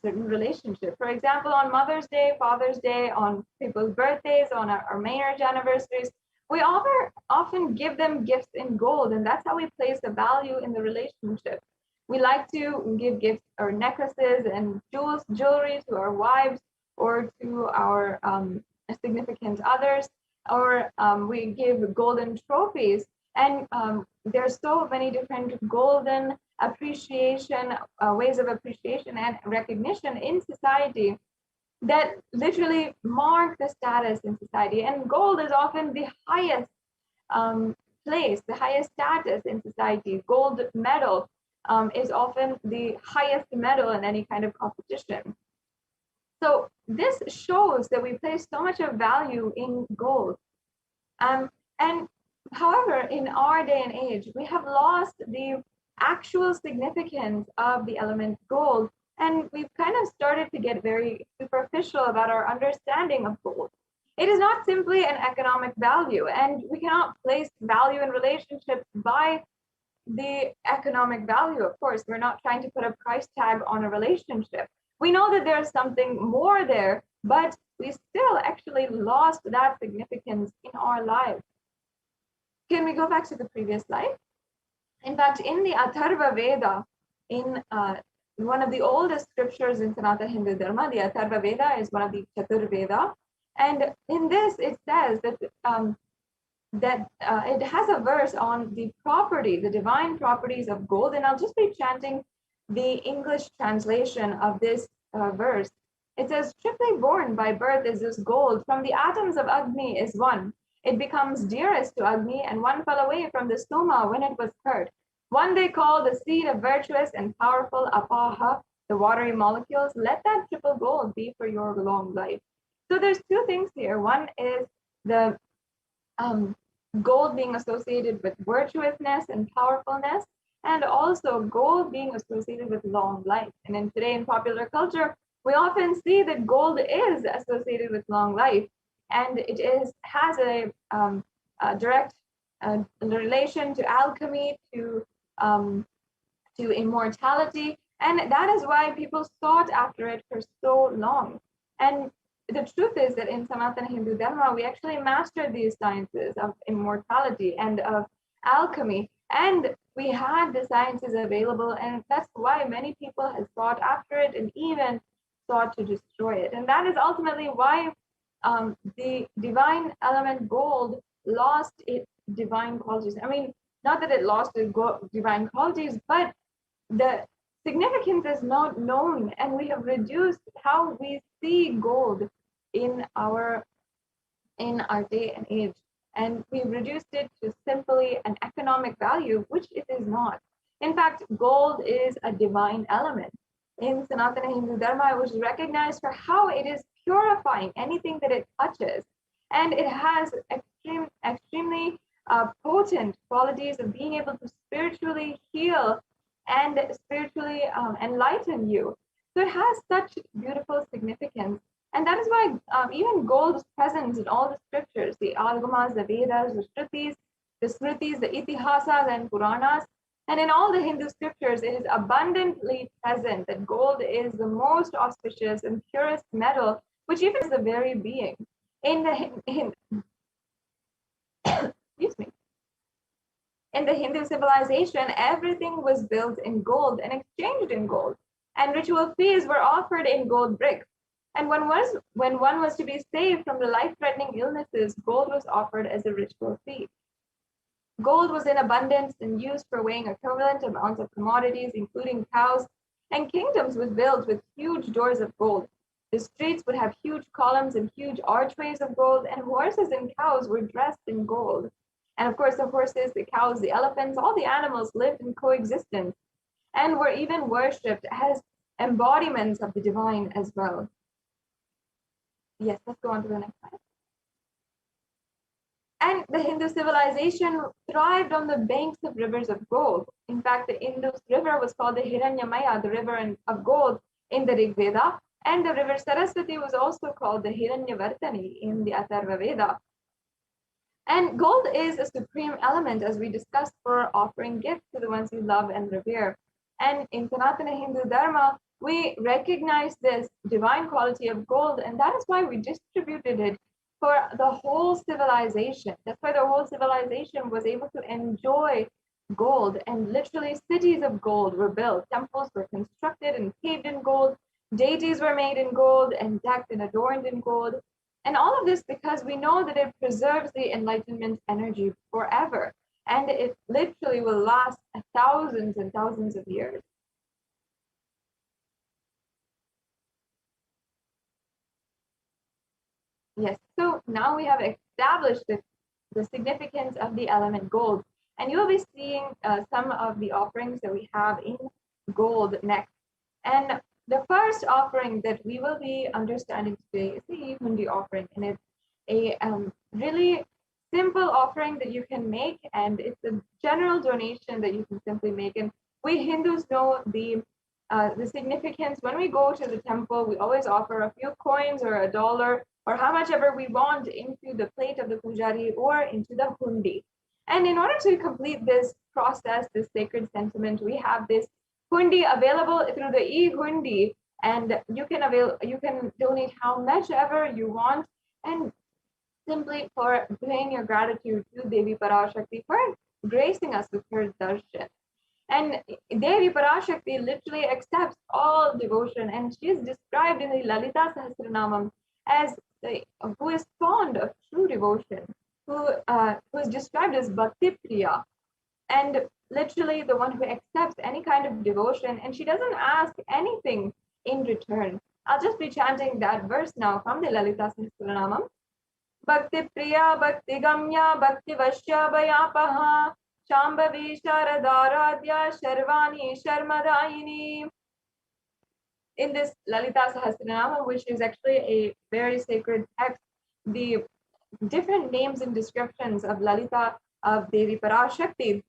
certain relationship. For example, on Mother's Day, Father's Day, on people's birthdays, on our marriage anniversaries, we often give them gifts in gold, and that's how we place a value in the relationship. We like to give gifts or necklaces and jewelry to our wives or to our significant others, or we give golden trophies. And there's so many different golden appreciation, ways of appreciation and recognition in society that literally mark the status in society. And gold is often the highest place, the highest status in society. Gold medal is often the highest medal in any kind of competition. So this shows that we place so much of value in gold. And however, in our day and age, we have lost the actual significance of the element gold, and we've kind of started to get very superficial about our understanding of gold. It is not simply an economic value, and we cannot place value in relationships by the economic value. Of course, we're not trying to put a price tag on a relationship, We know that there's something more there, but we still actually lost that significance in our lives. Can we go back to the previous slide? In fact, in the Atharva Veda, in one of the oldest scriptures in Sanatana Hindu Dharma, the Atharva Veda is one of the Chatur Veda. And in this, it says that it has a verse on the property, the divine properties of gold. And I'll just be chanting the English translation of this verse. It says, triply born by birth is this gold. From the atoms of Agni is one. It becomes dearest to Agni, and one fell away from the stoma when it was hurt. One they call the seed of virtuous and powerful Apaha, the watery molecules. Let that triple gold be for your long life. So there's two things here. One is the gold being associated with virtuousness and powerfulness, and also gold being associated with long life. And in today in popular culture, we often see that gold is associated with long life, and it has a direct relation to alchemy, to immortality, and that is why people sought after it for so long. And the truth is that in Sanatana Hindu Dharma, we actually mastered these sciences of immortality and of alchemy, and we had the sciences available, and that's why many people have sought after it and even sought to destroy it. And that is ultimately why the divine element gold lost its divine qualities. I mean, not that it lost its divine qualities, but the significance is not known, and we have reduced how we see gold in our day and age, and we've reduced it to simply an economic value, which it is not. In fact, gold is a divine element. In Sanatana Hindu Dharma, it was recognized for how it is purifying anything that it touches, and it has extremely potent qualities of being able to spiritually heal and spiritually enlighten you. So it has such beautiful significance. And that is why even gold is present in all the scriptures, the Agamas, the Vedas, the Shrutis, the Smritis, the Itihasas, and Puranas. And in all the Hindu scriptures, it is abundantly present that gold is the most auspicious and purest metal, which even is the very being. Excuse me. In the Hindu civilization, everything was built in gold and exchanged in gold, and ritual feasts were offered in gold bricks. And when one was to be saved from the life-threatening illnesses, gold was offered as a ritual fee. Gold was in abundance and used for weighing equivalent amounts of commodities, including cows, and kingdoms was built with huge doors of gold. The streets would have huge columns and huge archways of gold, and horses and cows were dressed in gold. And of course, the horses, the cows, the elephants, all the animals lived in coexistence and were even worshipped as embodiments of the divine as well. Yes, let's go on to the next slide. And the Hindu civilization thrived on the banks of rivers of gold. In fact, the Indus River was called the Hiranyamaya, the river of gold in the Rig Veda, and the river Saraswati was also called the Hiranyavartani in the Atharva Veda. And gold is a supreme element, as we discussed, for offering gifts to the ones you love and revere. And in Sanatana Hindu Dharma, we recognize this divine quality of gold, and that is why we distributed it for the whole civilization. That's why the whole civilization was able to enjoy gold, and literally cities of gold were built. Temples were constructed and paved in gold. Deities were made in gold and decked and adorned in gold. And all of this because we know that it preserves the enlightenment energy forever. And it literally will last thousands and thousands of years. Yes, so now we have established the significance of the element gold. And you'll be seeing some of the offerings that we have in gold next. And the first offering that we will be understanding today is the Hundi offering. And it's a really simple offering that you can make, and it's a general donation that you can simply make. And we Hindus know the significance. When we go to the temple, we always offer a few coins or $1 or how much ever we want into the plate of the pujari or into the hundi. And in order to complete this process, this sacred sentiment, we have this hundi available through the e-hundi and you can donate how much ever you want, and simply for paying your gratitude to Devi Parashakti for gracing us with her darshan. And Devi Parashakti literally accepts all devotion, and she is described in the Lalita Sahasranamam as who is fond of true devotion, who is described as Bhakti Priya, and literally the one who accepts any kind of devotion, and she doesn't ask anything in return. I'll just be chanting that verse now from the Lalita Sahasranamam. Bhakti Priya, Bhakti Gamya, Bhakti Vashya Bhayapaha, Shambhavi Sharadaradhya, Sharvani Sharmadayini. In this Lalita Sahasranama, which is actually a very sacred text, the different names and descriptions of Lalita of Devi Parashakti,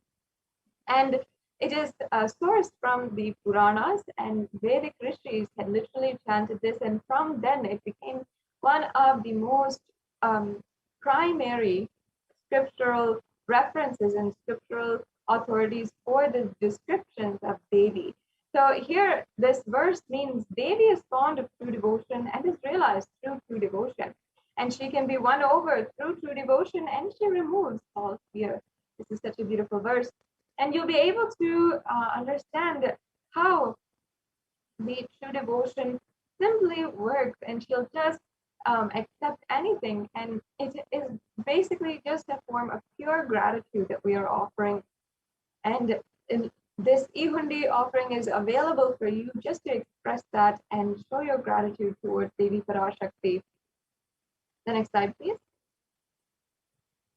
and it is sourced from the Puranas, and Vedic rishis had literally chanted this, and from then it became one of the most primary scriptural references and scriptural authorities for the descriptions of Devi. So here, this verse means Devi is fond of true devotion and is realized through true devotion. And she can be won over through true devotion, and she removes all fear. This is such a beautiful verse. And you'll be able to understand how the true devotion simply works, and she'll just accept anything. And it is basically just a form of pure gratitude that we are offering. And this Ihundi offering is available for you just to express that and show your gratitude towards Devi Parashakti. The next slide, please.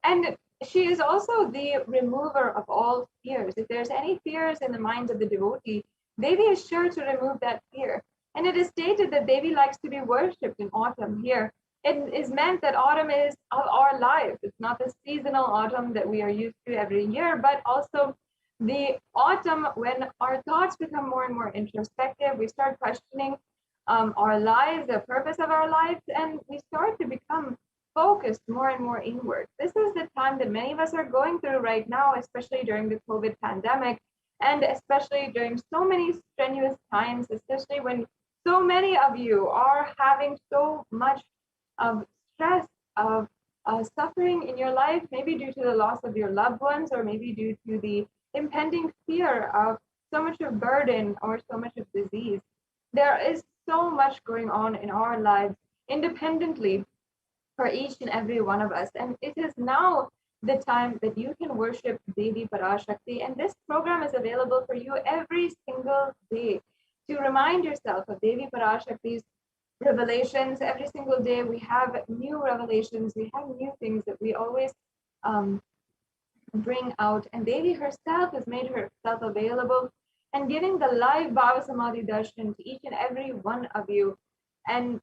And she is also the remover of all fears. If there's any fears in the minds of the devotee, Devi is sure to remove that fear. And it is stated that Devi likes to be worshipped in autumn here. It is meant that autumn is of our life. It's not the seasonal autumn that we are used to every year, but also the autumn when our thoughts become more and more introspective. We start questioning our lives, the purpose of our lives, and we start to become focused more and more inward. This is the time that many of us are going through right now, especially during the COVID pandemic, and especially during so many strenuous times, especially when so many of you are having so much of stress, of suffering in your life, maybe due to the loss of your loved ones, or maybe due to the impending fear of so much of burden or so much of disease. There is so much going on in our lives independently for each and every one of us. And it is now the time that you can worship Devi Parashakti. And this program is available for you every single day to remind yourself of Devi Parashakti's revelations. Every single day we have new revelations, we have new things that we always bring out. And Devi herself has made herself available and giving the live Bhava Samadhi Darshan to each and every one of you, and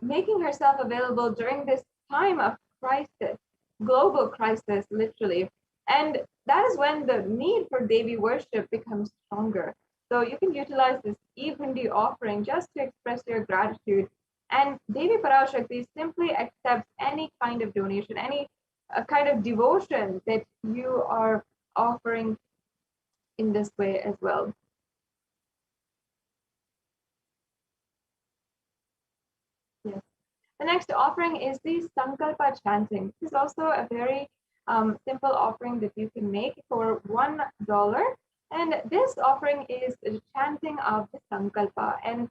making herself available during this time of crisis, global crisis, literally. And that is when the need for Devi worship becomes stronger. So you can utilize this Evendi offering just to express your gratitude. And Devi Parashakti simply accepts any kind of donation, any kind of devotion that you are offering in this way as well. Yes. The next offering is the Sankalpa chanting. This is also a very simple offering that you can make for $1. And this offering is the chanting of the Sankalpa. And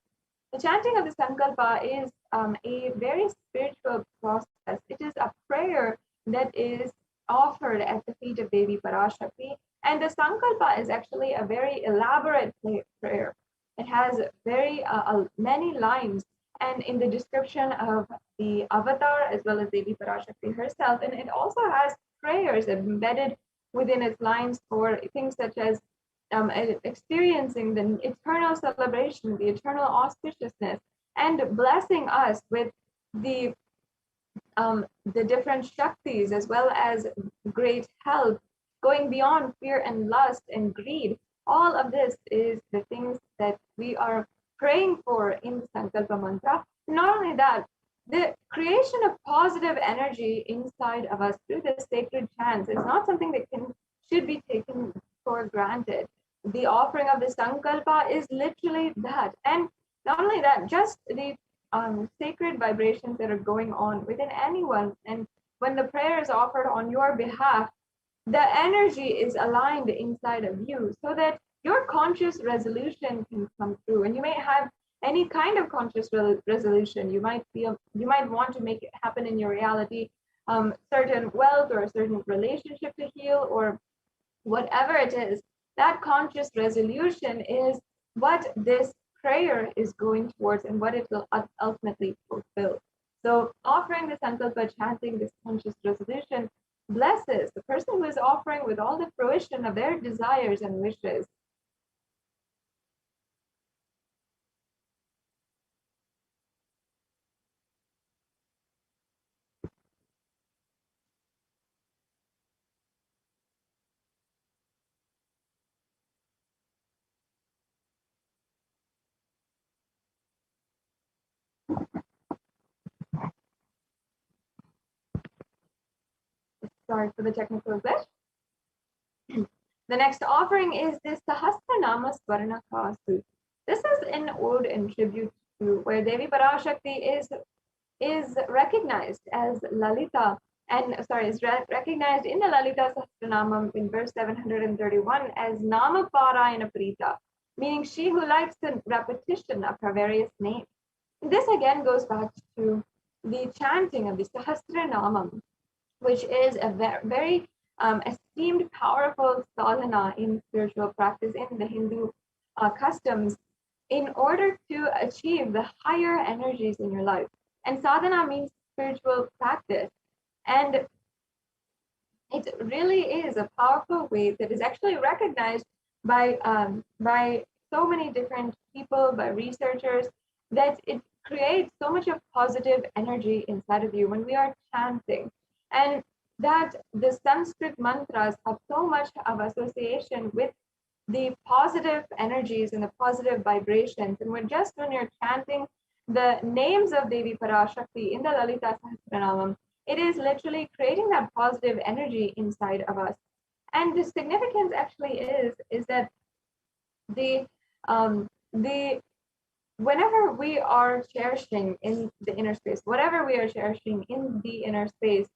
the chanting of the Sankalpa is a very spiritual process. It is a prayer that is offered at the feet of Devi Parashakti. And the Sankalpa is actually a very elaborate prayer. It has very many lines, and in the description of the avatar as well as Devi Parashakti herself. And it also has prayers embedded within its lines for things such as experiencing the eternal celebration, the eternal auspiciousness, and blessing us with the different Shaktis as well as great help, going beyond fear and lust and greed. All of this is the things that we are praying for in the Sankalpa mantra. Not only that, the creation of positive energy inside of us through the sacred chants is not something that should be taken for granted. The offering of the Sankalpa is literally that. And Not only that, just the sacred vibrations that are going on within anyone. And when the prayer is offered on your behalf, the energy is aligned inside of you so that your conscious resolution can come through. And you may have any kind of conscious resolution. You might feel, you might want to make it happen in your reality, certain wealth or a certain relationship to heal, or whatever it is. That conscious resolution is what this prayer is going towards and what it will ultimately fulfill. So offering the sankalpa, chanting this conscious resolution, blesses the person who is offering with all the fruition of their desires and wishes. Sorry for the technical glitch. The next offering is this Sahasranama Swarna Kasu. This is an ode in tribute to where Devi Parashakti is recognized as Lalita, and sorry, is recognized in the Lalita Sahasranamam in verse 731 as Namaparayana Prita, meaning she who likes the repetition of her various names. This again goes back to the chanting of the Sahasranamam, which is a very esteemed, powerful sadhana in spiritual practice in the Hindu customs, in order to achieve the higher energies in your life. And sadhana means spiritual practice. And it really is a powerful way that is actually recognized by so many different people, by researchers, that it creates so much of positive energy inside of you when we are chanting. And that the Sanskrit mantras have so much of association with the positive energies and the positive vibrations. And when you're chanting the names of Devi Parashakti in the Lalita Sahasranamam, it is literally creating that positive energy inside of us. And the significance actually is that the whenever we are cherishing in the inner space, whatever we are cherishing in the inner space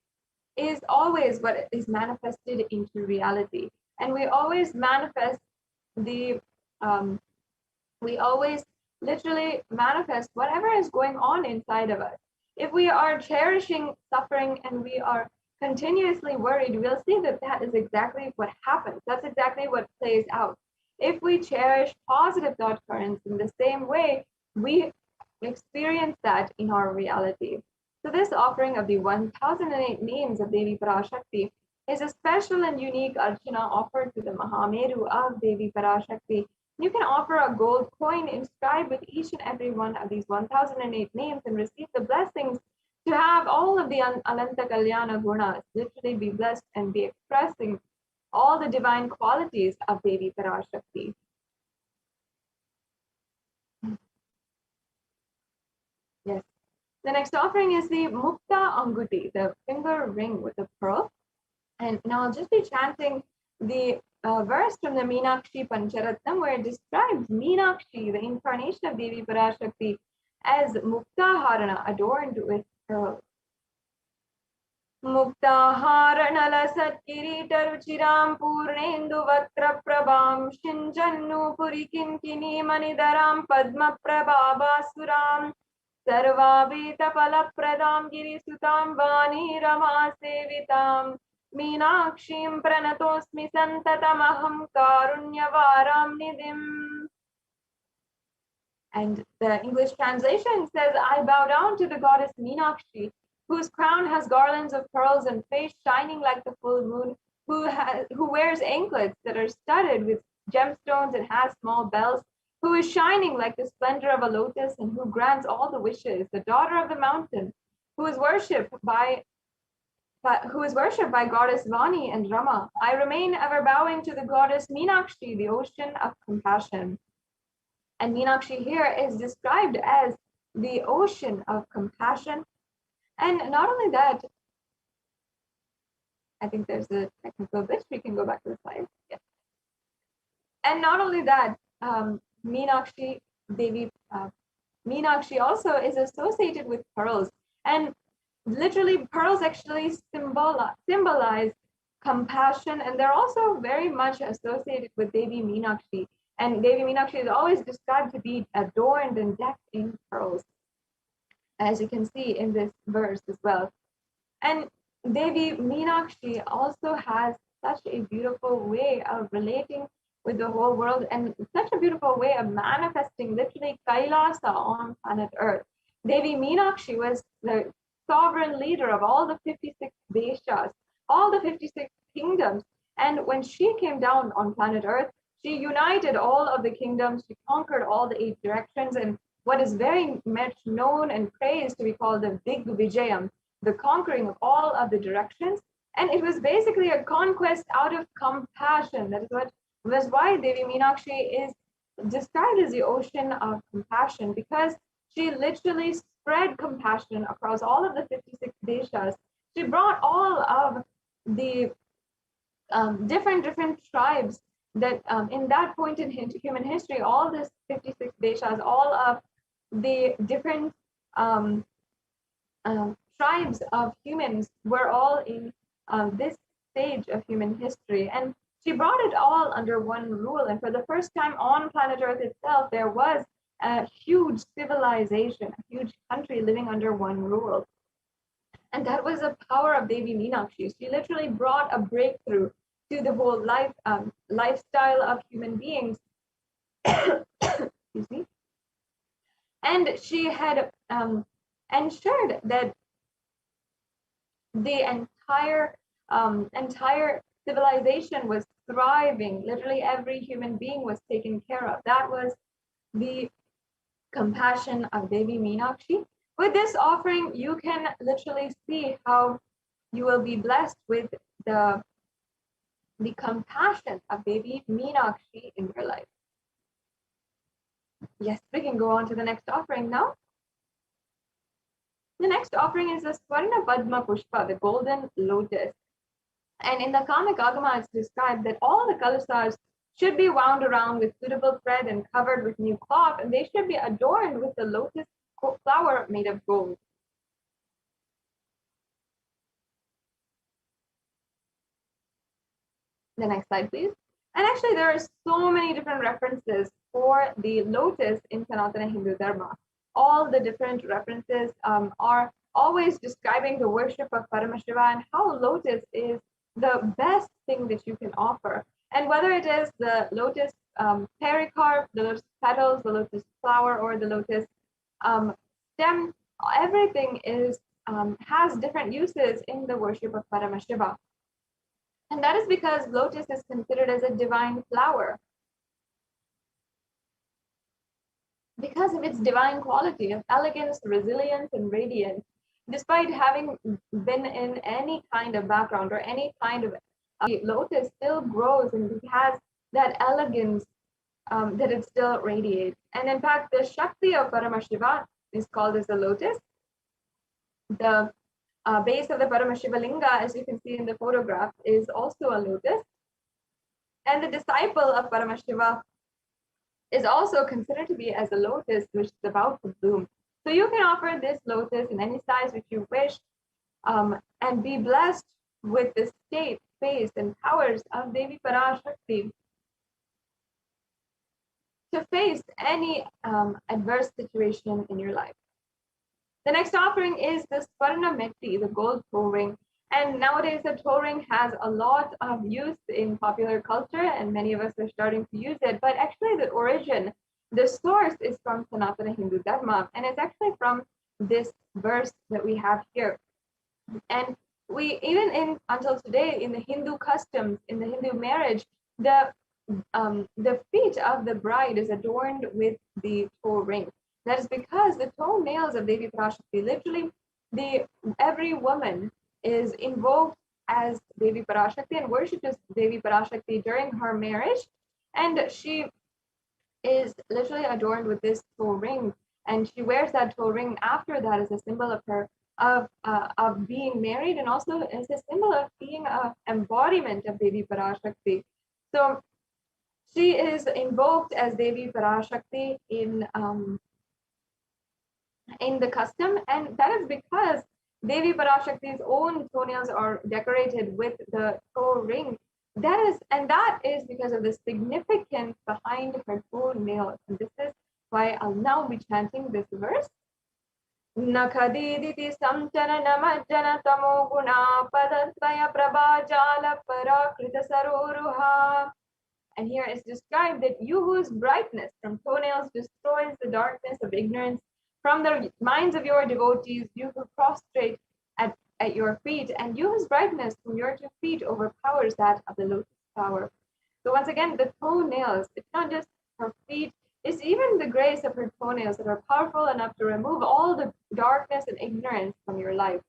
is always what is manifested into reality. And we always manifest we always literally manifest whatever is going on inside of us. If we are cherishing suffering and we are continuously worried, we'll see that that is exactly what happens. That's exactly what plays out. If we cherish positive thought currents in the same way, we experience that in our reality. So this offering of the 1008 names of Devi Parashakti is a special and unique archana offered to the Mahameru of Devi Parashakti. You can offer a gold coin inscribed with each and every one of these 1008 names and receive the blessings to have all of the Ananta Kalyana Gunas, literally be blessed and be expressing all the divine qualities of Devi Parashakti. Yes. The next offering is the Mukta Anguti, the finger ring with a pearl. And now I'll just be chanting the verse from the Meenakshi Pancharatnam, where it describes Meenakshi, the incarnation of Devi Parashakti, as Muktaharana, adorned with pearls. Muktaharana Satkirita Ruchiram Purnendu Vatra Prabham Shinjannu Purikinkini Manidaram Padma Prabhabasuram Sarvabhita Palapradam Girisutam Vani Rama Sevitam Meenakshim Pranatosmi Santatamaham Karunyavaram Nidim. And the English translation says, I bow down to the goddess Meenakshi, whose crown has garlands of pearls and face shining like the full moon, who wears anklets that are studded with gemstones and has small bells, who is shining like the splendor of a lotus and who grants all the wishes, the daughter of the mountain, who is worshipped by goddess Vani and Rama. I remain ever bowing to the goddess Meenakshi, the ocean of compassion. And Meenakshi here is described as the ocean of compassion. And not only that, I think there's a technical glitch. We can go back to the slide. Yes. And not only that, Meenakshi Devi Meenakshi also is associated with pearls. And literally, pearls actually symbolize compassion, and they're also very much associated with Devi Meenakshi. And Devi Meenakshi is always described to be adorned and decked in pearls, as you can see in this verse as well. And Devi Meenakshi also has such a beautiful way of relating with the whole world and such a beautiful way of manifesting literally Kailasa on planet Earth. Devi Meenakshi was the sovereign leader of all the 56 deshas, all the 56 kingdoms. And when she came down on planet Earth, she united all of the kingdoms, she conquered all the 8 directions, and what is very much known and praised to be called the Big Vijayam, the conquering of all of the directions. And it was basically a conquest out of compassion. That is what was why Devi Meenakshi is described as the ocean of compassion, because she literally spread compassion across all of the 56 deshas. She brought all of the different tribes that in that point in human history, all this 56 deshas, all of the different tribes of humans were all in this stage of human history. And she brought it all under one rule. And for the first time on planet Earth itself, there was a huge civilization, a huge country living under one rule. And that was the power of Devi Meenakshi. She literally brought a breakthrough to the whole lifestyle of human beings. Excuse me. And she had ensured that the entire civilization was thriving. Literally every human being was taken care of. That was the compassion of Devi Meenakshi. With this offering, you can literally see how you will be blessed with the compassion of Devi Meenakshi in your life. Yes, we can go on to the next offering now. The next offering is the Swarna Padma Pushpa, the golden lotus. And in the Kamic Agama, it's described that all the kalasas should be wound around with suitable thread and covered with new cloth, and they should be adorned with the lotus flower made of gold. The next slide, please. And actually, there are so many different references for the lotus in Sanatana Hindu Dharma. All the different references are always describing the worship of Paramashiva and how lotus is the best thing that you can offer. And whether it is the lotus pericarp, the lotus petals, the lotus flower, or the lotus stem, everything is has different uses in the worship of Paramashiva. And that is because lotus is considered as a divine flower, because of its divine quality of elegance, resilience, and radiance. Despite having been in any kind of background or any kind of lotus still grows and it has that elegance that it still radiates. And in fact, the Shakti of Paramashiva is called as the lotus. The base of the Paramashiva Linga, as you can see in the photograph, is also a lotus. And the disciple of Paramashiva is also considered to be as a lotus which is about to bloom. So you can offer this lotus in any size which you wish and be blessed with the state, face, and powers of Devi Parashakti to face any adverse situation in your life. The next offering is the Swarna Metti, the gold toe ring. And nowadays the toe ring has a lot of use in popular culture and many of us are starting to use it. But actually the origin, the source is from Sanatana Hindu Dharma, and it's actually from this verse that we have here. And we, even in until today, in the Hindu customs, in the Hindu marriage, the feet of the bride is adorned with the toe ring. That is because the toenails of Devi Parashakti, literally every woman is invoked as Devi Parashakti and worshipped as Devi Parashakti during her marriage. And she is literally adorned with this toe ring. And she wears that toe ring after that as a symbol of her, of being married, and also as a symbol of being an embodiment of Devi Parashakti. So she is invoked as Devi Parashakti in in the custom, and that is because Devi Parashakti's own toenails are decorated with the toe ring. That is because of the significance behind her toenails. And this is why I'll now be chanting this verse. Nakhadiditi samcharanamajjana tamo guna padadvaya prabhajala parakrita saroruha. And here is described that you whose brightness from toenails destroys the darkness of ignorance from the minds of your devotees, you who prostrate at your feet, and you whose brightness from your 2 feet overpowers that of the lotus flower. So once again, the toenails, it's not just her feet, it's even the grace of her toenails that are powerful enough to remove all the darkness and ignorance from your life.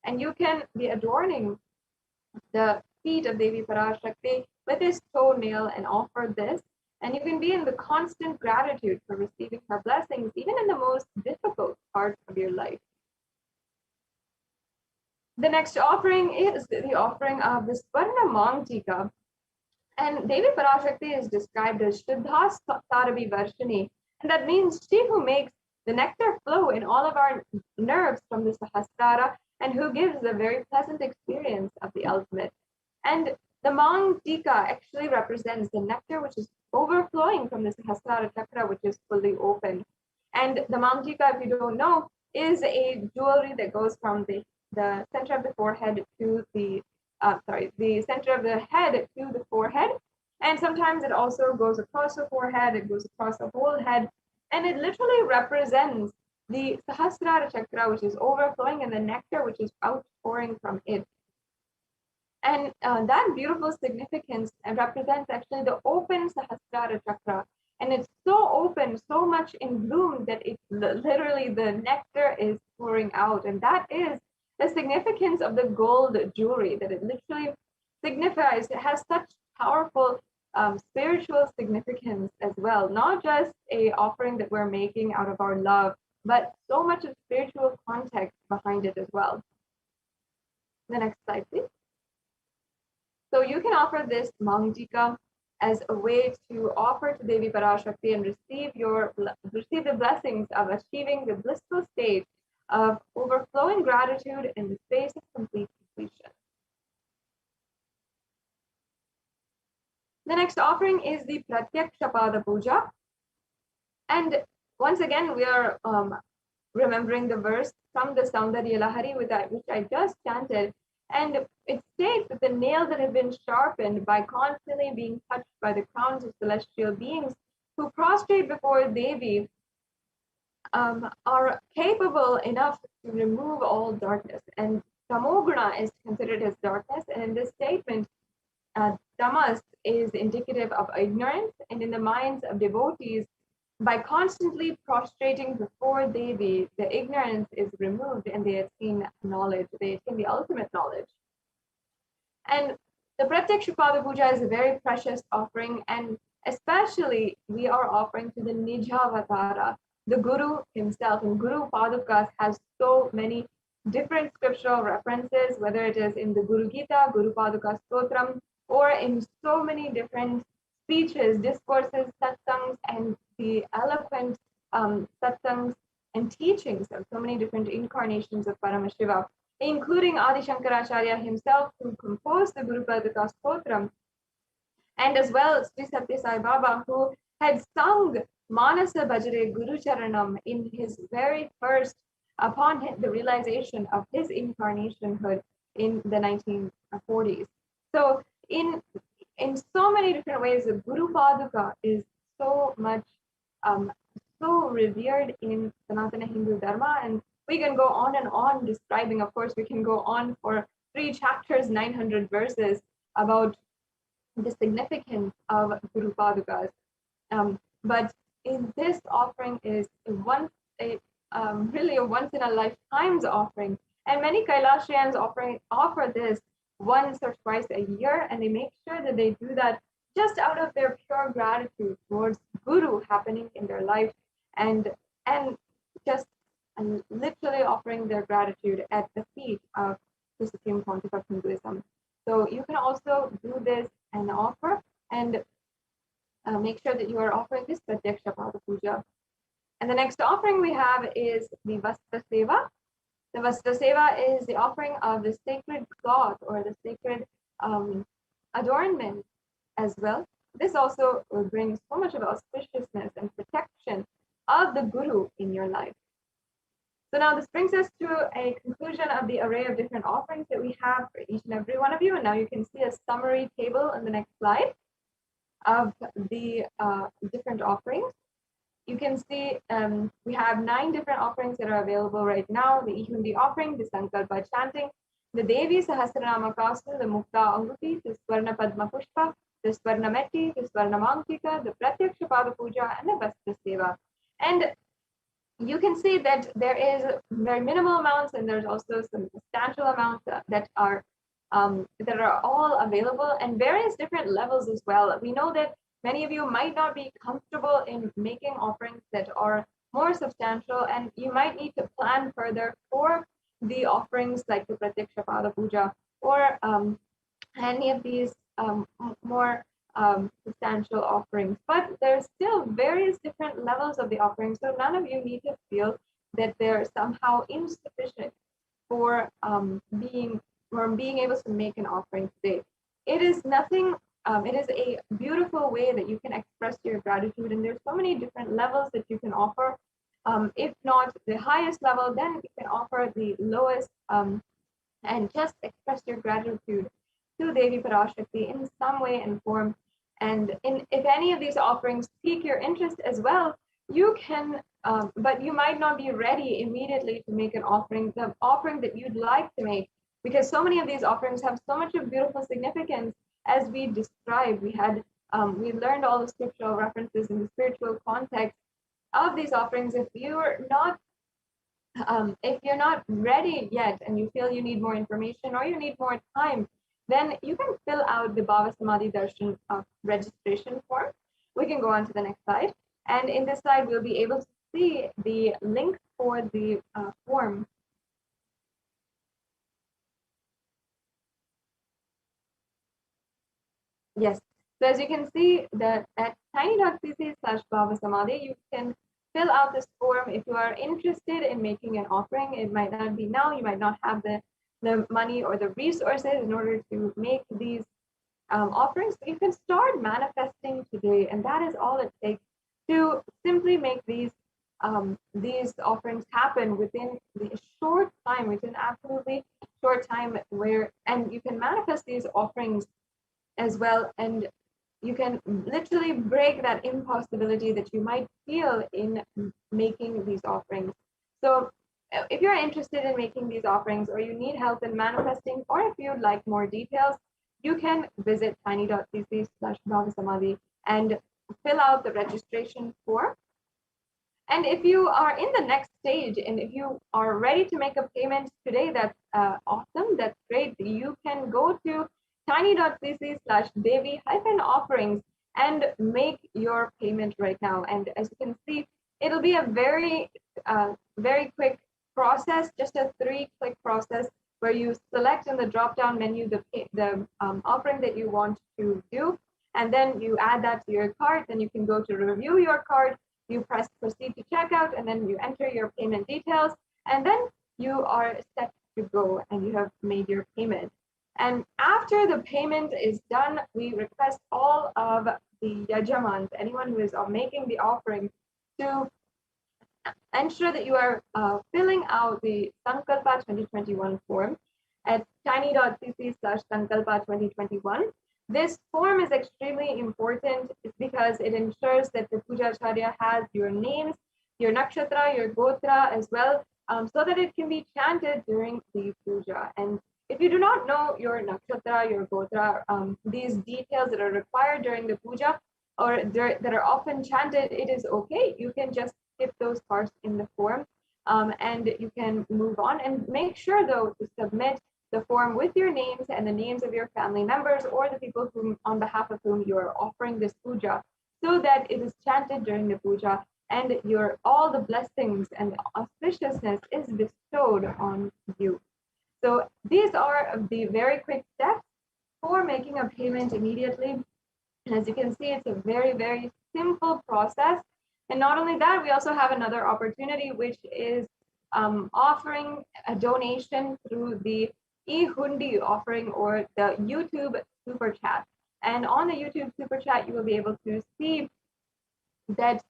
And you can be adorning the feet of Devi Parashakti with his toenail and offer this. And you can be in the constant gratitude for receiving her blessings, even in the most difficult part of your life. The next offering is the offering of the Swarna Mangtika. And Devi Parashakti is described as Shuddha Tarabi Varshini. And that means she who makes the nectar flow in all of our nerves from the Sahasrara and who gives a very pleasant experience of the ultimate. And the Mangtika actually represents the nectar which is overflowing from the Sahasrara chakra, which is fully open. And the Mangtika, if you don't know, is a jewelry that goes from the center of the forehead to the center of the head to the forehead. And sometimes it also goes across the forehead, it goes across the whole head, and it literally represents the Sahasrara chakra, which is overflowing, and the nectar, which is outpouring from it. And that beautiful significance represents actually the open Sahasrara chakra. And it's so open, so much in bloom that it literally the nectar is pouring out. And that is the significance of the gold jewelry, that it literally signifies, it has such powerful spiritual significance as well, not just a offering that we're making out of our love, but so much of spiritual context behind it as well. The next slide, please. So you can offer this Mangtika as a way to offer to Devi Parashakti and receive the blessings of achieving the blissful state of overflowing gratitude in the space of complete completion. The next offering is the Pratyaksha Pada Puja. And once again, we are remembering the verse from the Saundarya Lahari, which I just chanted. And it states that the nails that have been sharpened by constantly being touched by the crowns of celestial beings who prostrate before Devi are capable enough to remove all darkness. And Tamoguna is considered as darkness. And in this statement, Tamas is indicative of ignorance. And in the minds of devotees, by constantly prostrating before Devi, the ignorance is removed and they attain knowledge, they attain the ultimate knowledge. And the Pratyaksha Pada Puja is a very precious offering, and especially we are offering to the Nijavatara, the Guru himself. And Guru Padukas has so many different scriptural references, whether it is in the Guru Gita, Guru Paduka Stotram, or in so many different speeches, discourses, satsangs, and the eloquent satsangs and teachings of so many different incarnations of Paramashiva, including Adi Shankaracharya himself, who composed the Guru Paduka Stotram, and as well Sri Satya Sai Baba, who had sung Manasa Bhajare Guru Charanam in his very first, upon the realization of his incarnationhood in the 1940s. So in so many different ways, the Guru Paduka is so much, so revered in Sanatana Hindu Dharma, and we can go on and on describing. Of course, we can go on for 3 chapters, 900 verses about the significance of Guru Padukas. But in this offering is really a once in a lifetime's offering, and many Kailashiyans offer this once or twice a year, and they make sure that they do that just out of their pure gratitude towards Guru happening in their life, and just literally offering their gratitude at the feet of the Supreme Pontiff of Hinduism. So you can also do this and offer, and make sure that you are offering this Pratyaksha Pada Puja. And the next offering we have is the Vastra Seva. The Vastra Seva is the offering of the sacred cloth or the sacred adornment as well. This also will bring so much of auspiciousness and protection of the Guru in your life. So now this brings us to a conclusion of the array of different offerings that we have for each and every one of you. And now you can see a summary table on the next slide of the different offerings. You can see we have 9 different offerings that are available right now. The Ihundi offering, the Sankalpa chanting, the Devi Sahasranama Kastal, the Mukta Anguti, the Swarna Padma Pushpa, the Swarna Metti, the Swarna Mantika, the Pratyaksha Pada Puja, and the Vastra Seva. And you can see that there is very minimal amounts, and there's also some substantial amounts that are all available, and various different levels as well. We know that many of you might not be comfortable in making offerings that are more substantial, and you might need to plan further for the offerings like the Pratyaksha Pada Puja or any of these more substantial offerings. But there's still various different levels of the offerings, so none of you need to feel that they're somehow insufficient for being able to make an offering today. It is nothing. It is a beautiful way that you can express your gratitude, and there's so many different levels that you can offer. If not the highest level, then you can offer the lowest and just express your gratitude to Devi Parashakti in some way and form. And if any of these offerings pique your interest as well, you can, but you might not be ready immediately to make an offering, the offering that you'd like to make, because so many of these offerings have so much of beautiful significance. As we described, we learned all the scriptural references in the spiritual context of these offerings. If you're not ready yet and you feel you need more information or you need more time, then you can fill out the Bhava Samadhi Darshan registration form. We can go on to the next slide. And in this slide, we'll be able to see the link for the form. Yes. So as you can see that at tiny.cc/Bhava Samadhi, you can fill out this form if you are interested in making an offering. It might not be now, you might not have the money or the resources in order to make these offerings, but you can start manifesting today, and that is all it takes to simply make these offerings happen within the short time, within absolutely short time, and you can manifest these offerings as well, and you can literally break that impossibility that you might feel in making these offerings. So if you're interested in making these offerings, or you need help in manifesting, or if you'd like more details, you can visit tiny.cc/Bhava Samadhi and fill out the registration form. And if you are in the next stage, and if you are ready to make a payment today, that's awesome, that's great. You can go to tiny.cc/Devi-offerings and make your payment right now. And as you can see, it'll be a very quick process, just a 3-click process, where you select in the drop-down menu the offering that you want to do, and then you add that to your cart. Then you can go to review your cart, you press proceed to checkout, and then you enter your payment details, and then you are set to go and you have made your payment. And after the payment is done, we request all of the Yajamans, anyone who is making the offering, to ensure that you are filling out the Sankalpa 2021 form at tiny.cc/Sankalpa 2021. This form is extremely important because it ensures that the Puja Acharya has your names, your nakshatra, your gotra as well, so that it can be chanted during the puja. And if you do not know your nakshatra, your gotra, these details that are required during the puja or that are often chanted, it is okay. You can just skip those parts in the form, and you can move on. And make sure, though, to submit the form with your names and the names of your family members or the people on behalf of whom you are offering this puja, so that it is chanted during the puja and all the blessings and auspiciousness is bestowed on you. So these are the very quick steps for making a payment immediately. And as you can see, it's a very, very simple process. And not only that, we also have another opportunity, which is offering a donation through the e-hundi offering or the YouTube super chat. And on the YouTube super chat, you will be able to see that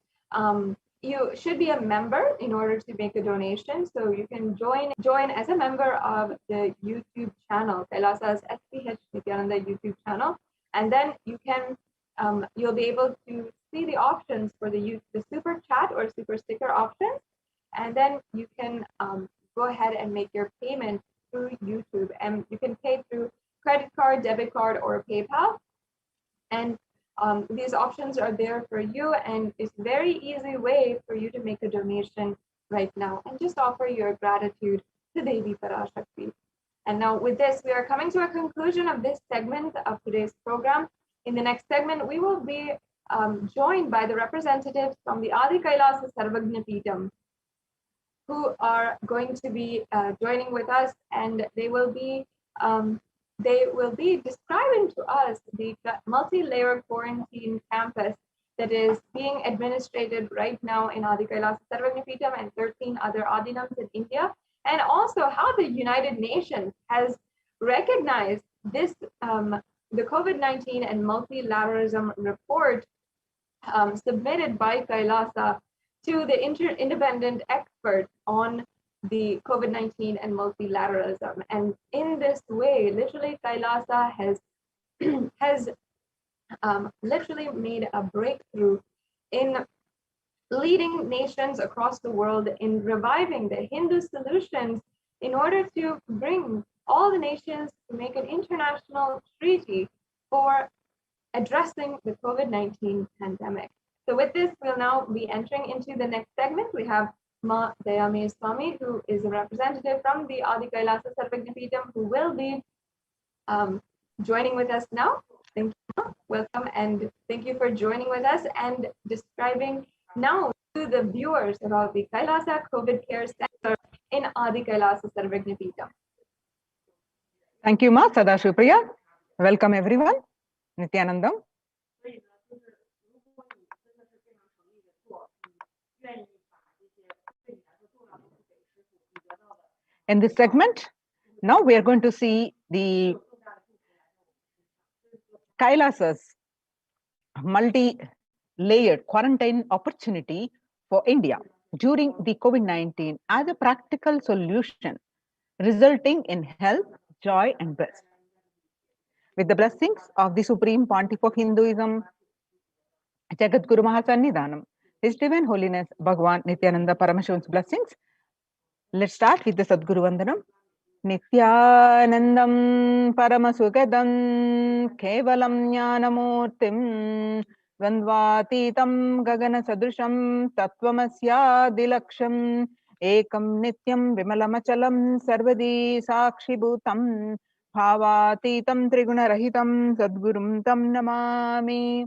you should be a member in order to make a donation. So you can join as a member of the YouTube channel, Kailasa's HDH Nithyananda YouTube channel, and then you can you'll be able to see the options for the super chat or super sticker options, and then you can go ahead and make your payment through YouTube, and you can pay through credit card, debit card, or PayPal. And these options are there for you, and it's a very easy way for you to make a donation right now and just offer your gratitude to Devi Parashakti. And now with this, we are coming to a conclusion of this segment of today's program. In the next segment, we will be joined by the representatives from the Adi Kailasa Sarvagna Peetham, who are going to be joining with us, and they will be describing to us the multi-layer quarantine campus that is being administrated right now in Adi Kailasa Sarvagna Peetham and 13 other Adinams in India, and also how the United Nations has recognized this the COVID-19 and multilateralism report submitted by Kailasa to the independent expert on the COVID-19 and multilateralism. And in this way, literally, Kailasa has literally made a breakthrough in leading nations across the world in reviving the Hindu solutions in order to bring all the nations to make an international treaty for addressing the COVID-19 pandemic. So with this, we'll now be entering into the next segment. We have Ma Dayame Swami, who is a representative from the Adi Kailasa Sarvagna Peetham, who will be joining with us now. Thank you. Welcome, and thank you for joining with us and describing now to the viewers about the Kailasa COVID Care Center in Adi Kailasa Sarvagna Peetham. Thank you, Ma Sadashivapriya. Welcome, everyone. Nithyanandam. In this segment, now we are going to see the Kailasa's multi-layered quarantine opportunity for India during the COVID-19 as a practical solution resulting in health, joy, and bliss. With the blessings of the Supreme Pontiff of Hinduism, Jagat Guru Mahasannidhanam, His Divine Holiness Bhagwan Nithyananda Paramashivan's blessings. Let's start with the Sadguru Vandanam. Nithyanandam Paramasugadam Kevalam Jnanamurtim Dvandvatitam Gagana Sadrusham Tattvamasya Dilaksham Ekam Nityam Vimalamachalam Sarvadi Sakshibhutam Bhavatitam Triguna Rahitam Sadgurum Tam Namami.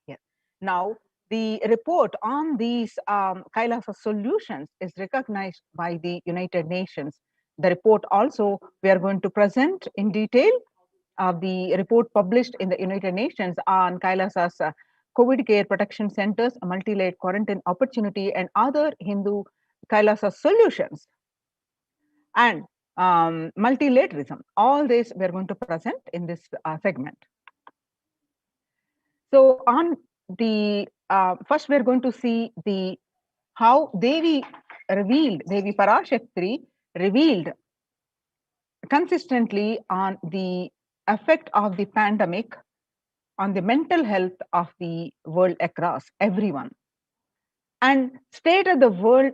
Yes. Now, the report on these Kailasa solutions is recognized by the United Nations. The report also, we are going to present in detail the report published in the United Nations on Kailasa's COVID care protection centers, a multi-layered quarantine opportunity, and other Hindu Kailasa solutions, and multilateralism. All this we are going to present in this segment. So on the first, we are going to see the how Devi Parashakti revealed consistently on the effect of the pandemic on the mental health of the world across everyone, and state of the world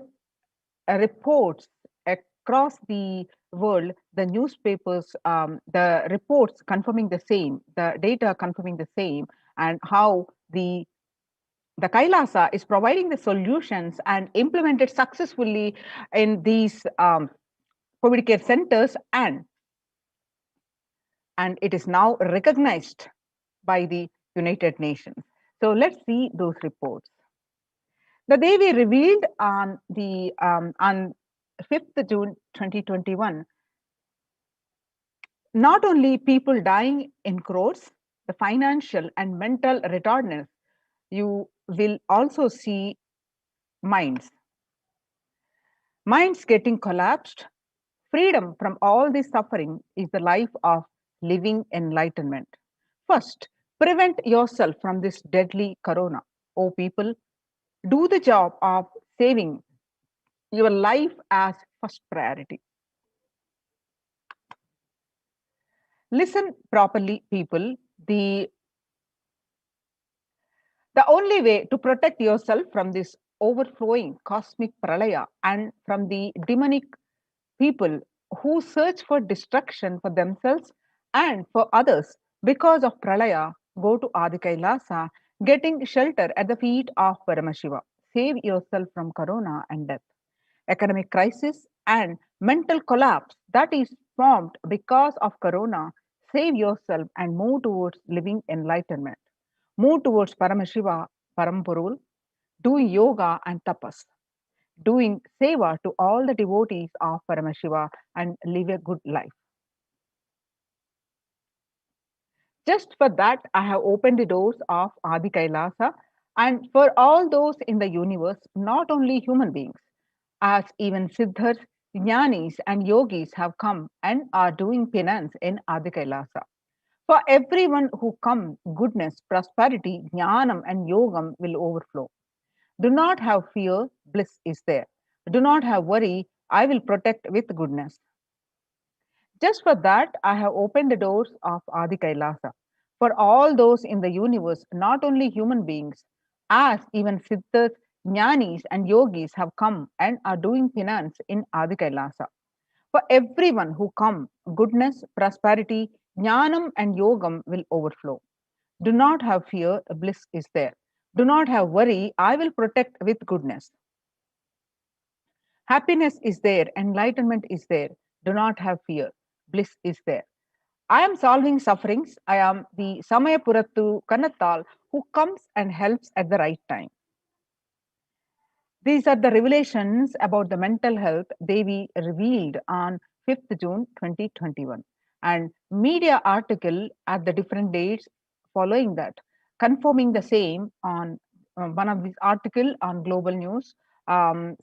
reports across the world, the newspapers, the reports confirming the same, the data confirming the same, and how the Kailasa is providing the solutions and implemented successfully in these COVID care centers, and it is now recognized by the United Nations. So let's see those reports. The Devi revealed on the on 5th June 2021, not only people dying in crores, the financial and mental retardedness. You will also see minds. Minds getting collapsed. Freedom from all this suffering is the life of living enlightenment. First, prevent yourself from this deadly corona. Oh, people, do the job of saving your life as first priority. Listen properly, people. The only way to protect yourself from this overflowing cosmic pralaya and from the demonic people who search for destruction for themselves and for others because of pralaya go to Adi Kailasa, getting shelter at the feet of Paramashiva. Save yourself from corona and death, economic crisis, and mental collapse that is formed because of corona. Save yourself and move towards living enlightenment. Move towards Paramashiva, Parampurul, doing yoga and tapas, doing seva to all the devotees of Paramashiva and live a good life. Just for that, I have opened the doors of Adi Kailasa and for all those in the universe, not only human beings, as even Siddhas, Jnanis, and Yogis have come and are doing penance in Adi Kailasa. For everyone who come, goodness, prosperity, jnanam, and yogam will overflow. Do not have fear, bliss is there. Do not have worry, I will protect with goodness. Just for that, I have opened the doors of Adi Kailasa. For all those in the universe, not only human beings, as even Siddhas, Jnanis, and Yogis have come and are doing penance in Adi Kailasa. For everyone who come, goodness, prosperity, jnanam, and yogam will overflow. Do not have fear, bliss is there. Do not have worry, I will protect with goodness. Happiness is there, enlightenment is there. Do not have fear, bliss is there. I am solving sufferings. I am the Samayapurattu Kanattal who comes and helps at the right time. These are the revelations about the mental health Devi revealed on 5th June 2021 and media article at the different dates following that, confirming the same on one of these article on global news.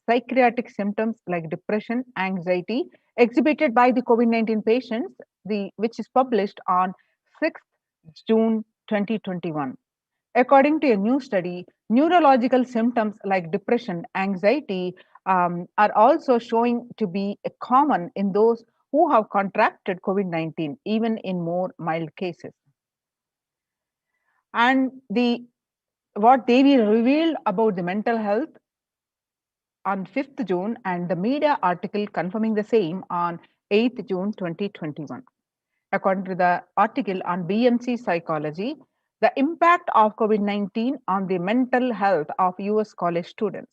Psychiatric symptoms like depression, anxiety exhibited by the COVID-19 patients, which is published on 6th June 2021. According to a new study, neurological symptoms like depression, anxiety are also showing to be common in those who have contracted COVID 19, even in more mild cases. And what Devi revealed about the mental health on 5th June and the media article confirming the same on 8th June 2021. According to the article on BMC Psychology, the impact of COVID 19 on the mental health of US college students.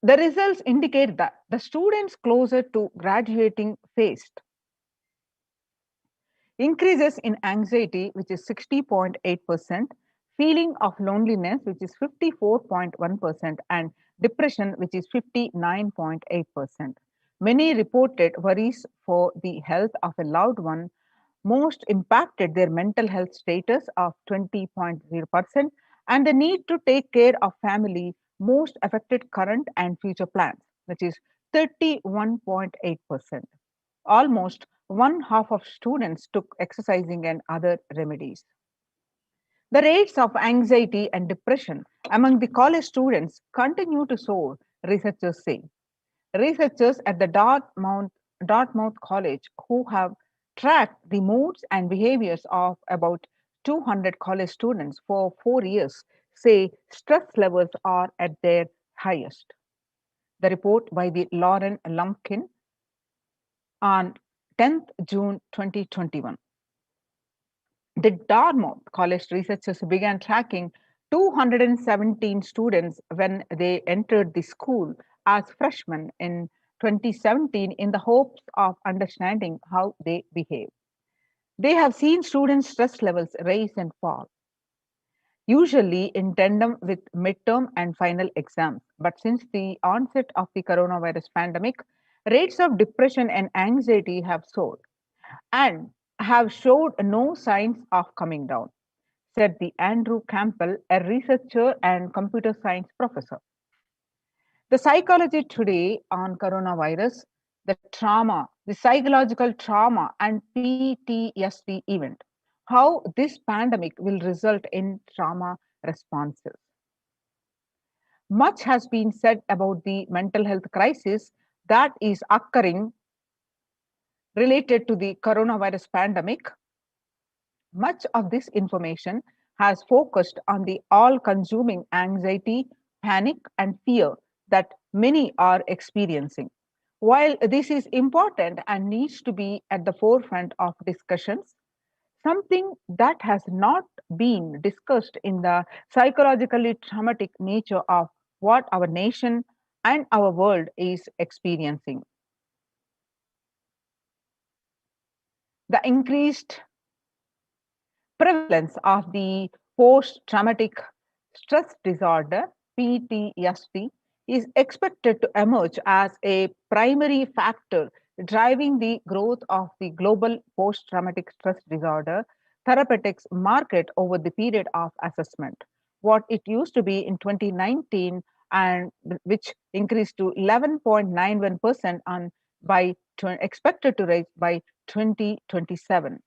The results indicate that the students closer to graduating faced increases in anxiety, which is 60.8%, feeling of loneliness, which is 54.1%, and depression, which is 59.8%. Many reported worries for the health of a loved one, most impacted their mental health status of 20.0%, and the need to take care of family most affected current and future plans, which is 31.8%. Almost one half of students took exercising and other remedies. The rates of anxiety and depression among the college students continue to soar, researchers say. Researchers at the Dartmouth College, who have tracked the moods and behaviors of about 200 college students for 4 years, say stress levels are at their highest. The report by the Lauren Lumpkin on 10th June 2021. The Dartmouth College researchers began tracking 217 students when they entered the school as freshmen in 2017 in the hopes of understanding how they behave. They have seen students' stress levels rise and fall, usually in tandem with midterm and final exams. But since the onset of the coronavirus pandemic, rates of depression and anxiety have soared and have showed no signs of coming down. said the Andrew Campbell, a researcher and computer science professor. The psychology today on coronavirus, the trauma, the psychological trauma and PTSD event, how this pandemic will result in trauma responses. Much has been said about the mental health crisis that is occurring related to the coronavirus pandemic. Much of this information has focused on the all-consuming anxiety, panic, and fear that many are experiencing. While this is important and needs to be at the forefront of discussions, something that has not been discussed in the psychologically traumatic nature of what our nation and our world is experiencing. The increased prevalence of the post-traumatic stress disorder, PTSD, is expected to emerge as a primary factor driving the growth of the global post-traumatic stress disorder therapeutics market over the period of assessment. What it used to be in 2019 and which increased to 11.91% on by expected to rise by 2027.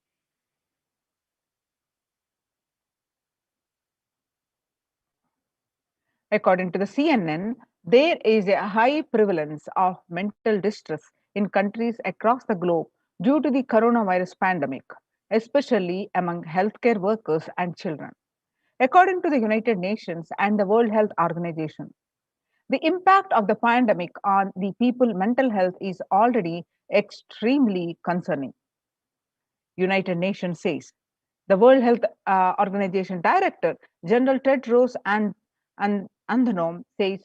According to the CNN, there is a high prevalence of mental distress in countries across the globe due to the coronavirus pandemic, especially among healthcare workers and children. According to the United Nations and the World Health Organization, the impact of the pandemic on the people's mental health is already extremely concerning. United Nations says the World Health Organization Director General Tedros Adhanom says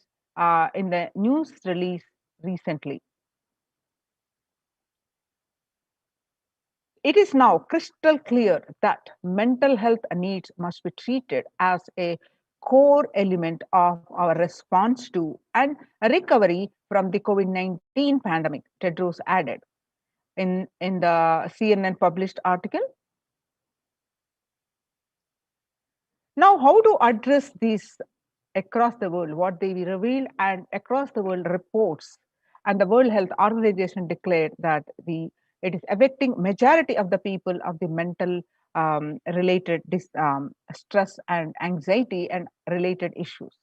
in the news release recently. It is now crystal clear that mental health needs must be treated as a core element of our response to and recovery from the COVID-19 pandemic, Tedros added in the CNN published article. Now, how to address these across the world, what they revealed and across the world reports, and the World Health Organization declared that it is affecting majority of the people of the mental related stress and anxiety and related issues.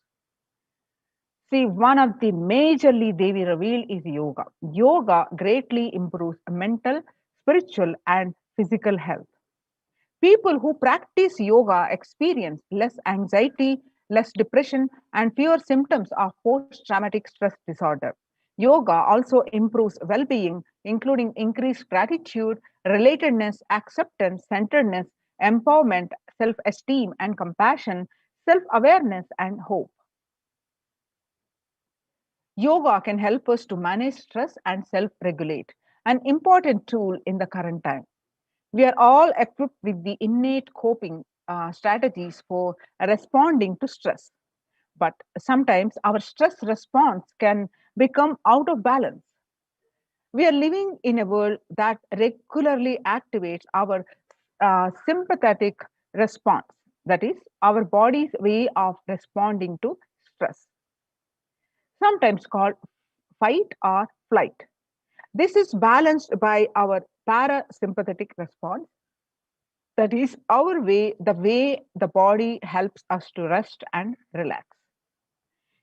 See, one of the majorly they reveal is yoga. Yoga greatly improves mental, spiritual, and physical health. People who practice yoga experience less anxiety, less depression, and fewer symptoms of post-traumatic stress disorder. Yoga also improves well-being, including increased gratitude, relatedness, acceptance, centeredness, empowerment, self-esteem and compassion, self-awareness, and hope. Yoga can help us to manage stress and self-regulate, an important tool in the current time. We are all equipped with the innate coping strategies for responding to stress. But sometimes our stress response can become out of balance. We are living in a world that regularly activates our sympathetic response, that is, our body's way of responding to stress, sometimes called fight or flight. This is balanced by our parasympathetic response, that is the way the body helps us to rest and relax.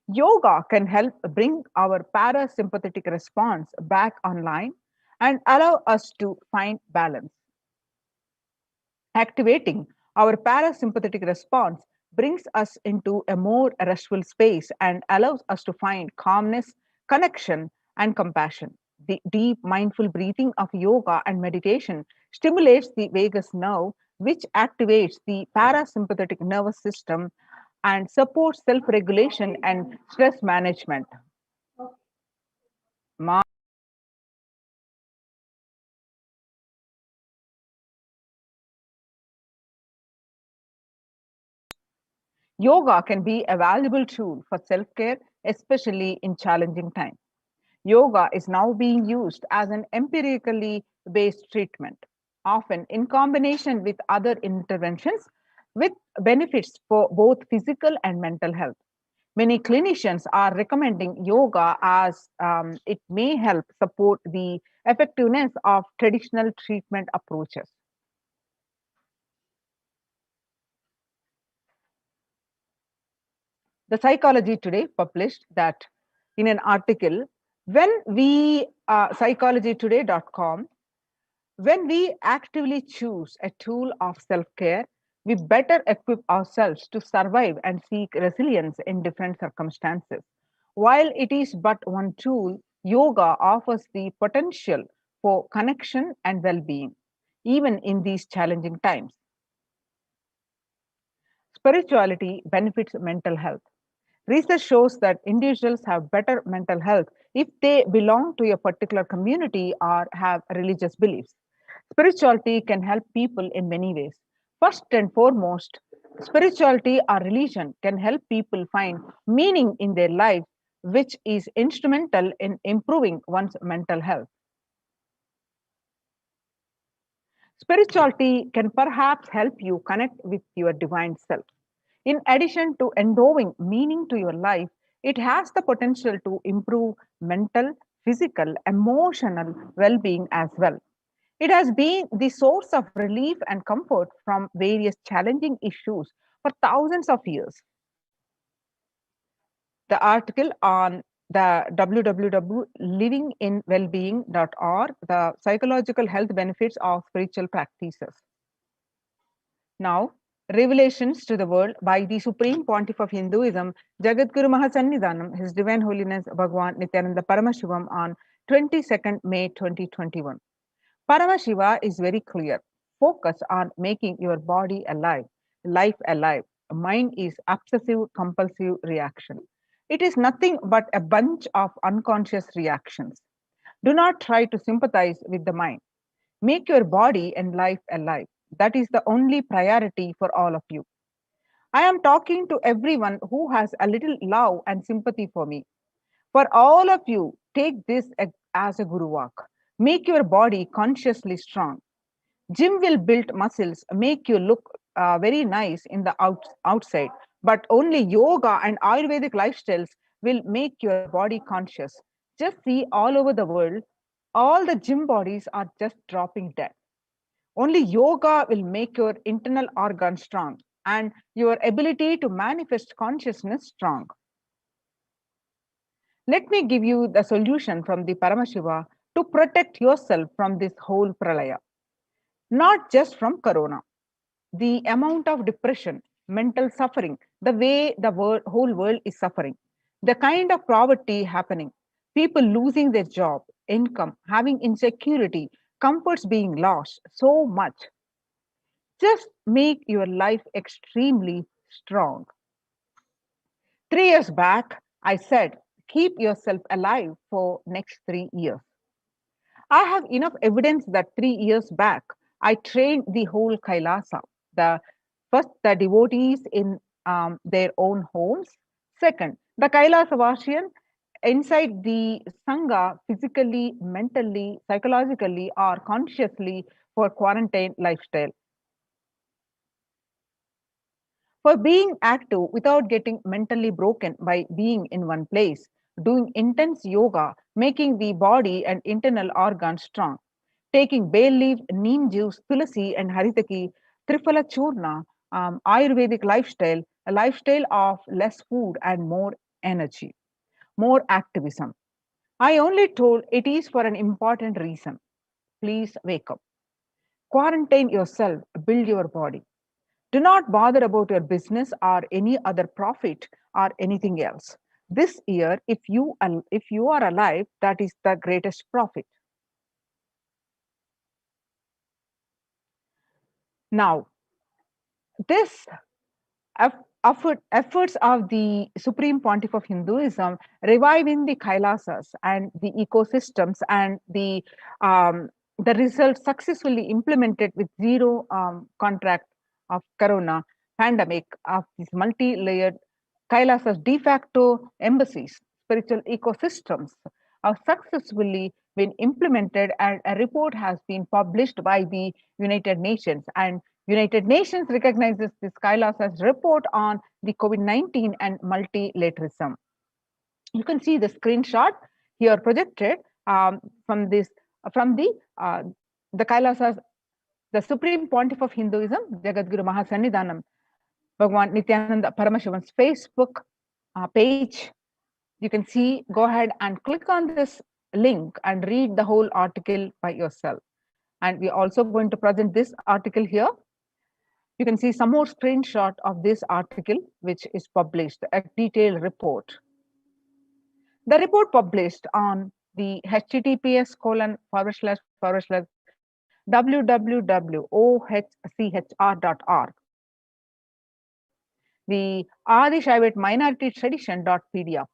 Yoga can help bring our parasympathetic response back online and allow us to find balance. Activating our parasympathetic response brings us into a more restful space and allows us to find calmness, connection, and compassion. The deep mindful breathing of yoga and meditation stimulates the vagus nerve, which activates the parasympathetic nervous system and supports self-regulation and stress management. Yoga can be a valuable tool for self-care, especially in challenging times. Yoga is now being used as an empirically based treatment, often in combination with other interventions with benefits for both physical and mental health. Many clinicians are recommending yoga as it may help support the effectiveness of traditional treatment approaches. The Psychology Today published that in an article, when we, psychologytoday.com, when we actively choose a tool of self care, we better equip ourselves to survive and seek resilience in different circumstances. While it is but one tool, yoga offers the potential for connection and well being, even in these challenging times. Spirituality benefits mental health. Research shows that individuals have better mental health if they belong to a particular community or have religious beliefs. Spirituality can help people in many ways. First and foremost, spirituality or religion can help people find meaning in their life, which is instrumental in improving one's mental health. Spirituality can perhaps help you connect with your divine self. In addition to endowing meaning to your life, it has the potential to improve mental, physical, emotional well being as well. It has been the source of relief and comfort from various challenging issues for thousands of years. The article on the www.livinginwellbeing.org, the psychological health benefits of spiritual practices. Now, revelations to the world by the Supreme Pontiff of Hinduism, Jagadguru Mahasannidhanam, His Divine Holiness Bhagwan Nithyananda Paramashivam on 22nd May 2021. Paramashiva is very clear. Focus on making your body alive, life alive. Mind is obsessive compulsive reaction. It is nothing but a bunch of unconscious reactions. Do not try to sympathize with the mind. Make your body and life alive. That is the only priority for all of you. I am talking to everyone who has a little love and sympathy for me. For all of you, take this as a guru walk. Make your body consciously strong. Gym will build muscles, make you look very nice in the outside, but only yoga and Ayurvedic lifestyles will make your body conscious. Just see all over the world, all the gym bodies are just dropping dead. Only yoga will make your internal organs strong and your ability to manifest consciousness strong. Let me give you the solution from the Paramashiva to protect yourself from this whole pralaya. Not just from corona. The amount of depression, mental suffering, the way the whole world is suffering, the kind of poverty happening, people losing their job, income, having insecurity, comforts being lost, so much. Just make your life extremely strong. 3 years back, I said, keep yourself alive for next 3 years. I have enough evidence that 3 years back, I trained the whole Kailasa. First, the devotees in their own homes. Second, the Kailasavasian inside the Sangha, physically, mentally, psychologically, or consciously for quarantine lifestyle. For being active without getting mentally broken by being in one place, doing intense yoga, making the body and internal organs strong, taking bay leaf, neem juice, tulasi, and haritaki, triphala churna, Ayurvedic lifestyle, a lifestyle of less food and more energy, more activism. I only told it is for an important reason. Please wake up. Quarantine yourself, build your body. Do not bother about your business or any other profit or anything else. This year, if you are alive, that is the greatest profit. Now, this efforts of the Supreme Pontiff of Hinduism reviving the Kailasas and the ecosystems and the results successfully implemented with zero contract of corona pandemic of these multi-layered Kailasas de facto embassies, spiritual ecosystems have successfully been implemented, and a report has been published by the United Nations, and United Nations recognizes this Kailasa's report on the COVID-19 and multilateralism. You can see the screenshot here projected from the Kailasa's, the Supreme Pontiff of Hinduism, Jagadguru Mahasannidhanam, Bhagwan Nithyananda Paramashivan's Facebook page. You can see, go ahead and click on this link and read the whole article by yourself. And we're also going to present this article here. You can see some more screenshot of this article, which is published, a detailed report. The report published on the https://www.ohchr.org, the Adi Shaivat Minority Tradition.pdf.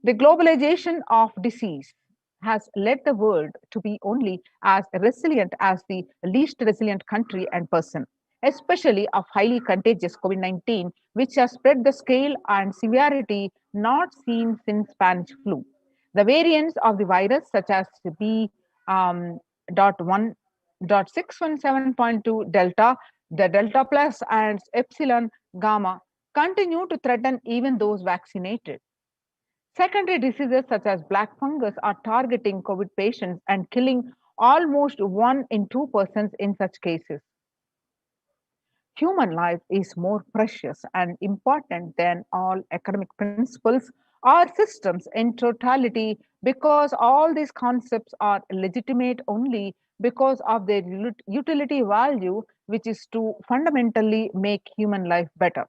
The globalization of disease has led the world to be only as resilient as the least resilient country and person, especially of highly contagious COVID-19, which has spread the scale and severity not seen since Spanish flu. The variants of the virus, such as B.1.617.2 Delta, the Delta Plus, and Epsilon Gamma, continue to threaten even those vaccinated. Secondary diseases such as black fungus are targeting COVID patients and killing almost 1 in 2 persons in such cases. Human life is more precious and important than all economic principles or systems in totality, because all these concepts are legitimate only because of their utility value, which is to fundamentally make human life better.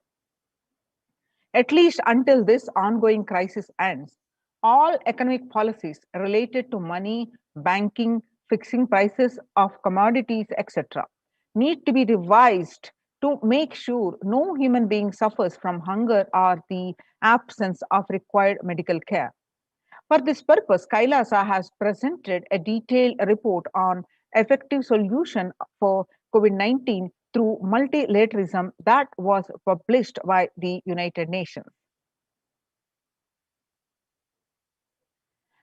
At least until this ongoing crisis ends, all economic policies related to money, banking, fixing prices of commodities, etc., need to be revised to make sure no human being suffers from hunger or the absence of required medical care. For this purpose, Kailasa has presented a detailed report on effective solution for COVID-19 through multilateralism that was published by the United Nations.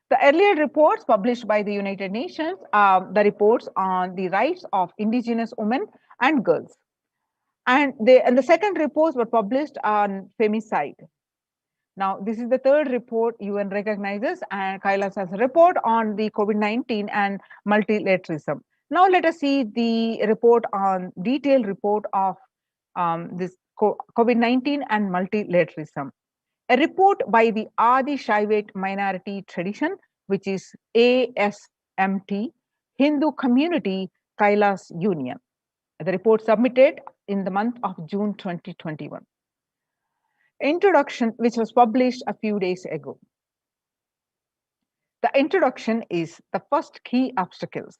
The earlier reports published by the United Nations are the reports on the rights of indigenous women and girls. And the second reports were published on femicide. Now, this is the third report UN recognizes, and Kailasa's report on the COVID-19 and multilateralism. Now, let us see the report on detailed report of this COVID-19 and multilateralism. A report by the Adi Shaivat Minority Tradition, which is ASMT, Hindu Community Kailas Union. The report submitted in the month of June 2021. Introduction, which was published a few days ago. The introduction is the first key obstacles.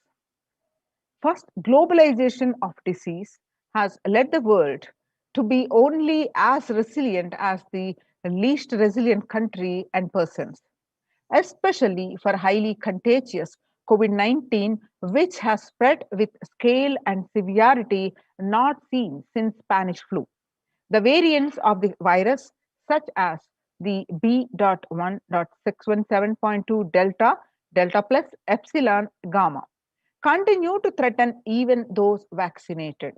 First, globalization of disease has led the world to be only as resilient as the least resilient country and persons, especially for highly contagious COVID-19, which has spread with scale and severity not seen since Spanish flu. The variants of the virus, such as the B.1.617.2 Delta, Delta Plus, Epsilon, Gamma, continue to threaten even those vaccinated.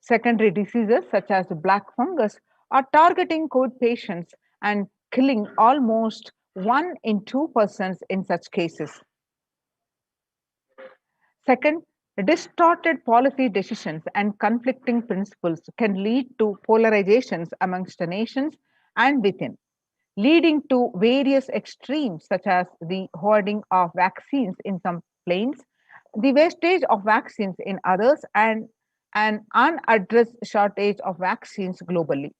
Secondary diseases such as black fungus are targeting COVID patients and killing almost 1 in 2 persons in such cases. Second, distorted policy decisions and conflicting principles can lead to polarizations amongst the nations and within, leading to various extremes such as the hoarding of vaccines in some places, the wastage of vaccines in others, and an unaddressed shortage of vaccines globally.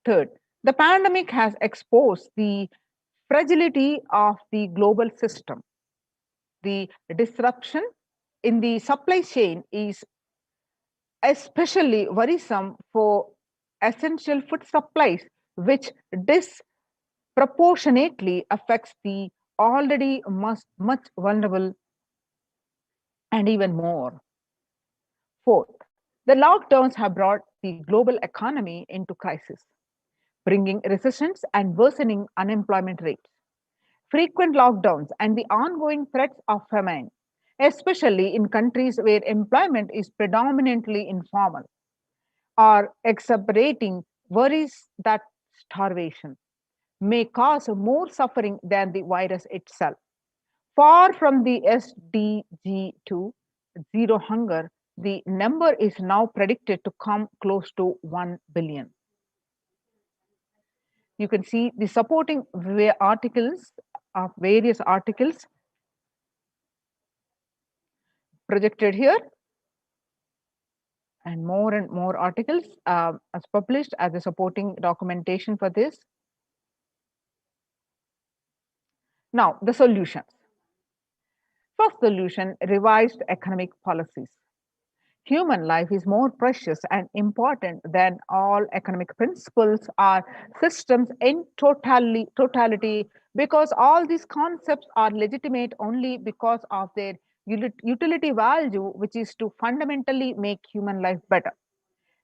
Third, the pandemic has exposed the fragility of the global system. The disruption in the supply chain is especially worrisome for essential food supplies, which disproportionately affects the already much vulnerable and even more. Fourth, the lockdowns have brought the global economy into crisis, bringing recessions and worsening unemployment rates. Frequent lockdowns and the ongoing threats of famine especially in countries where employment is predominantly informal, or exacerbating worries that starvation may cause more suffering than the virus itself. Far from the SDG 2, zero hunger, the number is now predicted to come close to 1 billion. You can see the supporting articles of various articles projected here, and more articles as published as a supporting documentation for this. Now, the solutions. First solution, revised economic policies. Human life is more precious and important than all economic principles or systems in totality, because all these concepts are legitimate only because of their utility value, which is to fundamentally make human life better.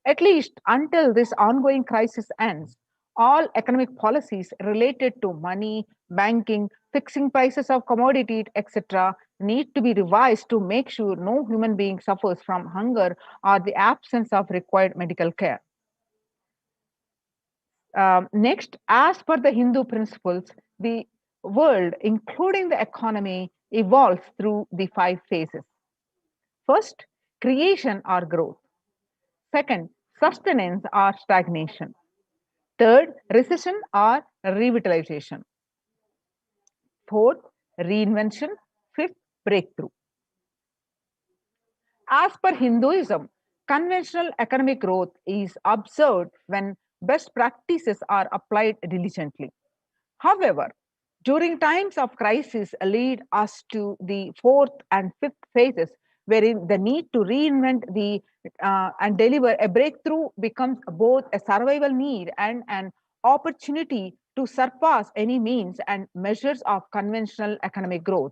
At least until this ongoing crisis ends, all economic policies related to money, banking, fixing prices of commodities, etc., need to be revised to make sure no human being suffers from hunger or the absence of required medical care. Next, as per the Hindu principles, the world, including the economy, evolves through the 5 phases. First, creation or growth. Second, sustenance or stagnation. Third, recession or revitalization. Fourth, reinvention. Fifth, breakthrough. As per Hinduism, conventional economic growth is observed when best practices are applied diligently. However, during times of crisis lead us to the fourth and fifth phases, wherein the need to reinvent and deliver a breakthrough becomes both a survival need and an opportunity to surpass any means and measures of conventional economic growth.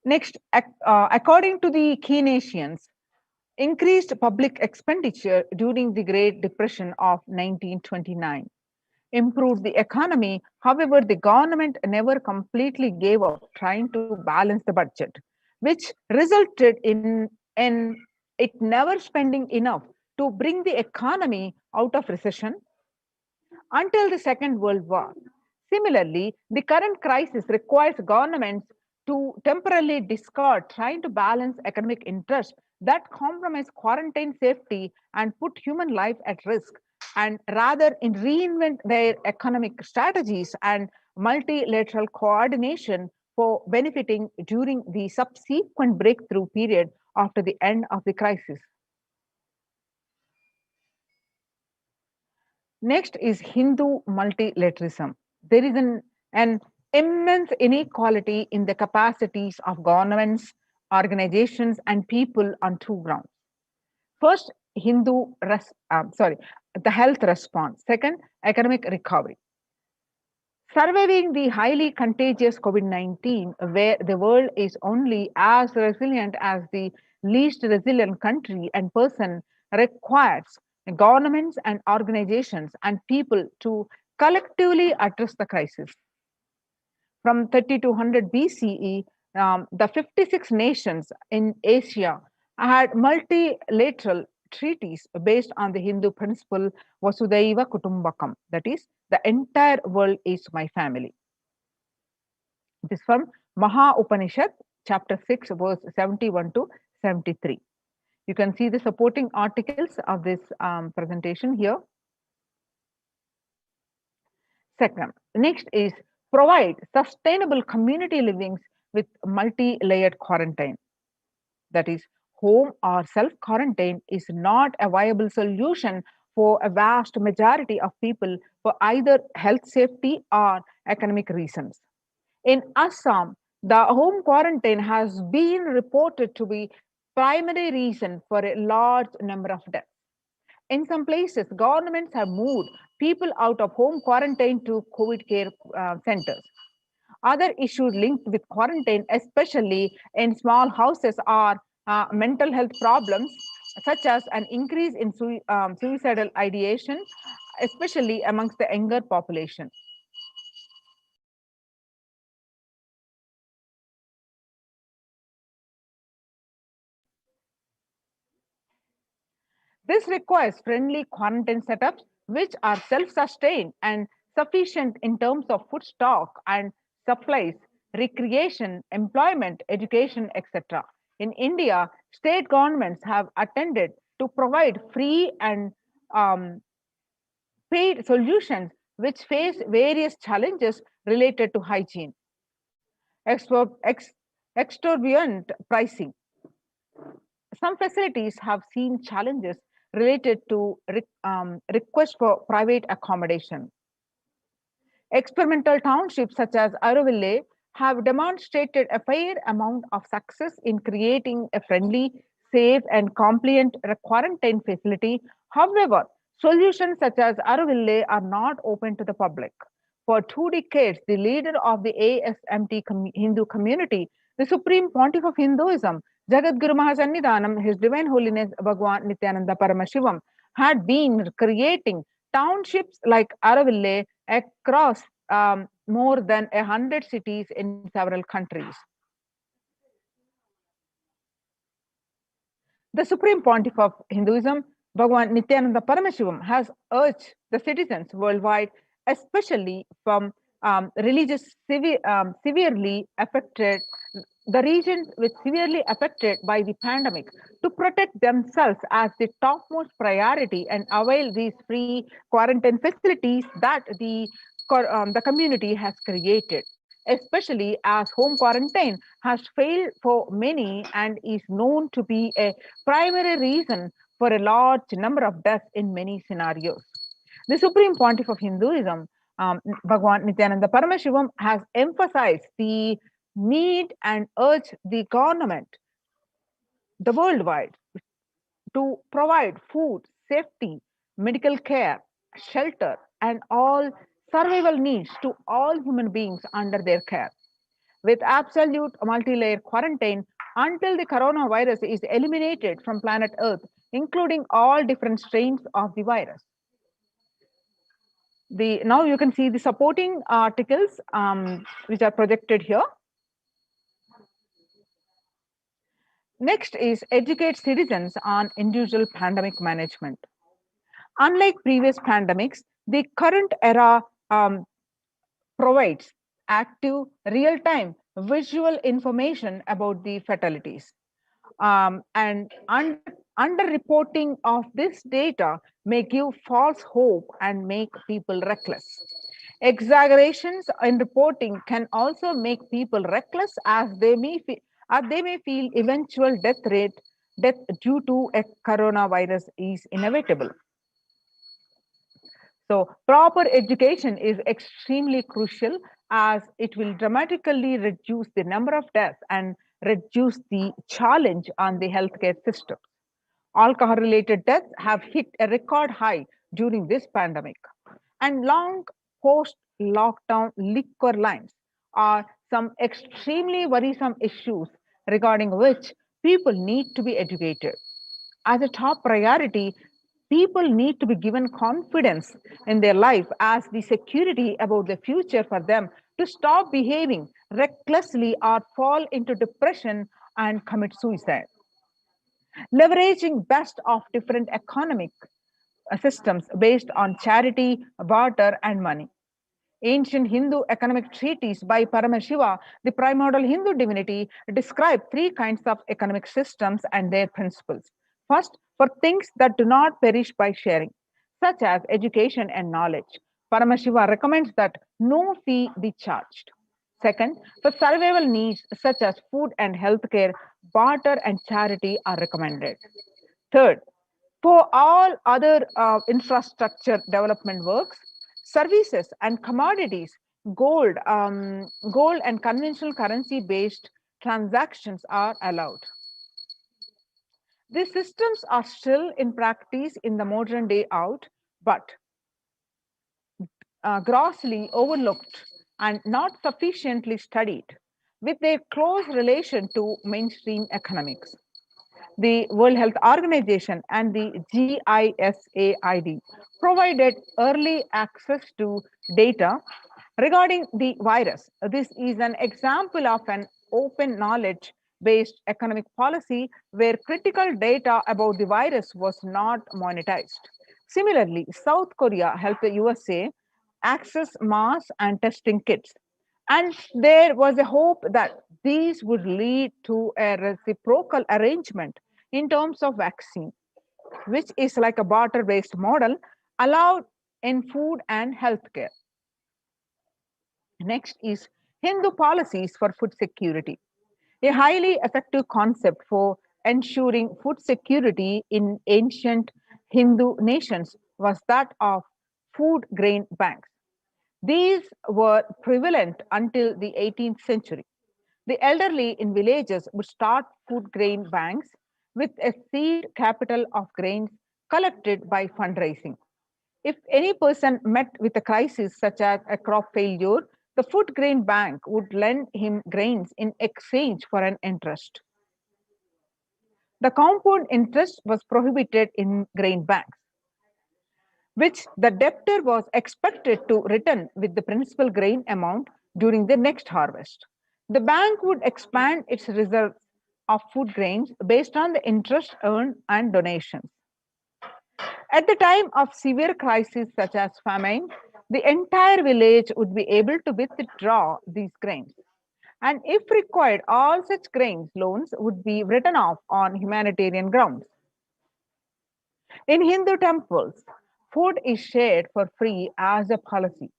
Next, according to the Keynesians, increased public expenditure during the Great Depression of 1929 improved the economy. However, the government never completely gave up trying to balance the budget, which resulted in it never spending enough to bring the economy out of recession until the Second World War. Similarly, the current crisis requires governments to temporarily discard trying to balance economic interests that compromise quarantine safety and put human life at risk, and rather in reinvent their economic strategies and multilateral coordination for benefiting during the subsequent breakthrough period after the end of the crisis. Next is Hindu multilateralism. There is an immense inequality in the capacities of governments, organizations, and people on 2 grounds. First, the health response. Second, economic recovery. Surviving the highly contagious COVID-19, where the world is only as resilient as the least resilient country and person, requires governments and organizations and people to collectively address the crisis. From 3200 BCE, the 56 nations in Asia had multilateral treaties based on the Hindu principle Vasudhaiva Kutumbakam, that is, the entire world is my family. This is from Maha Upanishad, chapter 6, verse 71 to 73. You can see the supporting articles of this presentation here. Second, next is provide sustainable community livings with multi-layered quarantine. That is, home or self-quarantine is not a viable solution for a vast majority of people for either health safety or economic reasons. In Assam, the home quarantine has been reported to be primary reason for a large number of deaths. In some places, governments have moved people out of home quarantine to COVID care centers. Other issues linked with quarantine, especially in small houses, are mental health problems, such as an increase in suicidal ideation, especially amongst the younger population. This requires friendly quarantine setups which are self-sustained and sufficient in terms of food stock and supplies, recreation, employment, education, etc. In India, state governments have attended to provide free and um, paid solutions which face various challenges related to hygiene, exorbitant pricing. Some facilities have seen challenges related to requests for private accommodation. Experimental townships such as Auroville have demonstrated a fair amount of success in creating a friendly, safe, and compliant quarantine facility. However, solutions such as Auroville are not open to the public. For 2 decades, the leader of the ASMT Hindu community, the Supreme Pontiff of Hinduism, Jagadguru Mahasannidhanam, His Divine Holiness Bhagwan Nithyananda Paramashivam, had been creating townships like Auroville across more than 100 cities in several countries. The Supreme Pontiff of Hinduism, Bhagwan Nithyananda Paramashivam, has urged the citizens worldwide, especially from severely affected, the regions which severely affected by the pandemic, to protect themselves as the topmost priority and avail these free quarantine facilities that the community has created, especially as home quarantine has failed for many and is known to be a primary reason for a large number of deaths in many scenarios. The Supreme Pontiff of Hinduism, Bhagwan Nithyananda Paramashivam, has emphasized the need and urged the government, the worldwide, to provide food, safety, medical care, shelter, and all survival needs to all human beings under their care, with absolute multi-layer quarantine until the coronavirus is eliminated from planet Earth, including all different strains of the virus. Now you can see the supporting articles which are projected here. Next is educate citizens on individual pandemic management. Unlike previous pandemics, the current era provides active, real-time visual information about the fatalities. And underreporting of this data may give false hope and make people reckless. Exaggerations in reporting can also make people reckless as they may feel eventual death due to a coronavirus is inevitable. So proper education is extremely crucial as it will dramatically reduce the number of deaths and reduce the challenge on the healthcare system. Alcohol-related deaths have hit a record high during this pandemic, and long post-lockdown liquor lines are some extremely worrisome issues regarding which people need to be educated. As a top priority, people need to be given confidence in their life as the security about the future for them to stop behaving recklessly or fall into depression and commit suicide. Leveraging best of different economic systems based on charity, barter, and money. Ancient Hindu economic treatise by Paramashiva, the primordial Hindu divinity, describe 3 kinds of economic systems and their principles. First, for things that do not perish by sharing, such as education and knowledge, Paramashiva recommends that no fee be charged. Second, for survival needs such as food and healthcare, barter and charity are recommended. Third, for all other infrastructure development works, services and commodities, gold and conventional currency-based transactions are allowed. These systems are still in practice in the modern day out, but grossly overlooked and not sufficiently studied, with their close relation to mainstream economics. The World Health Organization and the GISAID provided early access to data regarding the virus. This is an example of an open knowledge based economic policy where critical data about the virus was not monetized. Similarly, South Korea helped the USA access mass and testing kits. And there was a hope that these would lead to a reciprocal arrangement in terms of vaccine, which is like a barter based model allowed in food and healthcare. Next is Hindu policies for food security. A highly effective concept for ensuring food security in ancient Hindu nations was that of food grain banks. These were prevalent until the 18th century. The elderly in villages would start food grain banks with a seed capital of grains collected by fundraising. If any person met with a crisis such as a crop failure, the food grain bank would lend him grains in exchange for an interest. The compound interest was prohibited in grain banks, which the debtor was expected to return with the principal grain amount during the next harvest. The bank would expand its reserves of food grains based on the interest earned and donations. At the time of severe crises such as famine, the entire village would be able to withdraw these grains. And if required, all such grains loans would be written off on humanitarian grounds. In Hindu temples, food is shared for free as a policy.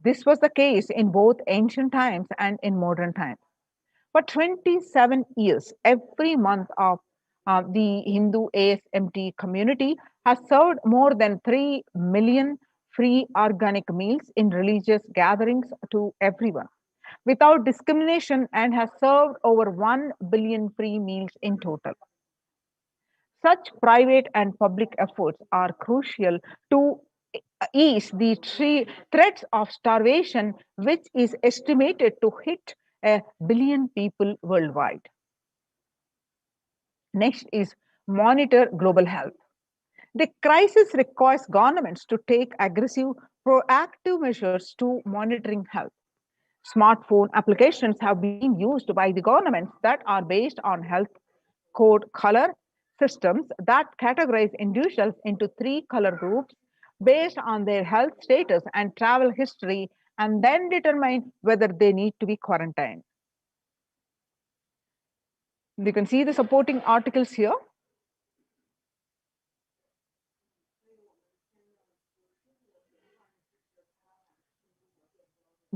This was the case in both ancient times and in modern times. For 27 years, every month of the Hindu ASMT community has served more than 3 million free organic meals in religious gatherings to everyone without discrimination and has served over 1 billion free meals in total. Such private and public efforts are crucial to ease the threats of starvation, which is estimated to hit a billion people worldwide. Next is monitor global health. The crisis requires governments to take aggressive, proactive measures to monitoring health. Smartphone applications have been used by the governments that are based on health code color systems that categorize individuals into three color groups based on their health status and travel history and then determine whether they need to be quarantined. You can see the supporting articles here.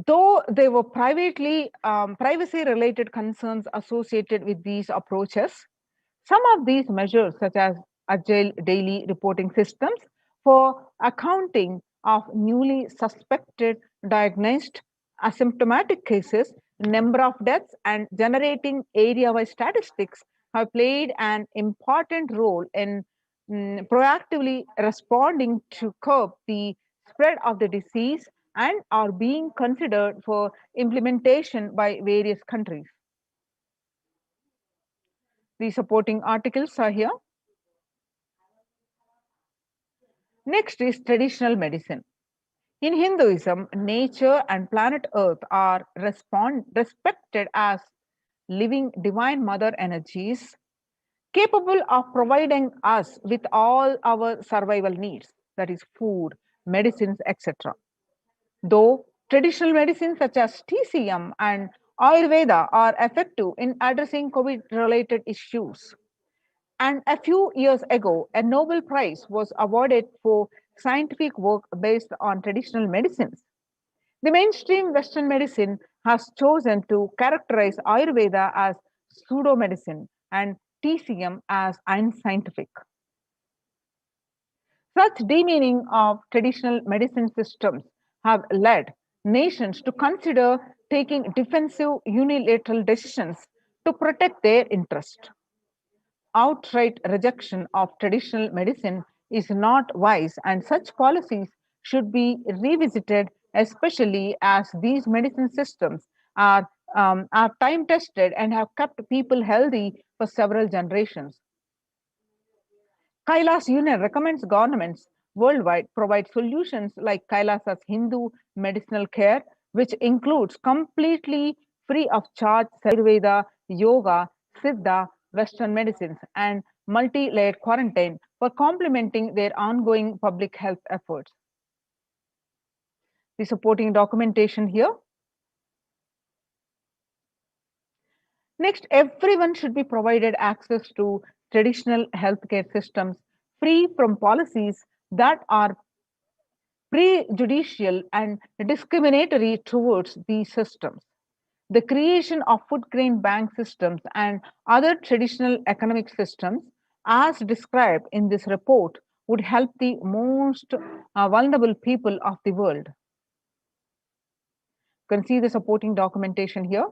Though there were privacy-related concerns associated with these approaches, some of these measures, such as agile daily reporting systems for accounting of newly suspected, diagnosed, asymptomatic cases, number of deaths, and generating area-wide statistics, have played an important role in proactively responding to curb the spread of the disease and are being considered for implementation by various countries. The supporting articles are here. Next is traditional medicine. In Hinduism, nature and planet Earth are respected as living divine mother energies capable of providing us with all our survival needs, that is, food, medicines, etc. Though traditional medicines such as TCM and Ayurveda are effective in addressing COVID related issues. And a few years ago, a Nobel Prize was awarded for scientific work based on traditional medicines. The mainstream Western medicine has chosen to characterize Ayurveda as pseudo medicine and TCM as unscientific. Such demeaning of traditional medicine systems have led nations to consider taking defensive unilateral decisions to protect their interest. Outright rejection of traditional medicine is not wise, and such policies should be revisited, especially as these medicine systems are time tested and have kept people healthy for several generations. Kailas Union recommends governments worldwide provide solutions like Kailasa's Hindu medicinal care, which includes completely free of charge Ayurveda, yoga, Siddha, Western medicines, and multi-layered quarantine for complementing their ongoing public health efforts. The supporting documentation here. Next, everyone should be provided access to traditional healthcare systems free from policies that are prejudicial and discriminatory towards these systems. The creation of food grain bank systems and other traditional economic systems, as described in this report, would help the most vulnerable people of the world. You can see the supporting documentation here.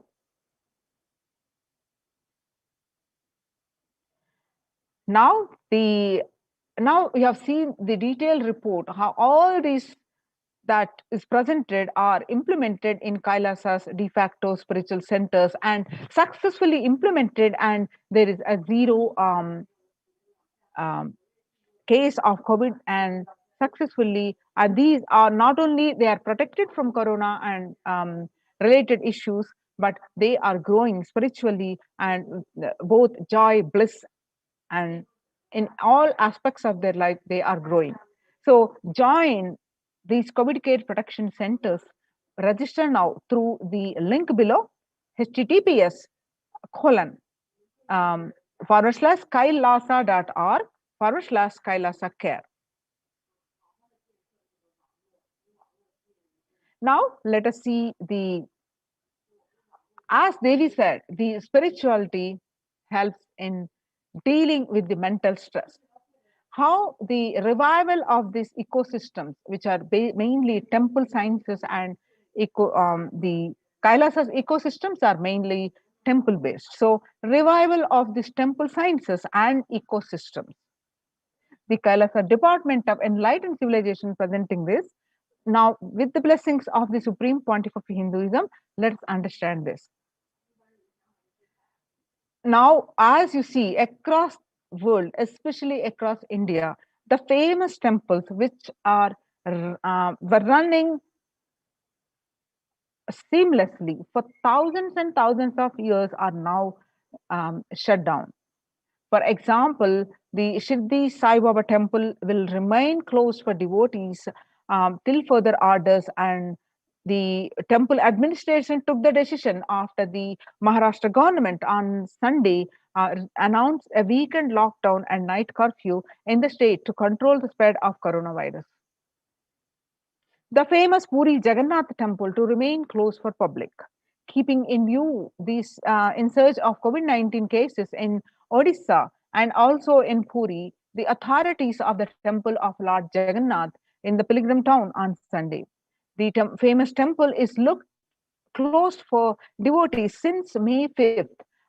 Now we have seen the detailed report, how all these that is presented are implemented in Kailasa's de facto spiritual centers and successfully implemented, and there is a zero case of COVID, and successfully, these are not only they are protected from corona and related issues, but they are growing spiritually and both joy, bliss, and in all aspects of their life they are growing. So join these COVID care protection centers. Register now through the link below, https colon /kailasa.org/kailasa care. Now let us see as Devi said, the spirituality helps in dealing with the mental stress. How the revival of these ecosystems, which are mainly temple sciences and the Kailasa's ecosystems are mainly temple based. So revival of these temple sciences and ecosystems. The Kailasa Department of Enlightened Civilization presenting this. Now, with the blessings of the Supreme Pontiff of Hinduism, let's understand this. Now, as you see across world, especially across India, the famous temples which are were running seamlessly for thousands and thousands of years are now shut down. For example, the Shirdi Sai Baba temple will remain closed for devotees till further orders, and the temple administration took the decision after the Maharashtra government on Sunday announced a weekend lockdown and night curfew in the state to control the spread of coronavirus. The famous Puri Jagannath temple to remain closed for public, keeping in view these in surge of COVID-19 cases in Odisha and also in Puri, the authorities of the temple of Lord Jagannath in the pilgrim town on Sunday. The famous temple is closed for devotees since May 5th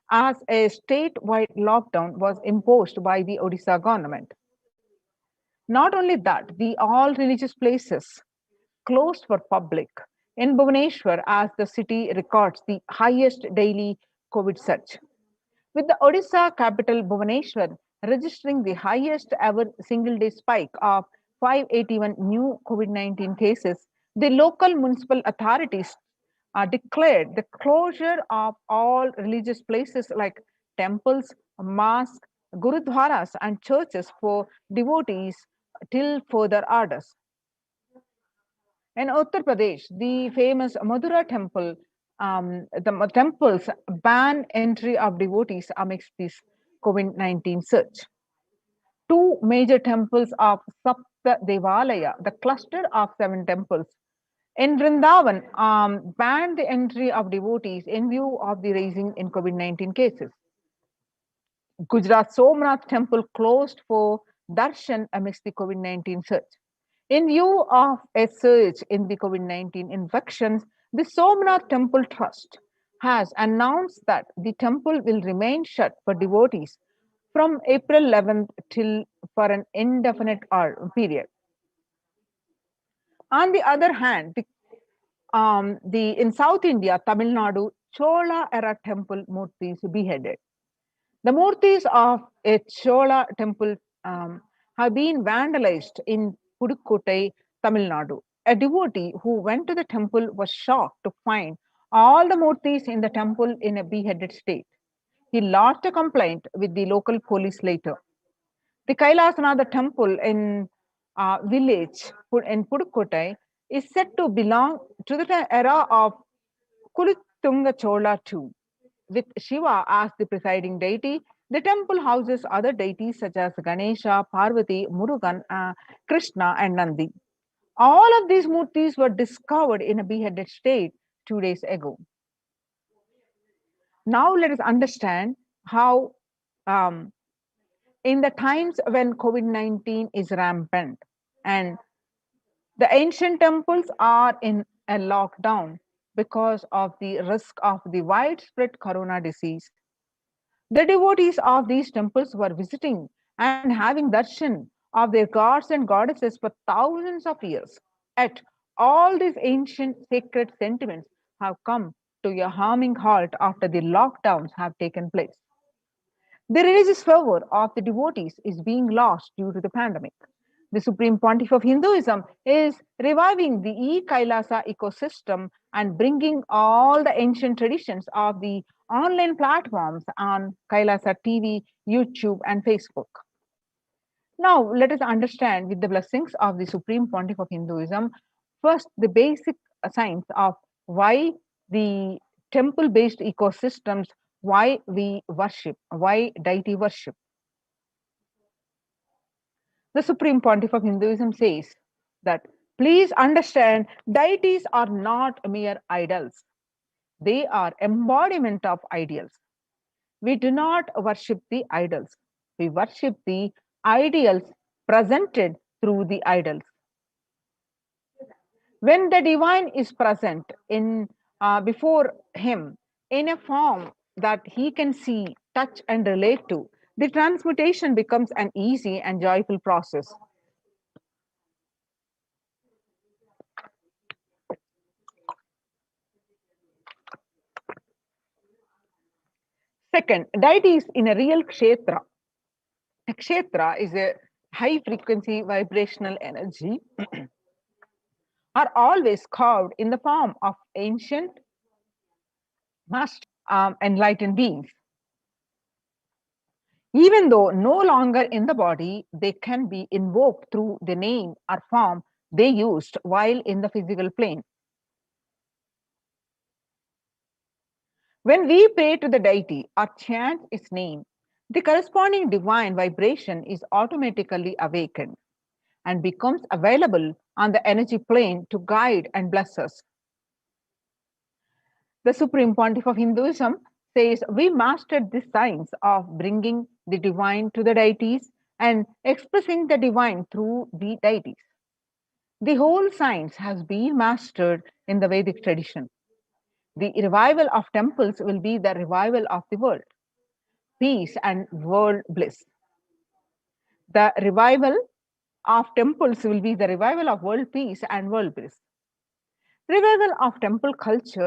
as a statewide lockdown was imposed by the Odisha government. Not only that, the all religious places closed for public in Bhubaneswar as the city records the highest daily COVID surge, with the Odisha capital Bhubaneswar registering the highest ever single day spike of 581 new COVID-19 cases. The local municipal authorities declared the closure of all religious places like temples, mosques, gurudwaras, and churches for devotees till further orders. In Uttar Pradesh, the famous Madura temple, the temples ban entry of devotees amidst this COVID-19 surge. Two major temples of Sapta Devalaya, the cluster of 7 temples in Vrindavan, banned the entry of devotees in view of the rising in COVID-19 cases. Gujarat Somnath temple closed for darshan amidst the COVID-19 surge. In view of a surge in the COVID-19 infections, the Somnath Temple Trust has announced that the temple will remain shut for devotees from April 11th till for an indefinite period. On the other hand, in South India, Tamil Nadu, Chola era temple murtis beheaded. The murtis of a Chola temple have been vandalized in Pudukkottai, Tamil Nadu. A devotee who went to the temple was shocked to find all the murtis in the temple in a beheaded state. He lodged a complaint with the local police later. The Kailasanatha temple in village in Pudukottai is said to belong to the era of Kulothunga Chola II. With Shiva as the presiding deity, the temple houses other deities such as Ganesha, Parvati, Murugan, Krishna, and Nandi. All of these murtis were discovered in a beheaded state 2 days ago. Now let us understand how um, in the times when COVID-19 is rampant and the ancient temples are in a lockdown because of the risk of the widespread corona disease. The devotees of these temples were visiting and having darshan of their gods and goddesses for thousands of years. Yet, all these ancient sacred sentiments have come to a harming halt after the lockdowns have taken place. The religious fervor of the devotees is being lost due to the pandemic. The Supreme Pontiff of Hinduism is reviving the e-Kailasa ecosystem and bringing all the ancient traditions of the online platforms on Kailasa TV, YouTube, and Facebook. Now, let us understand with the blessings of the Supreme Pontiff of Hinduism, first the basic science of why the temple based ecosystems, why we worship, why deity worship. The Supreme Pontiff of Hinduism says that please understand deities are not mere idols, they are embodiment of ideals. We do not worship the idols, we worship the ideals presented through the idols. When the divine is present in before him in a form that he can see, touch, and relate to, the transmutation becomes an easy and joyful process. Second, deities in a real kshetra. A kshetra is a high frequency vibrational energy are always carved in the form of ancient master enlightened beings. Even though no longer in the body, they can be invoked through the name or form they used while in the physical plane. When we pray to the deity or chant its name, the corresponding divine vibration is automatically awakened and becomes available on the energy plane to guide and bless us. The Supreme Pontiff of Hinduism says we mastered the science of bringing the divine to the deities and expressing the divine through the deities. The whole science has been mastered in the Vedic tradition. The revival of temples will be the revival of the world, peace and world bliss. The revival of temples will be the revival of world peace and world bliss. Revival of temple culture